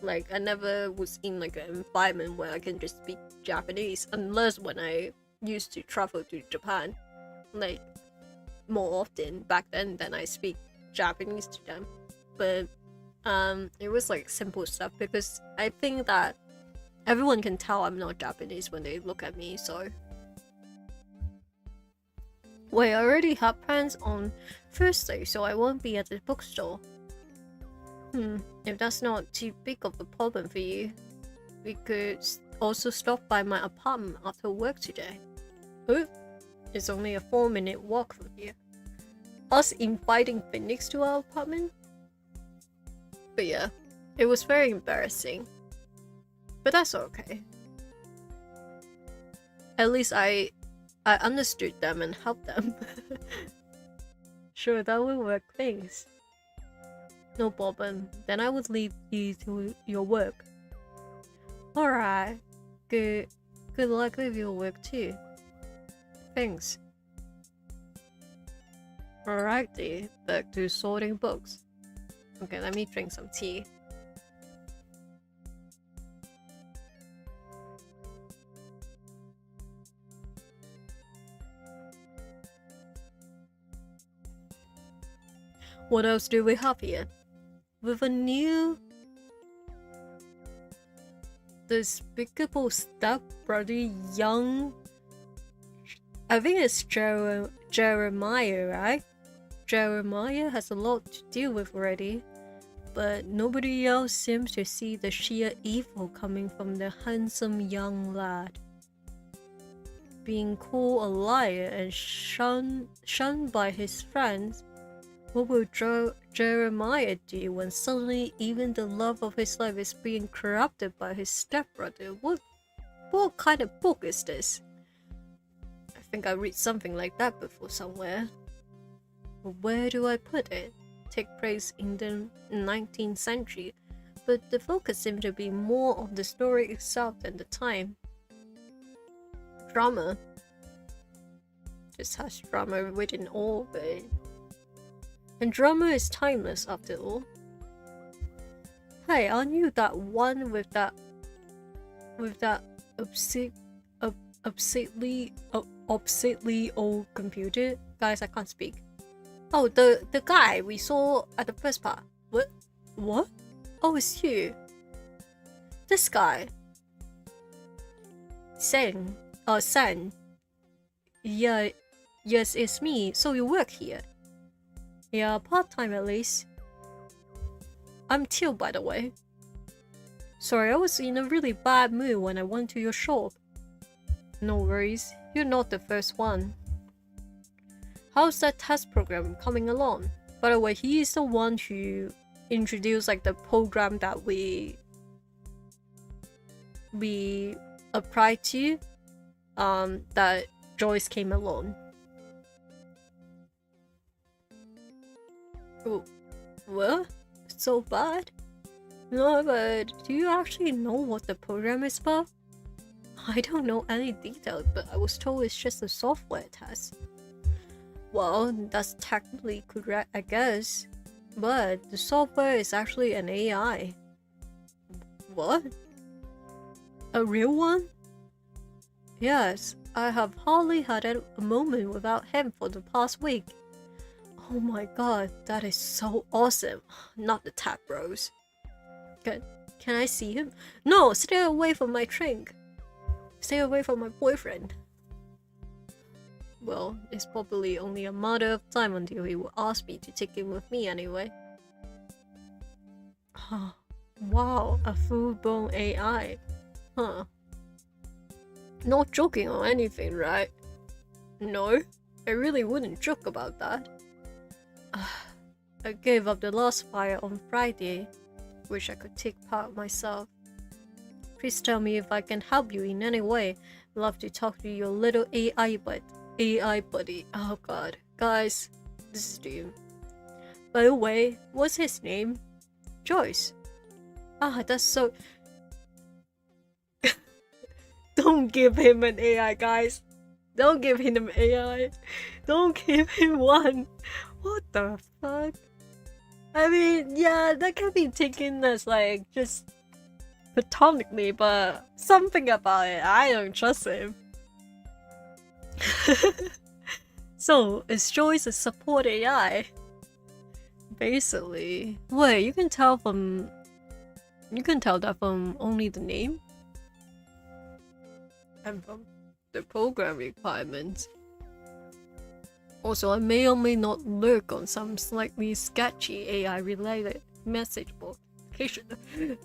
was in like an environment where I can just speak Japanese, unless when I used to travel to Japan, like more often back then I speak Japanese to them. But it was like simple stuff, because I think that everyone can tell I'm not Japanese when they look at me, so. Wait, I already have plans on Thursday, so I won't be at the bookstore. If that's not too big of a problem for you, we could also stop by my apartment after work today. Oh, it's only a 4-minute walk from here. Us inviting Phoenix to our apartment? But yeah, it was very embarrassing. But that's okay. At least I understood them and helped them. Sure, that will work, thanks. No problem, then I would leave you to your work. Alright, good luck with your work too. Thanks. Alrighty, back to sorting books. Okay, let me drink some tea. What else do we have here? With a new despicable stepbrother, young, I think it's Jeremiah, right? Jeremiah has a lot to deal with already, but nobody else seems to see the sheer evil coming from the handsome young lad. Being called a liar and shunned by his friends. What will Jeremiah do when suddenly even the love of his life is being corrupted by his stepbrother? What kind of book is this? I think I read something like that before somewhere. But where do I put it? Take place in the 19th century, but the focus seems to be more on the story itself than the time. Drama. Just has drama written all of it. And drama is timeless after all. Hey, aren't you that one with that obscenely old computer? Guys, I can't speak. Oh, the guy we saw at the first part. What? Oh, it's you. This guy. Sen. Yeah, yes, it's me. So you work here? Yeah, part-time at least. I'm Teal, by the way. Sorry, I was in a really bad mood when I went to your shop. No worries, you're not the first one. How's that test program coming along? By the way, he is the one who introduced like the program that we applied to, that Joyce came along. Oh, what? It's so bad? No, but do you actually know what the program is about? I don't know any details, but I was told it's just a software test. Well, that's technically correct, I guess. But the software is actually an AI. What? A real one? Yes, I have hardly had a moment without him for the past week. Oh my god, that is so awesome. Not the tap bros. Can I see him? No, stay away from my drink. Stay away from my boyfriend. Well, it's probably only a matter of time until he will ask me to take him with me anyway. Wow, a full-blown AI. Huh. Not joking or anything, right? No, I really wouldn't joke about that. I gave up the last fire on Friday. Wish I could take part myself. Please tell me if I can help you in any way. Love to talk to your little AI buddy. Oh god. Guys, this is Doom. By the way, what's his name? Joyce. That's so... Don't give him an AI, guys. Don't give him an AI. Don't give him one. What the fuck? I mean, yeah, that can be taken as like just platonically, but something about it, I don't trust him. So, is Joyce a support AI? Basically. Wait, you can tell that from only the name? And from the program requirements. Also, I may or may not lurk on some slightly sketchy AI-related message board.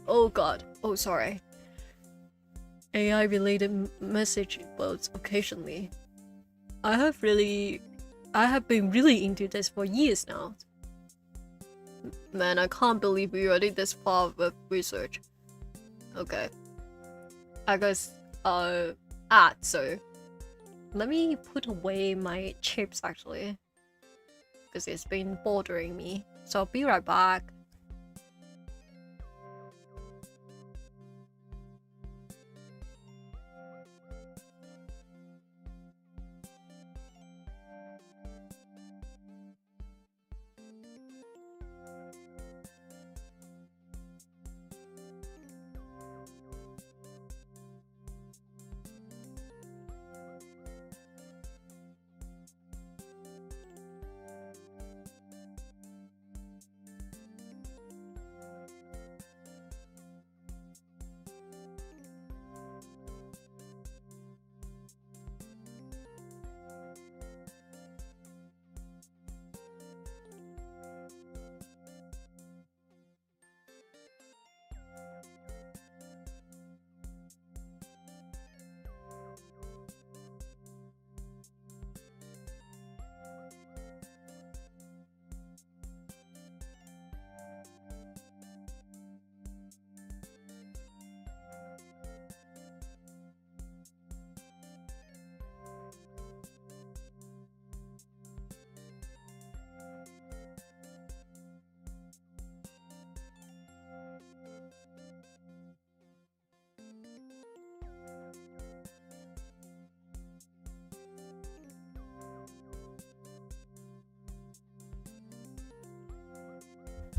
Oh god. Oh, sorry. AI-related message boards occasionally. I have been really into this for years now. Man, I can't believe we already this far with research. Okay. I guess, so let me put away my chips actually, because it's been bothering me. So I'll be right back.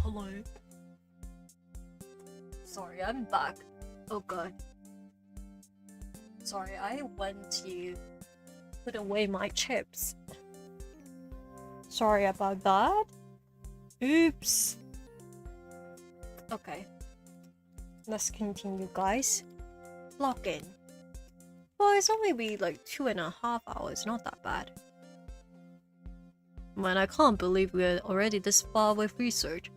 Hello. Sorry, I'm back. Oh god. Sorry, I went to put away my chips. Sorry about that. Oops. Okay. Let's continue, guys. Log in. Well, it's only been like 2.5 hours, not that bad. Man, I can't believe we're already this far with research.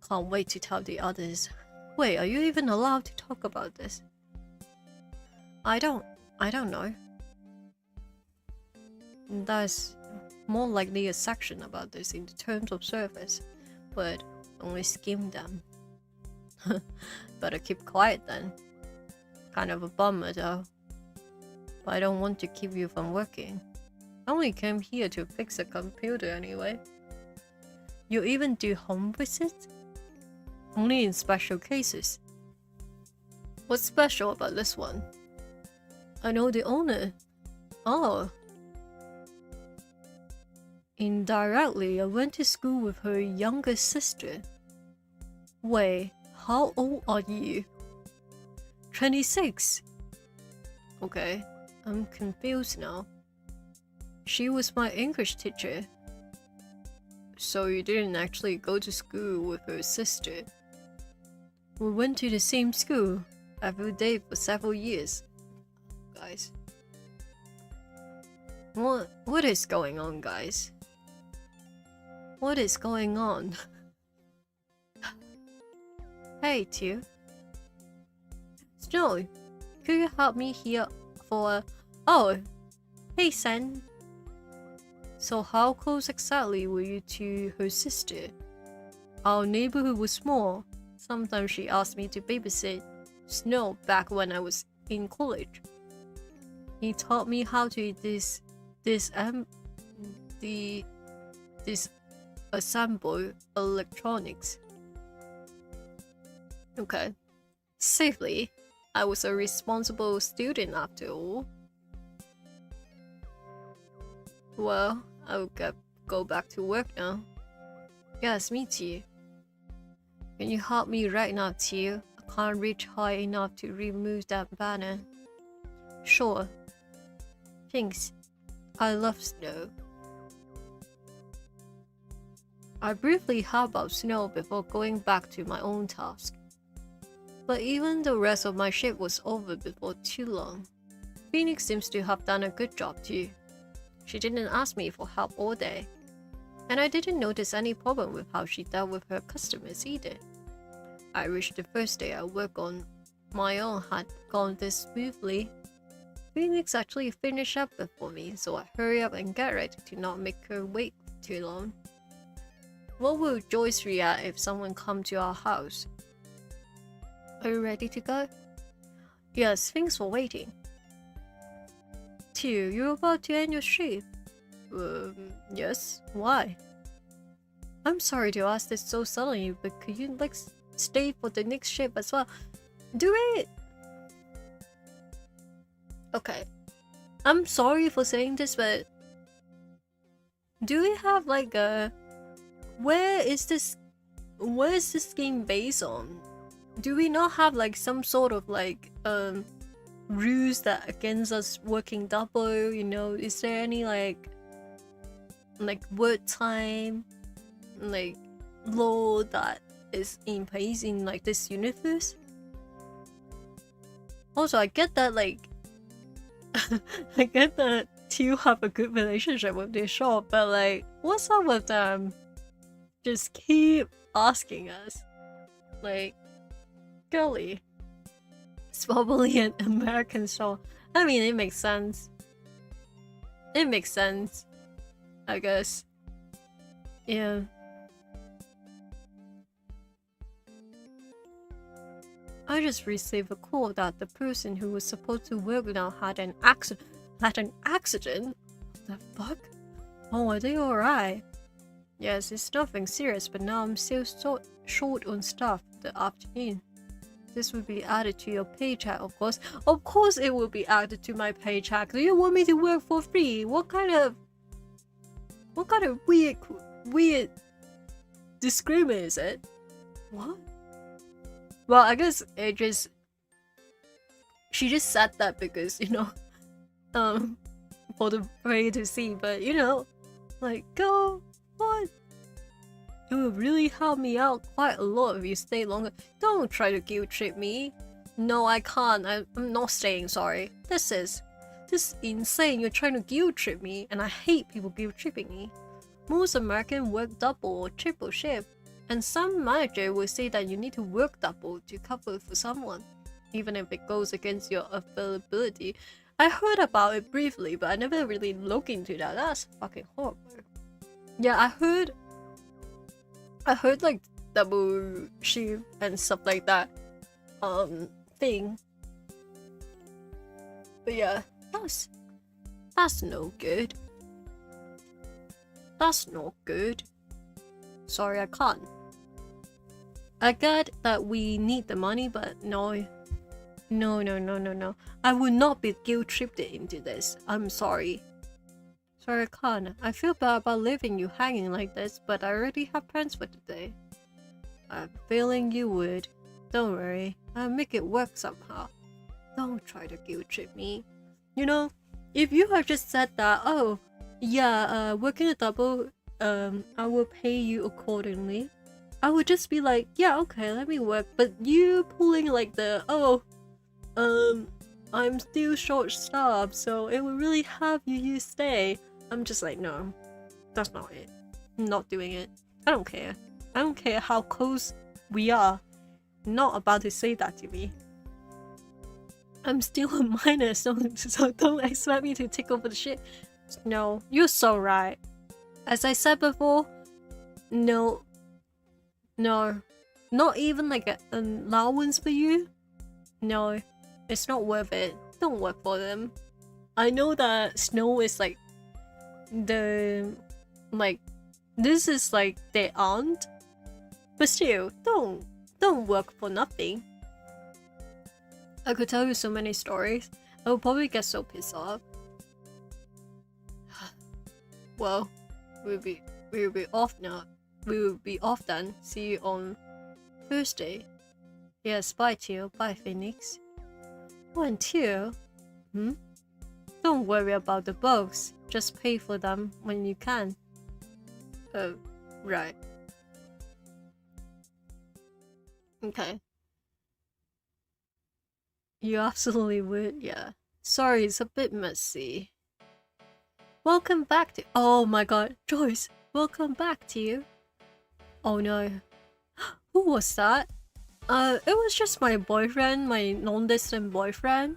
Can't wait to tell the others. Wait, are you even allowed to talk about this? I don't know. There's more likely a section about this in the terms of service, but only skim them. Better keep quiet then. Kind of a bummer though. But I don't want to keep you from working. I only came here to fix a computer anyway. You even do home visits? Only in special cases. What's special about this one? I know the owner. Oh. Indirectly, I went to school with her younger sister. Wait, how old are you? 26. Okay. I'm confused now. She was my English teacher. So you didn't actually go to school with her sister? We went to the same school every day for several years. Guys. What is going on, guys? What is going on? Hey, Teal. Snow, could you help me here for... Oh, hey, Sen. So how close exactly were you to her sister? Our neighborhood was small. Sometimes she asked me to babysit Snow back when I was in college. He taught me how to disassemble electronics. Okay. Safely. I was a responsible student after all. Well, I'll go back to work now. Yes, me too. Can you help me right now, Teal? I can't reach high enough to remove that banner. Sure. Thanks. I love Snow. I briefly helped out Snow before going back to my own task. But even the rest of my shift was over before too long. Phoenix seems to have done a good job too. She didn't ask me for help all day. And I didn't notice any problem with how she dealt with her customers either. I wish the first day I worked on my own had gone this smoothly. Phoenix actually finished up before me, so I hurry up and get ready to not make her wait too long. What will Joyce react if someone comes to our house? Are you ready to go? Yes, thanks for waiting. Teal, you're about to end your shift. Yes. Why? I'm sorry to ask this so suddenly, but could you stay for the next shift as well? Do it! Okay. I'm sorry for saying this, but do we have where is this game based on? Do we not have some sort of rules that against us working double, you know? Is there any work time law that is in place in this universe? Also, I get that I get that Teal have a good relationship with this shop, but what's up with them? Just keep asking us. Girly. It's probably an American show. I mean, it makes sense. It makes sense, I guess. Yeah. I just received a call that the person who was supposed to work now had an accident. What the fuck? Oh, are they alright? Yes, it's nothing serious, but now I'm still short on stuff the afternoon. This will be added to your paycheck, of course. Of course it will be added to my paycheck. Do you want me to work for free? What kind of weird disagreement is it? What? Well, I guess she just said that because, for the prey to see, but go, what? It will really help me out quite a lot if you stay longer. Don't try to guilt trip me. No, I can't. I'm not staying, sorry. This is insane. You're trying to guilt trip me, and I hate people guilt tripping me. Most Americans work double or triple shift, and some manager will say that you need to work double to cover for someone, even if it goes against your availability. I heard about it briefly, but I never really looked into that. That's fucking horrible. Yeah, I heard double shift and stuff like that thing. But yeah, that's no good. That's not good. Sorry, I can't. I get that we need the money, but no. I will not be guilt-tripped into this. I'm sorry. Sorry, I can't. I feel bad about leaving you hanging like this, but I already have plans for today. I have a feeling you would. Don't worry, I'll make it work somehow. Don't try to guilt-trip me. You know, if you had just said that, oh, yeah, working a double, I will pay you accordingly, I would just be like, yeah, okay, let me work. But you pulling like the, oh, I'm still short-staffed, so it would really help you stay. I'm just like, no, that's not it. I'm not doing it. I don't care. I don't care how close we are. Not about to say that to me. I'm still a minor, so don't expect me to take over the shit. No, you're so right. As I said before, no, not even like an allowance for you. No, it's not worth it. Don't work for them. I know that Snow is like this is like their aunt, but still, don't work for nothing. I could tell you so many stories. I would probably get so pissed off. Well, we'll be off now. We will be off then. See you on Thursday. Yes, bye Teal. Bye Phoenix. Oh, and Teal? Don't worry about the bugs. Just pay for them when you can. Oh, right. Okay. You absolutely would, yeah. Sorry, it's a bit messy. Welcome back to— oh my god, Joyce, welcome back to you. Oh no. Who was that? It was just my boyfriend, my non-distant boyfriend.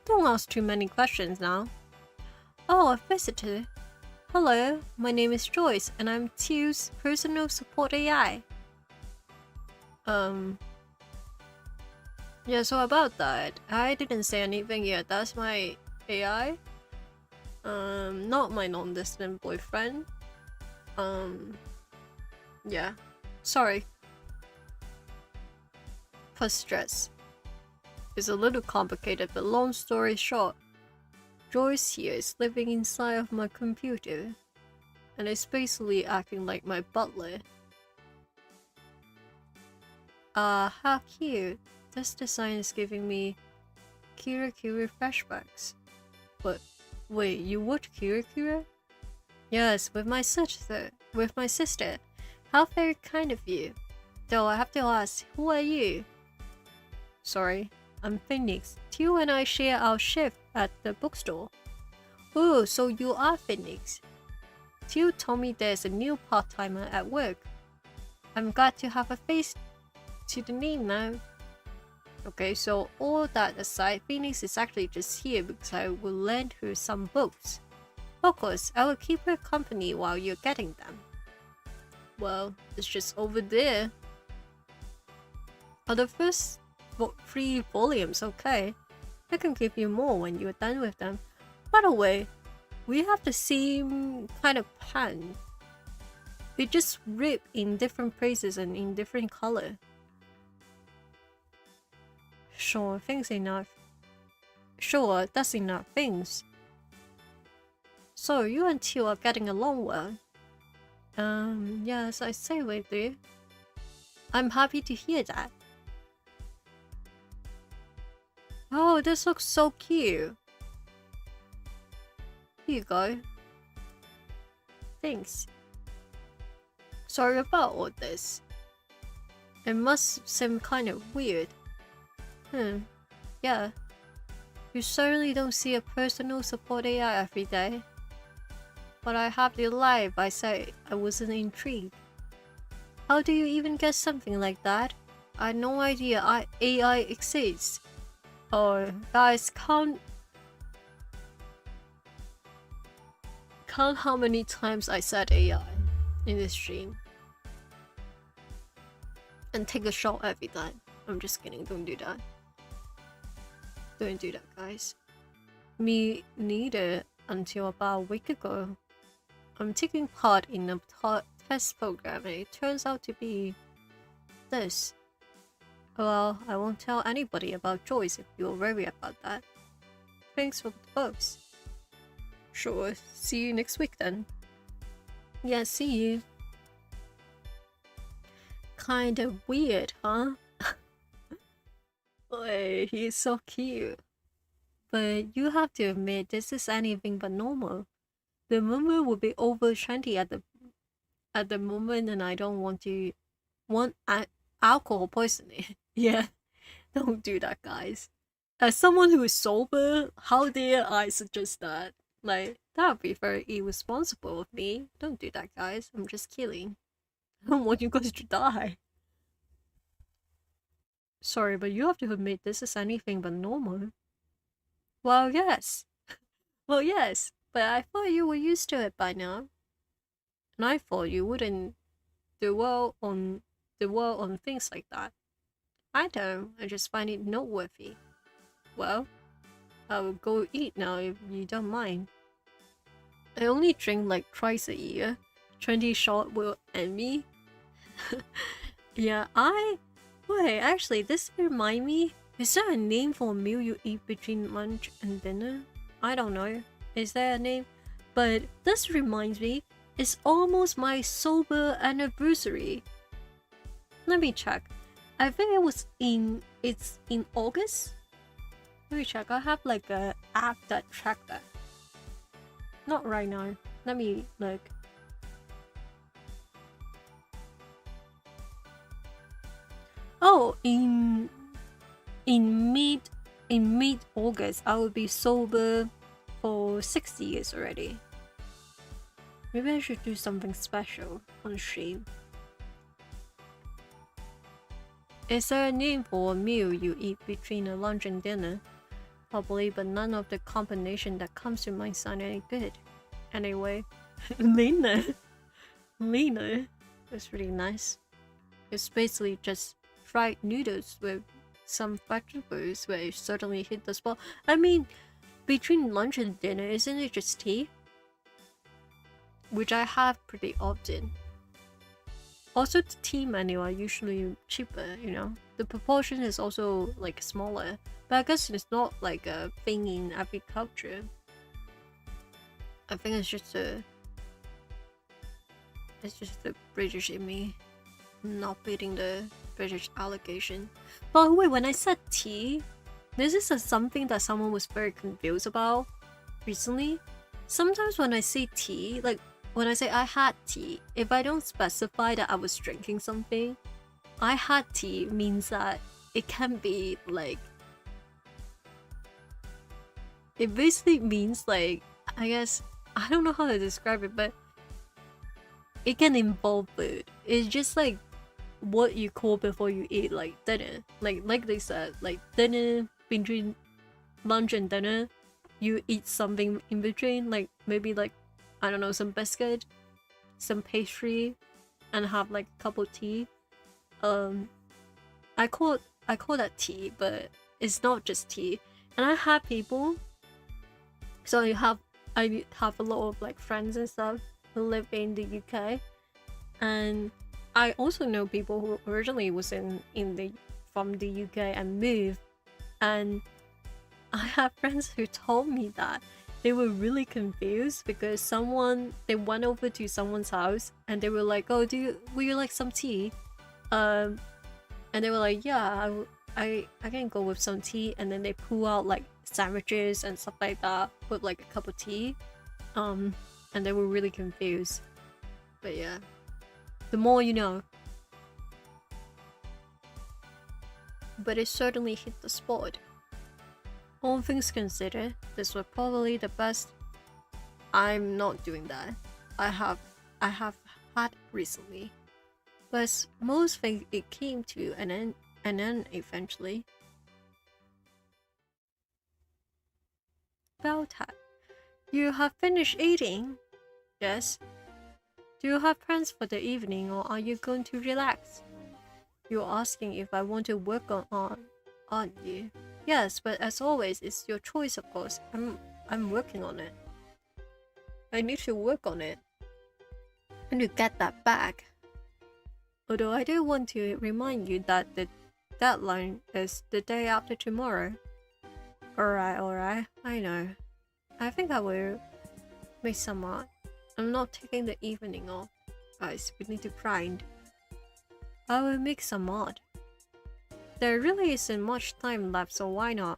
Don't ask too many questions now. Oh, a visitor. Hello, my name is Joyce, and I'm Teal's personal support AI. Yeah, so about that, I didn't say anything yet. That's my AI. Not my non-distant boyfriend. Yeah. Sorry. Plus stress. It's a little complicated, but long story short, Joyce here is living inside of my computer, and is basically acting like my butler. How cute. This design is giving me Kira Kira flashbacks. But wait, you watch Kira Kira? Yes, with my sister. How very kind of you. Though I have to ask, who are you? Sorry, I'm Phoenix. Teal and I share our shift at the bookstore. Oh, so you are Phoenix. Teal told me there's a new part-timer at work. I'm glad to have a face to the name now. Okay, so all that aside, Phoenix is actually just here because I will lend her some books. Of course, I will keep her company while you're getting them. Well, it's just over there. Are the first 3 volumes okay? I can give you more when you're done with them. By the way, we have the same kind of pen. They just rip in different places and in different color. Sure, thanks enough. Sure, that's enough, thanks. So, you and Teal are getting along well. Yes, I say we do. I'm happy to hear that. Oh, this looks so cute. Here you go. Thanks. Sorry about all this. It must seem kind of weird. Yeah. You certainly don't see a personal support AI every day. But I have to lie if I say I wasn't intrigued. How do you even get something like that? I had no idea AI exists. Oh, guys, count how many times I said AI in this stream. And take a shot every time. I'm just kidding, don't do that. Don't do that, guys. Me neither until about a week ago. I'm taking part in a test program and it turns out to be this. Well, I won't tell anybody about Joyce if you're worried about that. Thanks for the books. Sure, see you next week then. Yeah, see you. Kinda weird, huh? Boy, he's so cute. but you have to admit this is anything but normal. The moment will be over 20 at the moment, and I don't want alcohol poisoning. Yeah, don't do that, guys. As someone who is sober, how dare I suggest that? Like, that would be very irresponsible of me. Don't do that, guys. I'm just kidding. I don't want you guys to die. Sorry, but you have to admit this is anything but normal. Well, yes. Well, yes, but I thought you were used to it by now. And I thought you wouldn't dwell on things like that. I don't. I just find it noteworthy. Well, I will go eat now if you don't mind. I only drink like twice a year. 20 shot will end me. Yeah, Wait, actually, this remind me. Is there a name for a meal you eat between lunch and dinner? I don't know. Is there a name? But this reminds me, it's almost my sober anniversary. Let me check. I think it's in August? Let me check. I have like a app that track that. Not right now. Let me look. Oh, in mid August, I will be sober for 6 years already. Maybe I should do something special on stream. Is there a name for a meal you eat between a lunch and dinner? Probably, but none of the combination that comes to mind sound any good. Anyway, Lena. That's really nice. It's basically just fried noodles with some vegetables where it certainly hit the spot. I mean, between lunch and dinner, isn't it just tea? Which I have pretty often. Also, the tea menu are usually cheaper, you know? The proportion is also like smaller. But I guess it's not like a thing in every culture. I think it's just the British in me not beating the British allegation. By the way, when I said tea, this is something that someone was very confused about recently. Sometimes when I say tea, like when I say I had tea, if I don't specify that I was drinking something, I had tea means that it can be like, it basically means like, I guess, I don't know how to describe it, but it can involve food. It's just like what you call before you eat, like dinner. Like they said, like dinner, between lunch and dinner, you eat something in between, like maybe like, I don't know, some biscuit, some pastry, and have like a cup of tea. I call that tea, but it's not just tea. And I have people, so I have a lot of like friends and stuff who live in the UK, and I also know people who originally was from the UK and moved, and I have friends who told me that they were really confused because they went over to someone's house and they were like, "Oh, would you like some tea?" And they were like, "Yeah, I can go with some tea," and then they pull out like sandwiches and stuff like that with like a cup of tea, and they were really confused. But yeah, the more you know. But it certainly hit the spot. All things considered, this was probably the best. I'm not doing that. I have had recently, but most things it came to an end eventually. About that, you have finished eating? Yes. Do you have plans for the evening, or are you going to relax? You're asking if I want to work on, aren't you? Yes, but as always, it's your choice, of course. I'm working on it. I need to work on it. And to get that back. Although I do want to remind you that the deadline is the day after tomorrow. Alright, I know. I think I will make some art. I'm not taking the evening off. Guys, we need to grind. I will make some art. There really isn't much time left, so why not?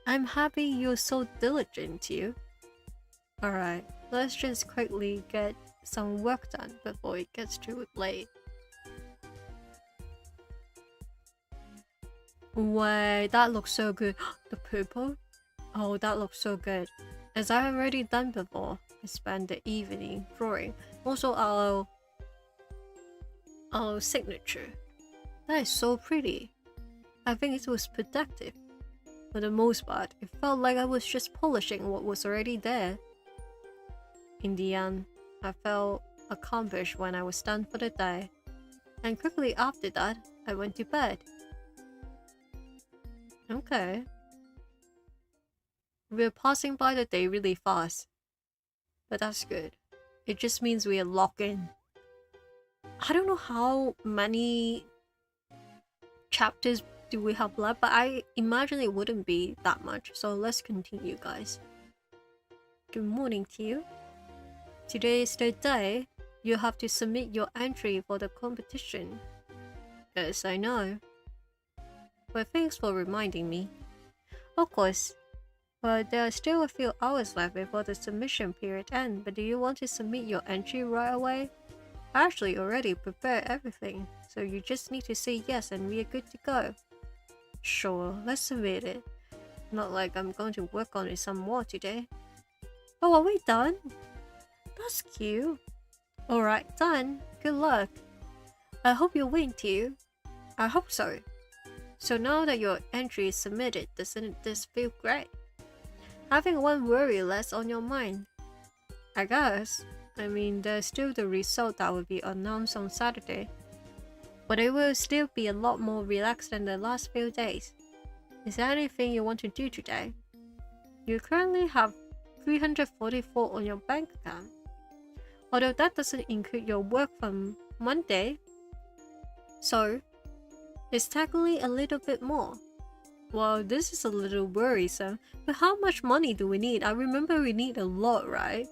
I'm happy you're so diligent, too. Alright, let's just quickly get some work done before it gets too late. Wait, that looks so good. The purple? Oh, that looks so good. As I've already done before, I spent the evening drawing. Also, our signature. That is so pretty. I think it was productive. For the most part, it felt like I was just polishing what was already there. In the end, I felt accomplished when I was done for the day. And quickly after that, I went to bed. Okay. We're passing by the day really fast. But that's good. It just means we are locked in. I don't know how many chapters do we have left, but I imagine it wouldn't be that much. So let's continue, guys. Good morning to you. Today is the day you have to submit your entry for the competition. Yes, I know. But thanks for reminding me. Of course. But there are still a few hours left before the submission period ends, but do you want to submit your entry right away? I actually already prepared everything, so you just need to say yes and we are good to go. Sure, let's submit it. Not like I'm going to work on it some more today. Oh, are we done? That's cute. Alright, done. Good luck. I hope you win too. I hope so. So now that your entry is submitted, doesn't this feel great? Having one worry less on your mind. I guess. I mean, there's still the result that will be announced on Saturday. But it will still be a lot more relaxed than the last few days. Is there anything you want to do today? You currently have 344 on your bank account. Although that doesn't include your work from Monday. So, it's technically a little bit more. Well, this is a little worrisome, but how much money do we need? I remember we need a lot, right?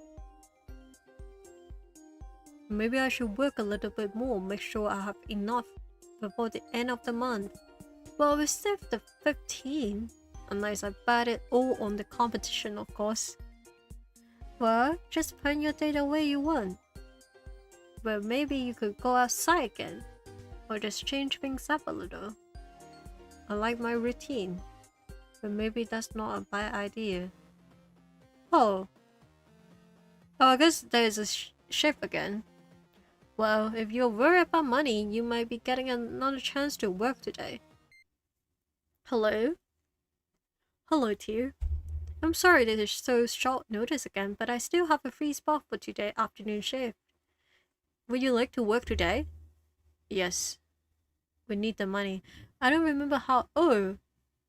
Maybe I should work a little bit more, make sure I have enough before the end of the month. Well, we still have the 15, unless I bet it all on the competition, of course. Well, just plan your day the way you want. But maybe you could go outside again, or just change things up a little. I like my routine, but maybe that's not a bad idea. Oh, I guess there's a shift again. Well, if you're worried about money, you might be getting another chance to work today. Hello? Hello to you. I'm sorry this is so short notice again, but I still have a free spot for today afternoon shift. Would you like to work today? Yes. We need the money. I don't remember how. Oh,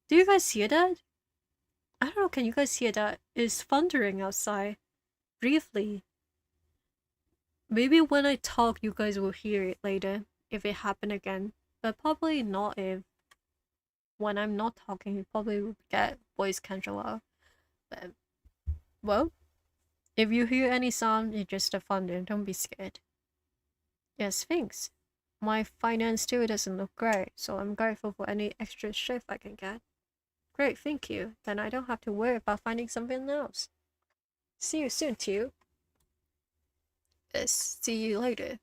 do you guys hear that? I don't know, can you guys hear that? It's thundering outside. Briefly. Maybe when I talk, you guys will hear it later, if it happened again. But probably not if when I'm not talking, you probably will get voice control out. But, well, if you hear any sound, it's just a thunder, don't be scared. Yes, thanks. My finance still doesn't look great, so I'm grateful for any extra shift I can get. Great, thank you. Then I don't have to worry about finding something else. See you soon, too. Yes, see you later.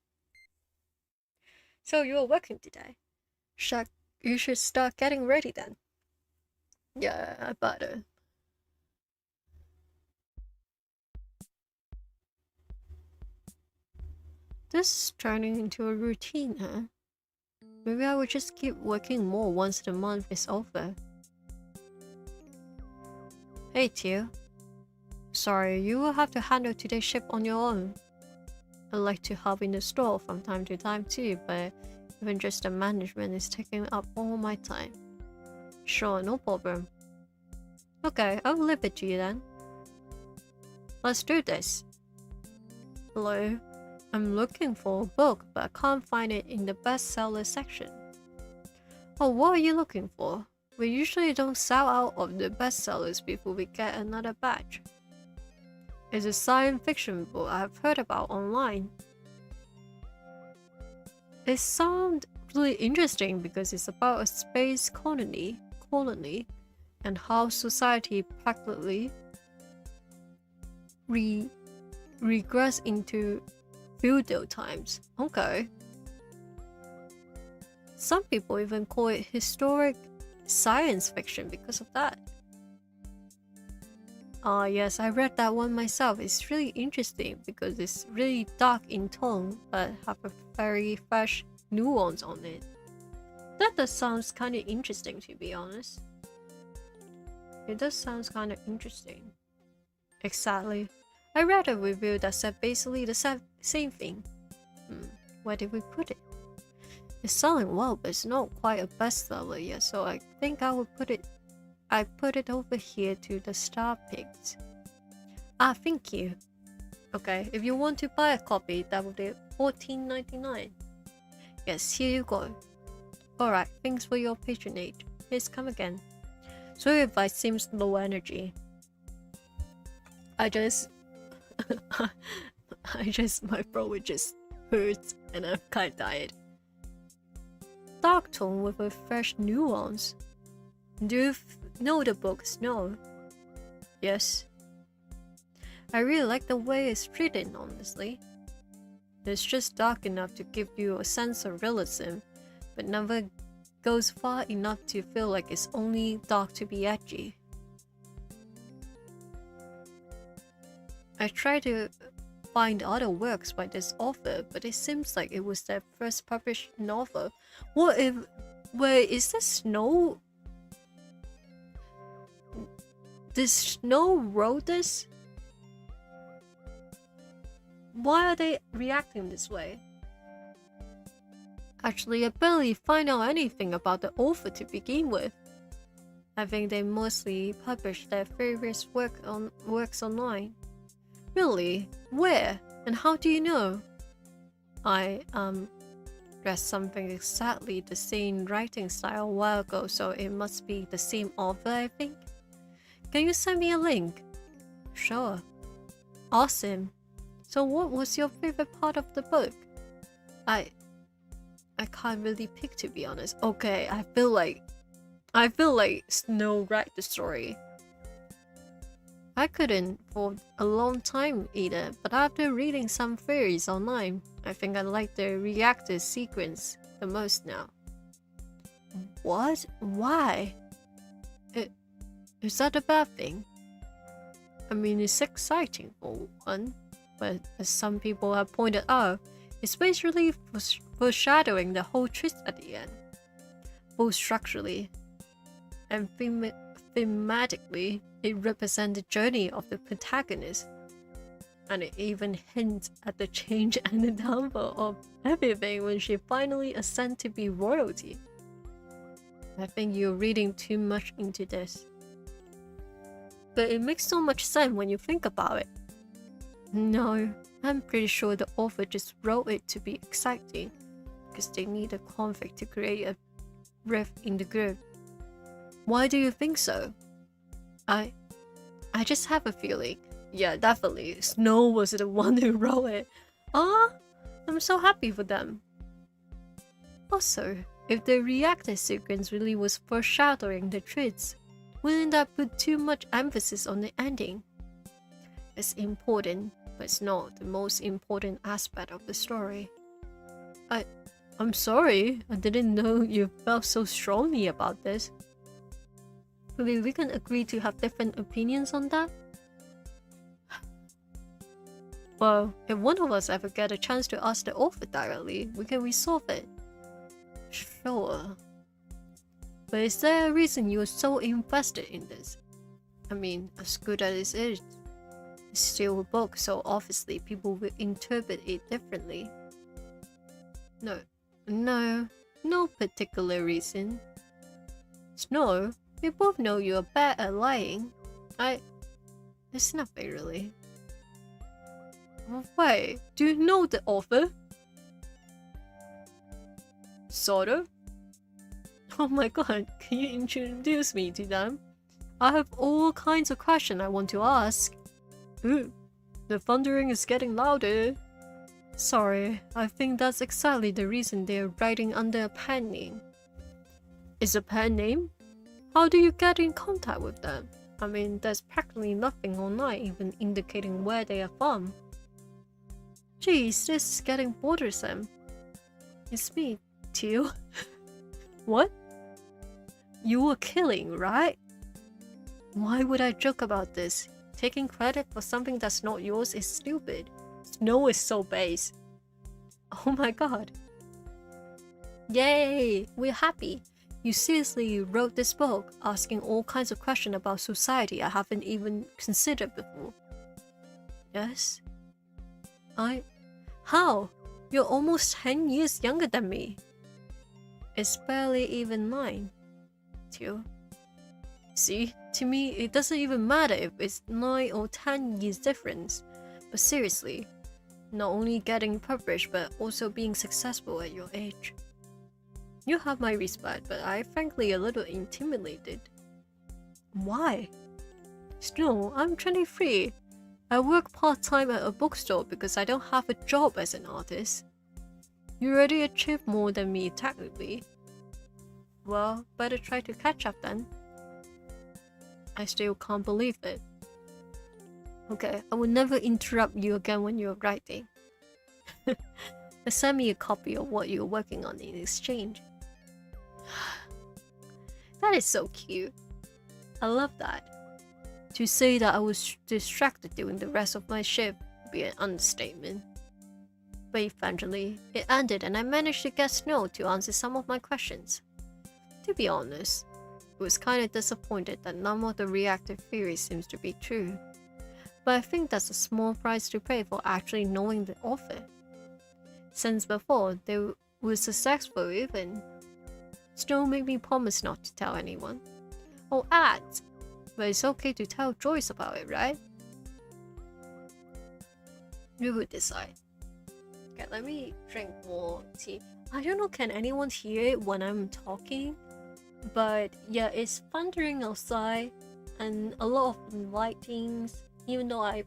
So you're working today? You should start getting ready then. Yeah, I better. This is turning into a routine, huh? Maybe I would just keep working more once the month is over. Hey, Tio. Sorry, you will have to handle today's shift on your own. I like to help in the store from time to time too, but even just the management is taking up all my time. Sure, no problem. Okay, I'll leave it to you then. Let's do this. Hello? I'm looking for a book, but I can't find it in the bestseller section. Oh, what are you looking for? We usually don't sell out of the bestsellers before we get another batch. It's a science fiction book I've heard about online. It sounds really interesting because it's about a space colony. and how society practically regress into feudal times. Okay. Some people even call it historic science fiction because of that. Yes, I read that one myself. It's really interesting because it's really dark in tone but have a very fresh nuance on it. That does sound kind of interesting, to be honest. It does sound kind of interesting. Exactly. I read a review that said basically the same thing. Where did we put it? It's selling well, but it's not quite a bestseller yet, so I think I put it over here to the star picks. Thank you. Okay, if you want to buy a copy, that would be $14.99. Yes, here you go. Alright, thanks for your patronage. Please come again. Sorry if I seems low energy. My throat just hurts and I'm kinda tired. Dark tone with a fresh nuance. Do you know the book Snow? Yes. I really like the way it's written, honestly. It's just dark enough to give you a sense of realism, but never goes far enough to feel like it's only dark to be edgy. I tried to find other works by this author, but it seems like it was their first published novel. What if... Wait, is this Snow? Did Snow wrote this? Why are they reacting this way? Actually, I barely find out anything about the author to begin with. I think they mostly publish their various works online. Really? Where? And how do you know? I read something exactly the same writing style a while ago, so it must be the same author, I think. Can you send me a link? Sure. Awesome. So what was your favorite part of the book? I can't really pick, to be honest. Okay, I feel like Snow wrote the story. I couldn't for a long time either, but after reading some theories online, I think I like the reactor sequence the most now. What? Why? Is that a bad thing? I mean, it's exciting for one, but as some people have pointed out, it's basically foreshadowing the whole twist at the end, both structurally and thematically. It represents the journey of the protagonist, and it even hints at the change and the downfall of everything when she finally ascends to be royalty. I think you're reading too much into this, but it makes so much sense when you think about it. No, I'm pretty sure the author just wrote it to be exciting, because they need a conflict to create a rift in the group. Why do you think so? I just have a feeling. Yeah, definitely. Snow was the one who wrote it. I'm so happy for them. Also, if the reactor sequence really was foreshadowing the twist, wouldn't that put too much emphasis on the ending? It's important, but it's not the most important aspect of the story. I'm sorry, I didn't know you felt so strongly about this. Maybe we can agree to have different opinions on that? Well, if one of us ever get a chance to ask the author directly, we can resolve it. Sure. But is there a reason you're so invested in this? I mean, as good as it is, it's still a book, so obviously people will interpret it differently. No particular reason. Snow, we both know you're bad at lying. It's nothing really. Wait, do you know the author? Sort of. Oh my god, can you introduce me to them? I have all kinds of questions I want to ask. Ooh, the thundering is getting louder. Sorry, I think that's exactly the reason they're writing under a pen name. Is a pen name? How do you get in contact with them? I mean, there's practically nothing online even indicating where they are from. Geez, this is getting bothersome. It's me, Teal. What? You were killing, right? Why would I joke about this? Taking credit for something that's not yours is stupid. Snow is so base. Oh my god. Yay! We're happy. You seriously wrote this book, asking all kinds of questions about society I haven't even considered before. Yes? How? You're almost 10 years younger than me. It's barely even 9. Teal. See, to me, it doesn't even matter if it's 9 or 10 years difference. But seriously, not only getting published, but also being successful at your age. You have my respect, but I'm frankly a little intimidated. Why? Snow, I'm 23. I work part-time at a bookstore because I don't have a job as an artist. You already achieved more than me technically. Well, better try to catch up then. I still can't believe it. Okay, I will never interrupt you again when you're writing. Send me a copy of what you're working on in exchange. That is so cute. I love that. To say that I was distracted during the rest of my shift would be an understatement. But eventually, it ended and I managed to get Snow to answer some of my questions. To be honest, I was kinda disappointed that none of the reactive theory seems to be true. But I think that's a small price to pay for actually knowing the author. Since before, they were successful even. Snow made me promise not to tell anyone. Oh, ads! But it's okay to tell Joyce about it, right? You would decide. Okay, let me drink more tea. I don't know, can anyone hear it when I'm talking? But yeah, it's thundering outside and a lot of lightings. Even though I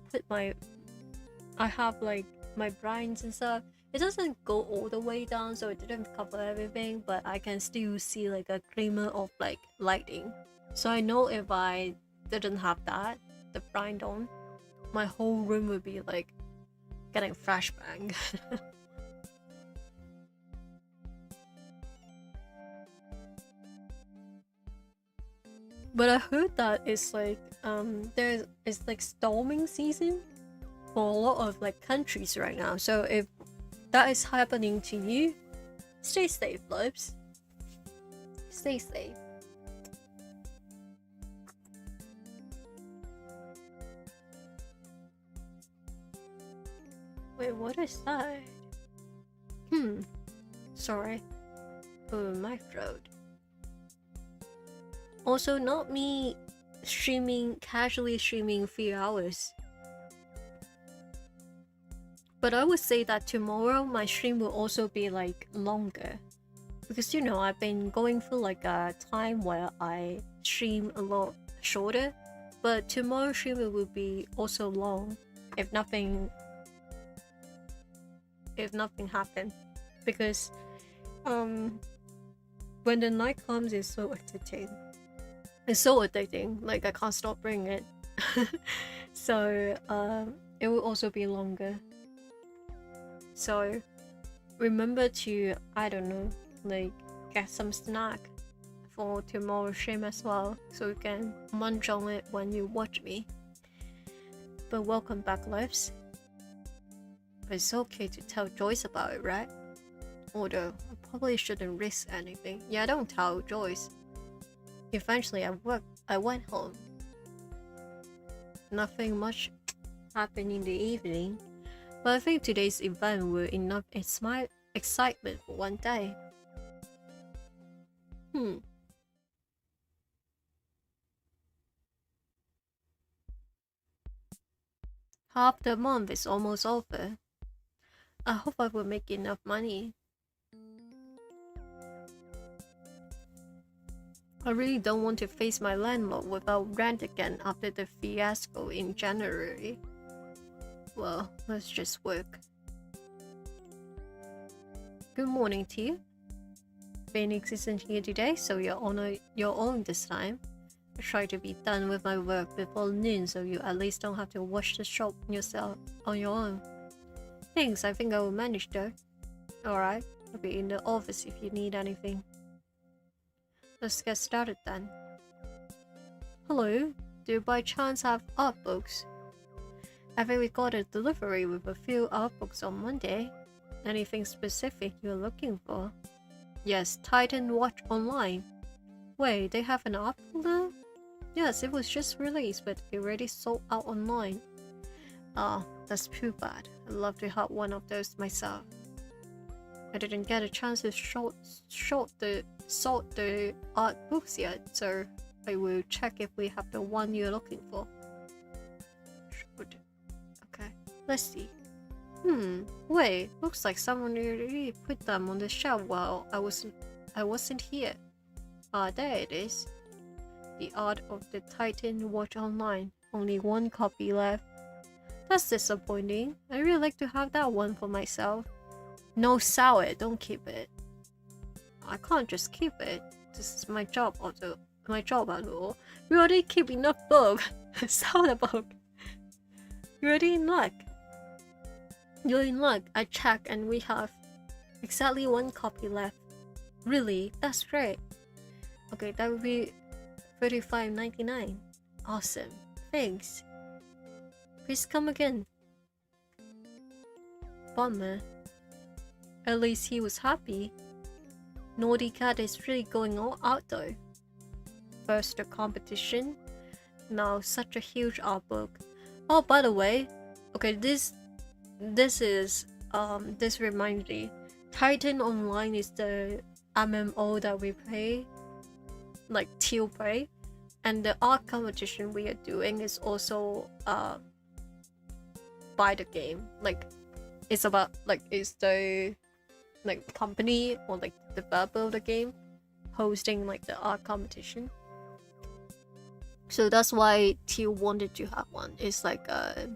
have like my blinds and stuff, it doesn't go all the way down, so it didn't cover everything, but I can still see like a glimmer of like lighting. So I know if I didn't have that, the blind on, my whole room would be like getting flashbang. But I heard that it's like it's like storming season for a lot of like countries right now. So if that is happening to you, stay safe, loves. Stay safe. Wait, what is that? Sorry. Oh, my throat. Also, not me casually streaming 3 hours. But I would say that tomorrow my stream will also be like longer. Because you know, I've been going through like a time where I stream a lot shorter. But tomorrow's stream will be also long if nothing happens. Because when the night comes, it's so addicting. It's so addicting, like I can't stop bringing it. So it will also be longer. So remember to, I don't know, like get some snack for tomorrow's stream as well, so you can munch on it when you watch me. But welcome back, lives. But it's okay to tell Joyce about it, right? Although I probably shouldn't risk anything. Yeah, don't tell Joyce. Eventually I went home. Nothing much happened in the evening, but I think today's event will enough excitement for one day. Half the month is almost over. I hope I will make enough money. I really don't want to face my landlord without rent again after the fiasco in January. Well, let's just work. Good morning to you. Phoenix isn't here today, so you're on your own this time. I try to be done with my work before noon, so you at least don't have to wash the shop yourself on your own. Thanks, I think I will manage though. Alright, I'll be in the office if you need anything. Let's get started then. Hello, do you by chance have art books? I think we got a delivery with a few art books on Monday. Anything specific you're looking for? Yes, Titan Watch Online. Wait, they have an art book now? Yes, it was just released, but it already sold out online. Ah, that's too bad. I'd love to have one of those myself. I didn't get a chance to sort the art books yet, so I will check if we have the one you're looking for. Okay, let's see. Wait, looks like someone already put them on the shelf while I wasn't here. Ah, there it is. The Art of the Titan Watch Online. Only one copy left. That's disappointing. I really like to have that one for myself. No, sell it. Don't keep it. I can't just keep it. This is my job, although my job at all. We already keep enough book. Sell the book. You're already in luck. You're in luck. I checked and we have exactly one copy left. Really? That's great. Okay, that would be $35.99. Awesome. Thanks. Please come again. Bummer. At least he was happy. Naughty Cat is really going all out though. First the competition, now such a huge art book. Oh, by the way, okay, this reminds me. Titan Online is the MMO that we play, like Teal play, and the art competition we are doing is also by the game. Like it's about it's the company or like the developer of the game hosting like the art competition. So that's why Teal wanted to have one. It's like a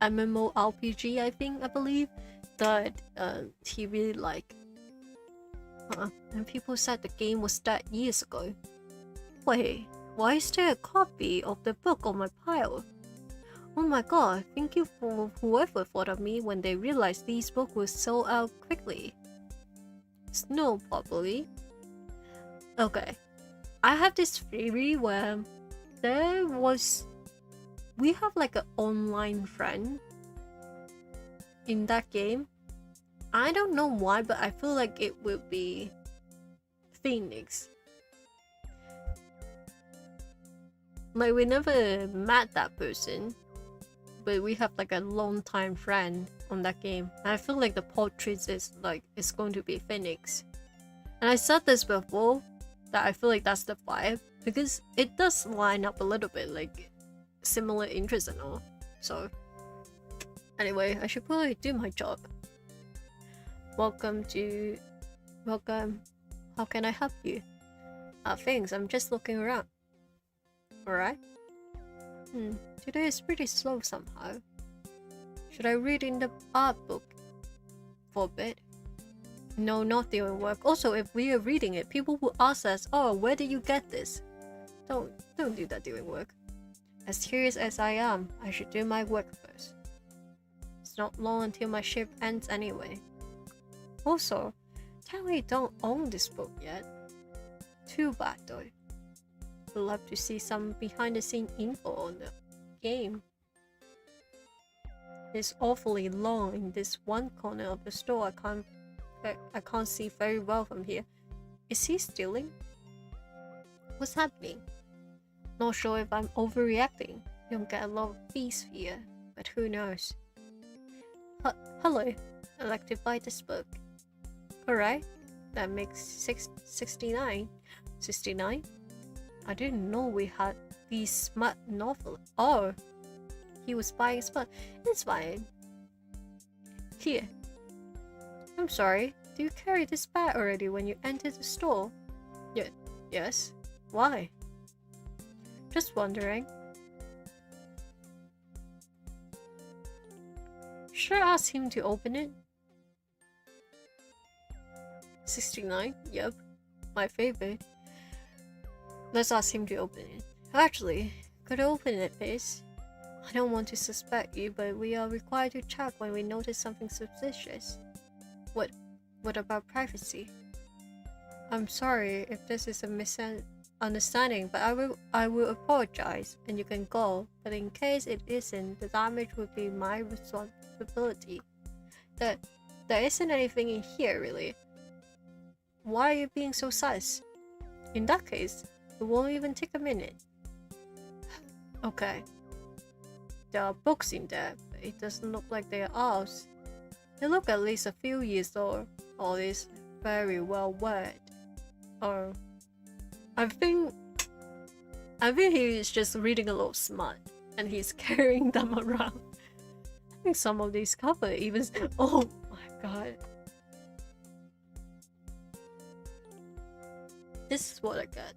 MMORPG, I believe, that he really liked. And people said the game was dead years ago. Wait, why is there a copy of the book on my pile? Oh my god, thank you for whoever thought of me when they realized these books were sold out quickly. Snow, probably. Okay, I have this theory where we have like an online friend in that game. I don't know why, but I feel like it will be Phoenix. Like we never met that person, but we have like a long time friend on that game. And I feel like the portrait is like it's going to be Phoenix. And I said this before that I feel like that's the vibe because it does line up a little bit, like similar interests and all. So anyway, I should probably do my job. Welcome. How can I help you? Thanks, I'm just looking around. Alright. Today is pretty slow somehow. Should I read in the art book for a bit? No, not doing work. Also, if we are reading it, people will ask us, oh, where did you get this? Don't do that doing work. As serious as I am, I should do my work first. It's not long until my shift ends anyway. Also, technically don't own this book yet. Too bad though. I'd love to see some behind the scene info on the game. It's awfully long in this one corner of the store. I can't see very well from here. Is he stealing? What's happening? Not sure if I'm overreacting. You don't get a lot of peace here, but who knows? Hello, I'd like to buy this book. Alright, that makes 69. 69? I didn't know we had these smart novels. Oh, he was buying smart. It's fine. Here. I'm sorry, do you carry this bag already when you enter the store? Yes. Why? Just wondering. Should I ask him to open it? 69. Yep, my favorite. Let's ask him to open it. Actually, could you open it, please? I don't want to suspect you, but we are required to check when we notice something suspicious. What about privacy? I'm sorry if this is a misunderstanding, but I will apologize, and you can go. But in case it isn't, the damage would be my responsibility. There isn't anything in here, really. Why are you being so sus? In that case, it won't even take a minute. Okay. There are books in there, but it doesn't look like they are ours. They look at least a few years old. All is very well worded. Or I think he is just reading a little smart and he's carrying them around. I think some of these cover even. Oh my god. This is what I get.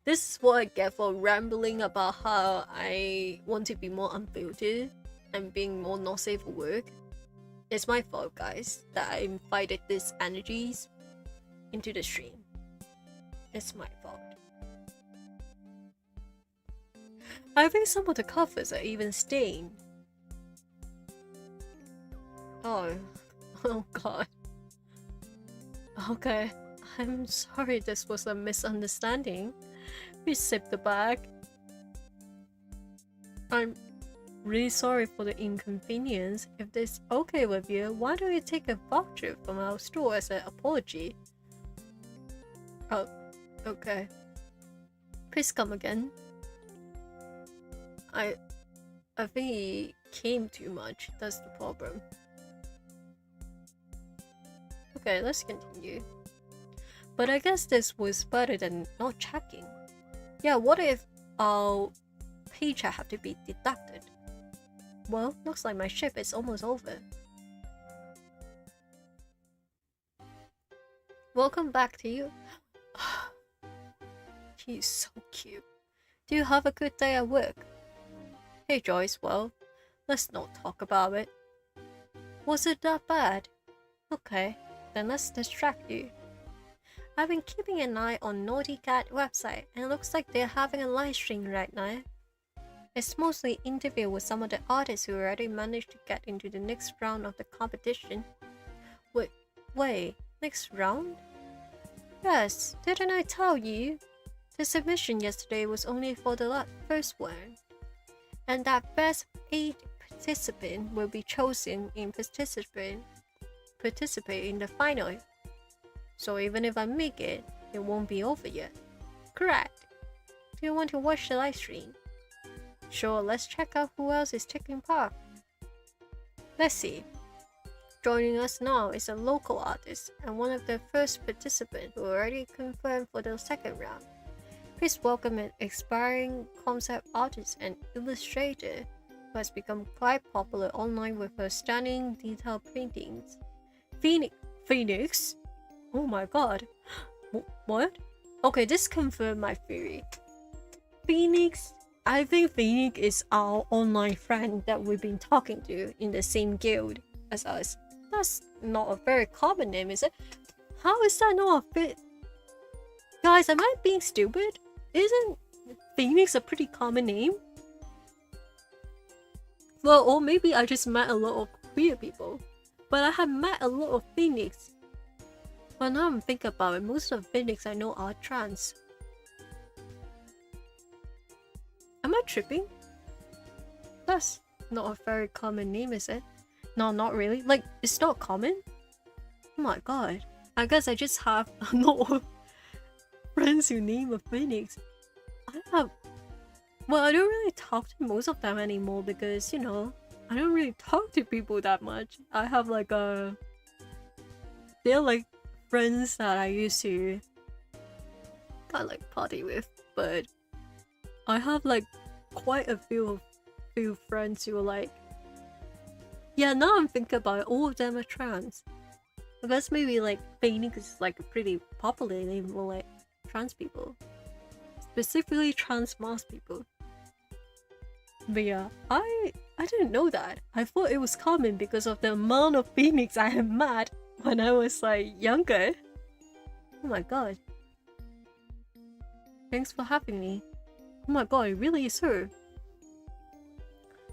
This is what I get for rambling about how I want to be more unfiltered and being more not safe for work. It's my fault, guys, that I invited these energies into the stream. It's my fault. I think some of the covers are even stained. Oh god. Okay, I'm sorry this was a misunderstanding. We zipped the bag. I'm really sorry for the inconvenience. If this is okay with you, why don't you take a voucher from our store as an apology? Oh, okay. Please come again. I think he came too much. That's the problem. Okay, let's continue. But I guess this was better than not checking. Yeah, what if our paycheck have to be deducted? Well, looks like my shift is almost over. Welcome back to you. He's so cute. Do you have a good day at work? Hey Joyce, well, let's not talk about it. Was it that bad? Okay, then let's distract you. I've been keeping an eye on Naughty Cat website and it looks like they're having a live stream right now. It's mostly interview with some of the artists who already managed to get into the next round of the competition. Wait, next round? Yes, didn't I tell you? The submission yesterday was only for the first one. And that best 8 participant will be chosen in participate in the final. So even if I make it, it won't be over yet. Correct. Do you want to watch the live stream? Sure, let's check out who else is taking part. Let's see. Joining us now is a local artist and one of the first participants who already confirmed for the second round. Please welcome an aspiring concept artist and illustrator who has become quite popular online with her stunning detailed paintings. Phoenix? Oh my god. What? Okay, this confirmed my theory. Phoenix? I think Phoenix is our online friend that we've been talking to in the same guild as us. That's not a very common name, is it? How is that not a bit? Guys, am I being stupid? Isn't Phoenix a pretty common name? Well, or maybe I just met a lot of queer people. But I have met a lot of Phoenix. But now I'm thinking about it, most of Phoenix I know are trans. Am I tripping? That's not a very common name, is it? No, not really. Like, it's not common? Oh my god. I guess I just have a lot of friends who name a Phoenix. Well, I don't really talk to most of them anymore because, you know, I don't really talk to people that much. I have like they're like friends that I used to kind of like party with, but I have like quite a few friends who are like, yeah, now I'm thinking about it, all of them are trans. I guess maybe like Phoenix is like a pretty popular name for like trans people, specifically trans masked people. But yeah, I didn't know that. I thought it was common because of the amount of Phoenix I had met when I was like younger. Oh my god. Thanks for having me. Oh my god, it really is her.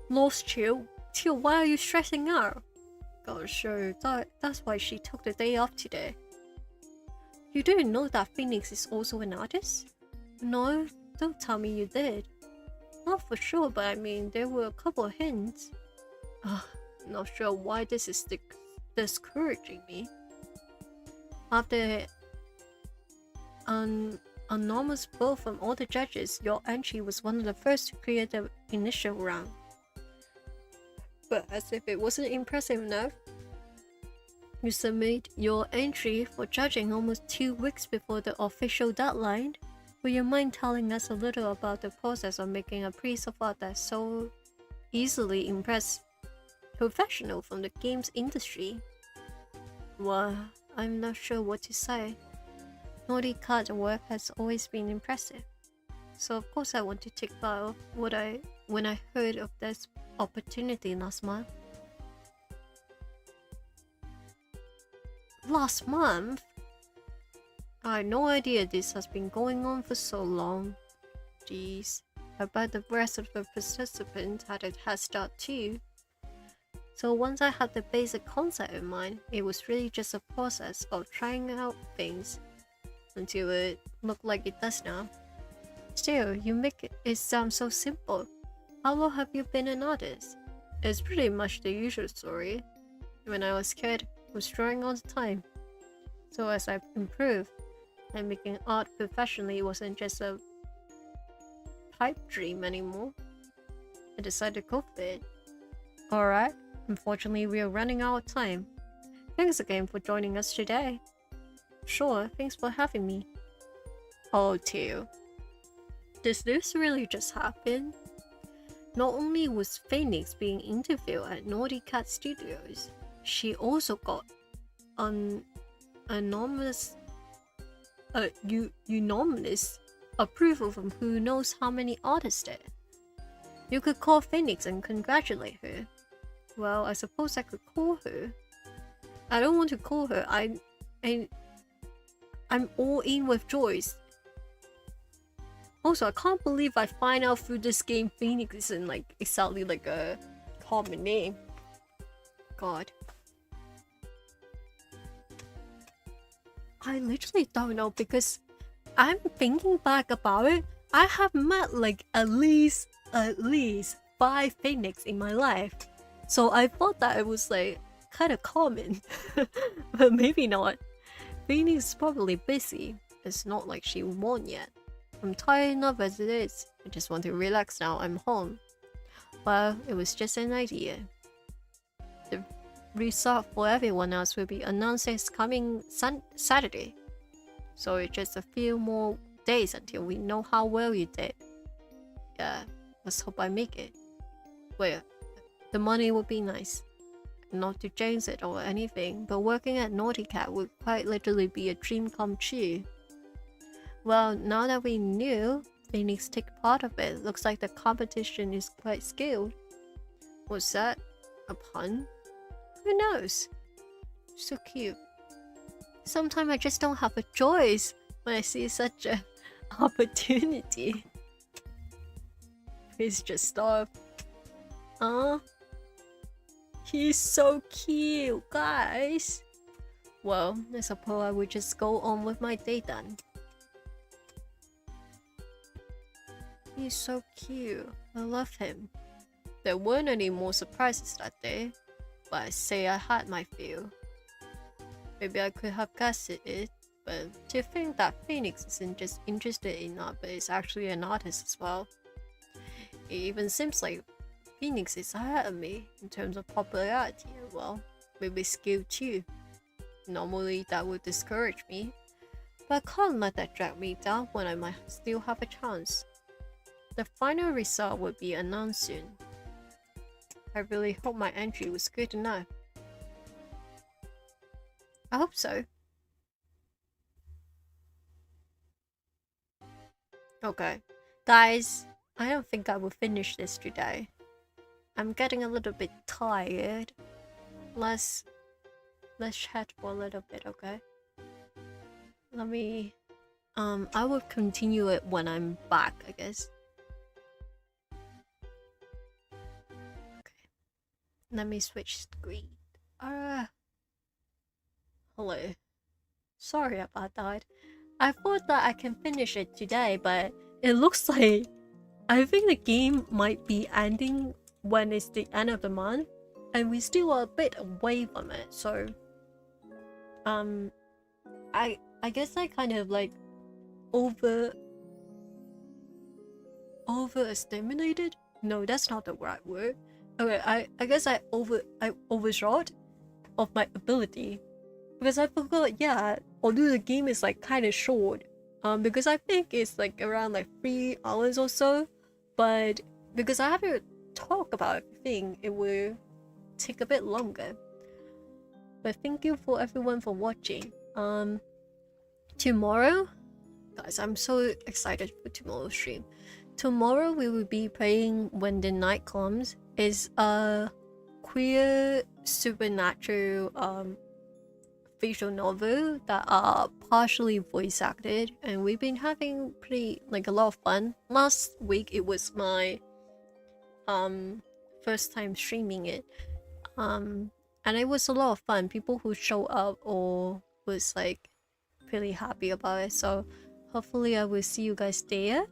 Lost Chill. Chill, why are you stressing out? God, sure, that's why she took the day off today. You didn't know that Phoenix is also an artist? No, don't tell me you did. Not for sure, but I mean, there were a couple of hints. Not sure why this is discouraging me. After an enormous vote from all the judges, your entry was one of the first to clear the initial round. But as if it wasn't impressive enough, you submit your entry for judging almost 2 weeks before the official deadline. Would you mind telling us a little about the process of making a piece of art that so easily impress professionals from the games industry? Well, I'm not sure what to say. Naughty Cat's work has always been impressive, so of course I want to take part of when I heard of this opportunity last month. Last month? I had no idea this has been going on for so long. Jeez, I bet the rest of the participants had a head start too. So once I had the basic concept in mind, it was really just a process of trying out things until it looked like it does now. Still, you make it sound so simple. How long have you been an artist? It's pretty much the usual story. When I was a kid, I was drawing all the time. So as I improved, and making art professionally wasn't just a pipe dream anymore, I decided to go for it. Alright, unfortunately we are running out of time. Thanks again for joining us today. Sure, thanks for having me. Oh, Theo. Did this really just happen? Not only was Phoenix being interviewed at Naughty Cat Studios, she also got unanimous approval from who knows how many artists there. You could call Phoenix and congratulate her. Well, I suppose I could call her. I don't want to call her. I'm all in with Joyce. Also, I can't believe I find out through this game Phoenix isn't like exactly like a common name. God. I literally don't know, because I'm thinking back about it. I have met like at least 5 Phoenix in my life. So I thought that it was like kind of common. But maybe not. Phoenix is probably busy. It's not like she won yet. I'm tired enough as it is. I just want to relax now. I'm home. Well, it was just an idea. The result for everyone else will be announced this coming Saturday. So it's just a few more days until we know how well you did. Yeah, let's hope I make it. Well, the money would be nice. Not to jinx it or anything, but working at Naughty Cat would quite literally be a dream come true. Well, now that we knew Phoenix took part of it, looks like the competition is quite skilled. Was that a pun? Who knows? So cute. Sometimes I just don't have a choice when I see such an opportunity. Please just stop. He's so cute, guys. Well, I suppose I would just go on with my day then. He's so cute. I love him. There weren't any more surprises that day, but I say I had my few. Maybe I could have guessed it, but to think that Phoenix isn't just interested in art, but is actually an artist as well. It even seems like Phoenix is ahead of me in terms of popularity as well, maybe skill too. Normally that would discourage me, but I can't let that drag me down when I might still have a chance. The final result will be announced soon. I really hope my entry was good enough. I hope so. Okay, guys, I don't think I will finish this today. I'm getting a little bit tired. Let's chat for a little bit, okay? Let me I will continue it when I'm back, I guess. Okay. Let me switch screen. Hello. Sorry about that. I thought that I can finish it today, but it looks like I think the game might be ending when it's the end of the month, and we still are a bit away from it. So, I guess I kind of like overestimated. No, that's not the right word. Okay, I guess I overshot of my ability, because I forgot. Yeah, although the game is like kind of short, because I think it's like around like 3 hours or so, but because I have to talk about everything, it will take a bit longer. But thank you for everyone for watching. Tomorrow, guys, I'm so excited for tomorrow's stream. Tomorrow we will be playing When the Night Comes. Is a queer supernatural visual novel that are partially voice acted, and we've been having pretty like a lot of fun. Last week it was my first time streaming it, and it was a lot of fun. People who show up or was like really happy about it, so hopefully I will see you guys there.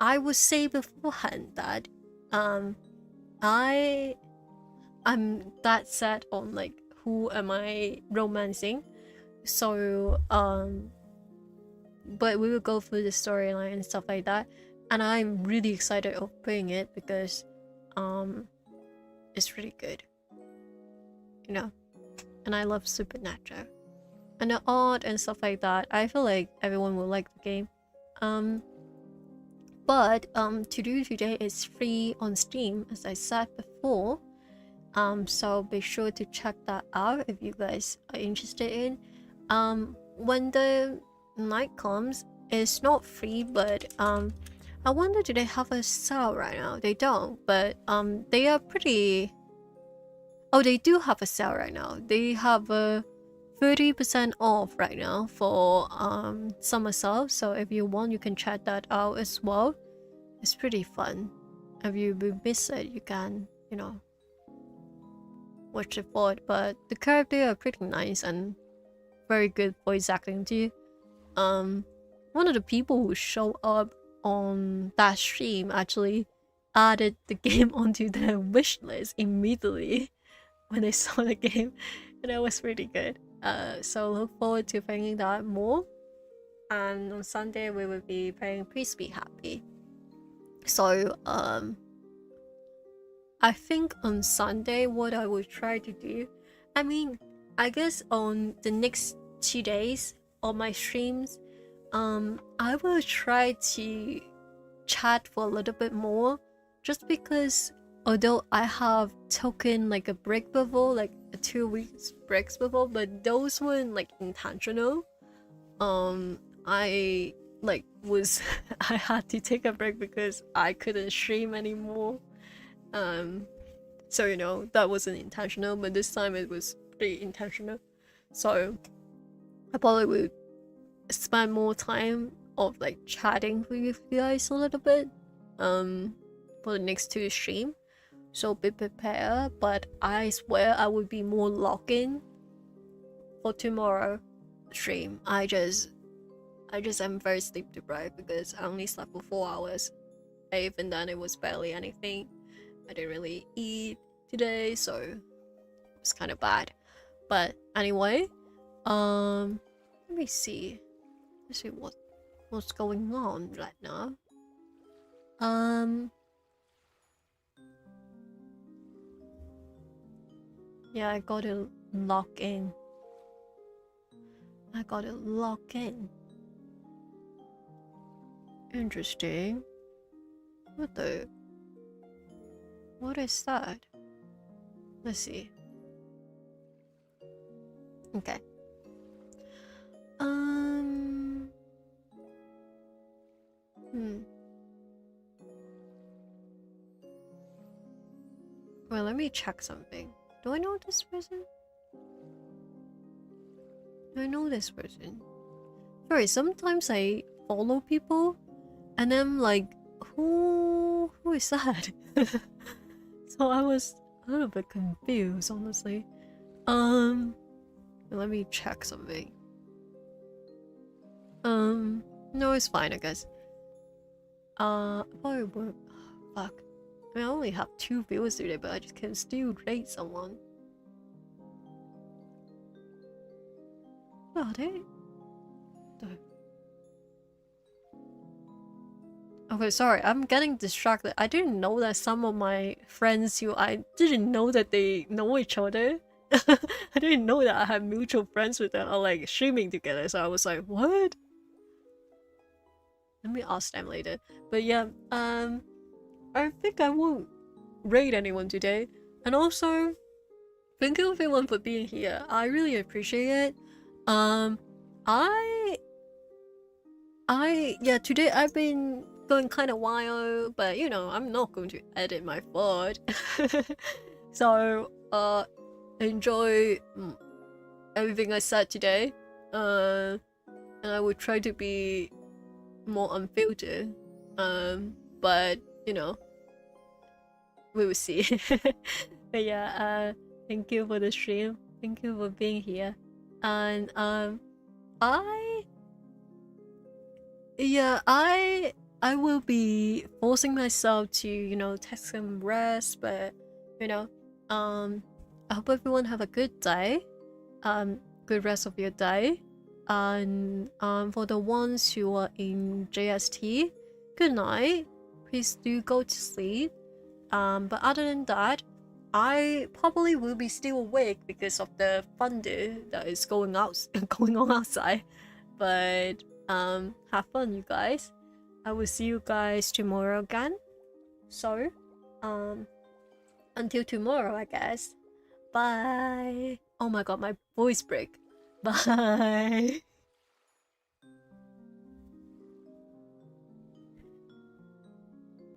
I would say beforehand that I'm that set on like who am I romancing, so but we will go through the storyline and stuff like that, and I'm really excited of playing it because it's really good, you know, and I love supernatural and the art and stuff like that. I feel like everyone will like the game. But TODO today is free on Steam, as I said before. So be sure to check that out if you guys are interested in. When the night comes, it's not free, but I wonder, do they have a sale right now? They don't, but they are pretty. Oh, they do have a sale right now. They have a 30% off right now for summer sale. So if you want, you can check that out as well. It's pretty fun. If you miss it, you can, you know, watch it for it. But the characters are pretty nice and very good voice acting too. One of the people who show up on that stream actually added the game onto their wish list immediately when they saw the game, and that was really good. So look forward to playing that more. And on Sunday we will be playing Please Be Happy. So I think on Sunday what I will try to do, I mean, I guess on the next 2 days on my streams, I will try to chat for a little bit more, just because although I have taken like a break before, like a 2 weeks breaks before, but those weren't like intentional. I like was I had to take a break because I couldn't stream anymore. So you know, that wasn't intentional, but this time it was pretty intentional. So I probably would spend more time of like chatting with you guys a little bit for the next 2 stream. So be prepared, but I swear I will be more locked in for tomorrow stream. I just am very sleep deprived because I only slept for 4 hours. Even then it was barely anything. I didn't really eat today, so it was kind of bad. But anyway, let me see. Let's see what's going on right now. Yeah, I gotta lock in. Interesting. What is that? Let's see. Okay. Well, let me check something. Do I know this person? I know this person. Sorry, sometimes I follow people and I'm like, who is that? So I was a little bit confused, honestly. Let me check something. No, it's fine, I guess. Probably work. Fuck. I mean, I only have 2 viewers today, but I just can still rate someone. Where are they? Okay, sorry, I'm getting distracted. I didn't know that some of my friends who I didn't know that they know each other. I didn't know that I had mutual friends with them are like streaming together, so I was like, what? Let me ask them later. But yeah, I think I won't raid anyone today. And also, thank you everyone for being here. I really appreciate it. Yeah, today I've been going kind of wild, but you know, I'm not going to edit my VOD. So, enjoy everything I said today. And I will try to be more unfiltered. But you know, we will see. But yeah, thank you for the stream. Thank you for being here. And I will be forcing myself to, you know, take some rest, but you know, I hope everyone have a good day. Good rest of your day. And for the ones who are in JST, good night. Please do go to sleep. But other than that, I probably will be still awake because of the thunder that is going on outside. But have fun, you guys. I will see you guys tomorrow again. So, until tomorrow, I guess. Bye. Oh my god, my voice break. Bye.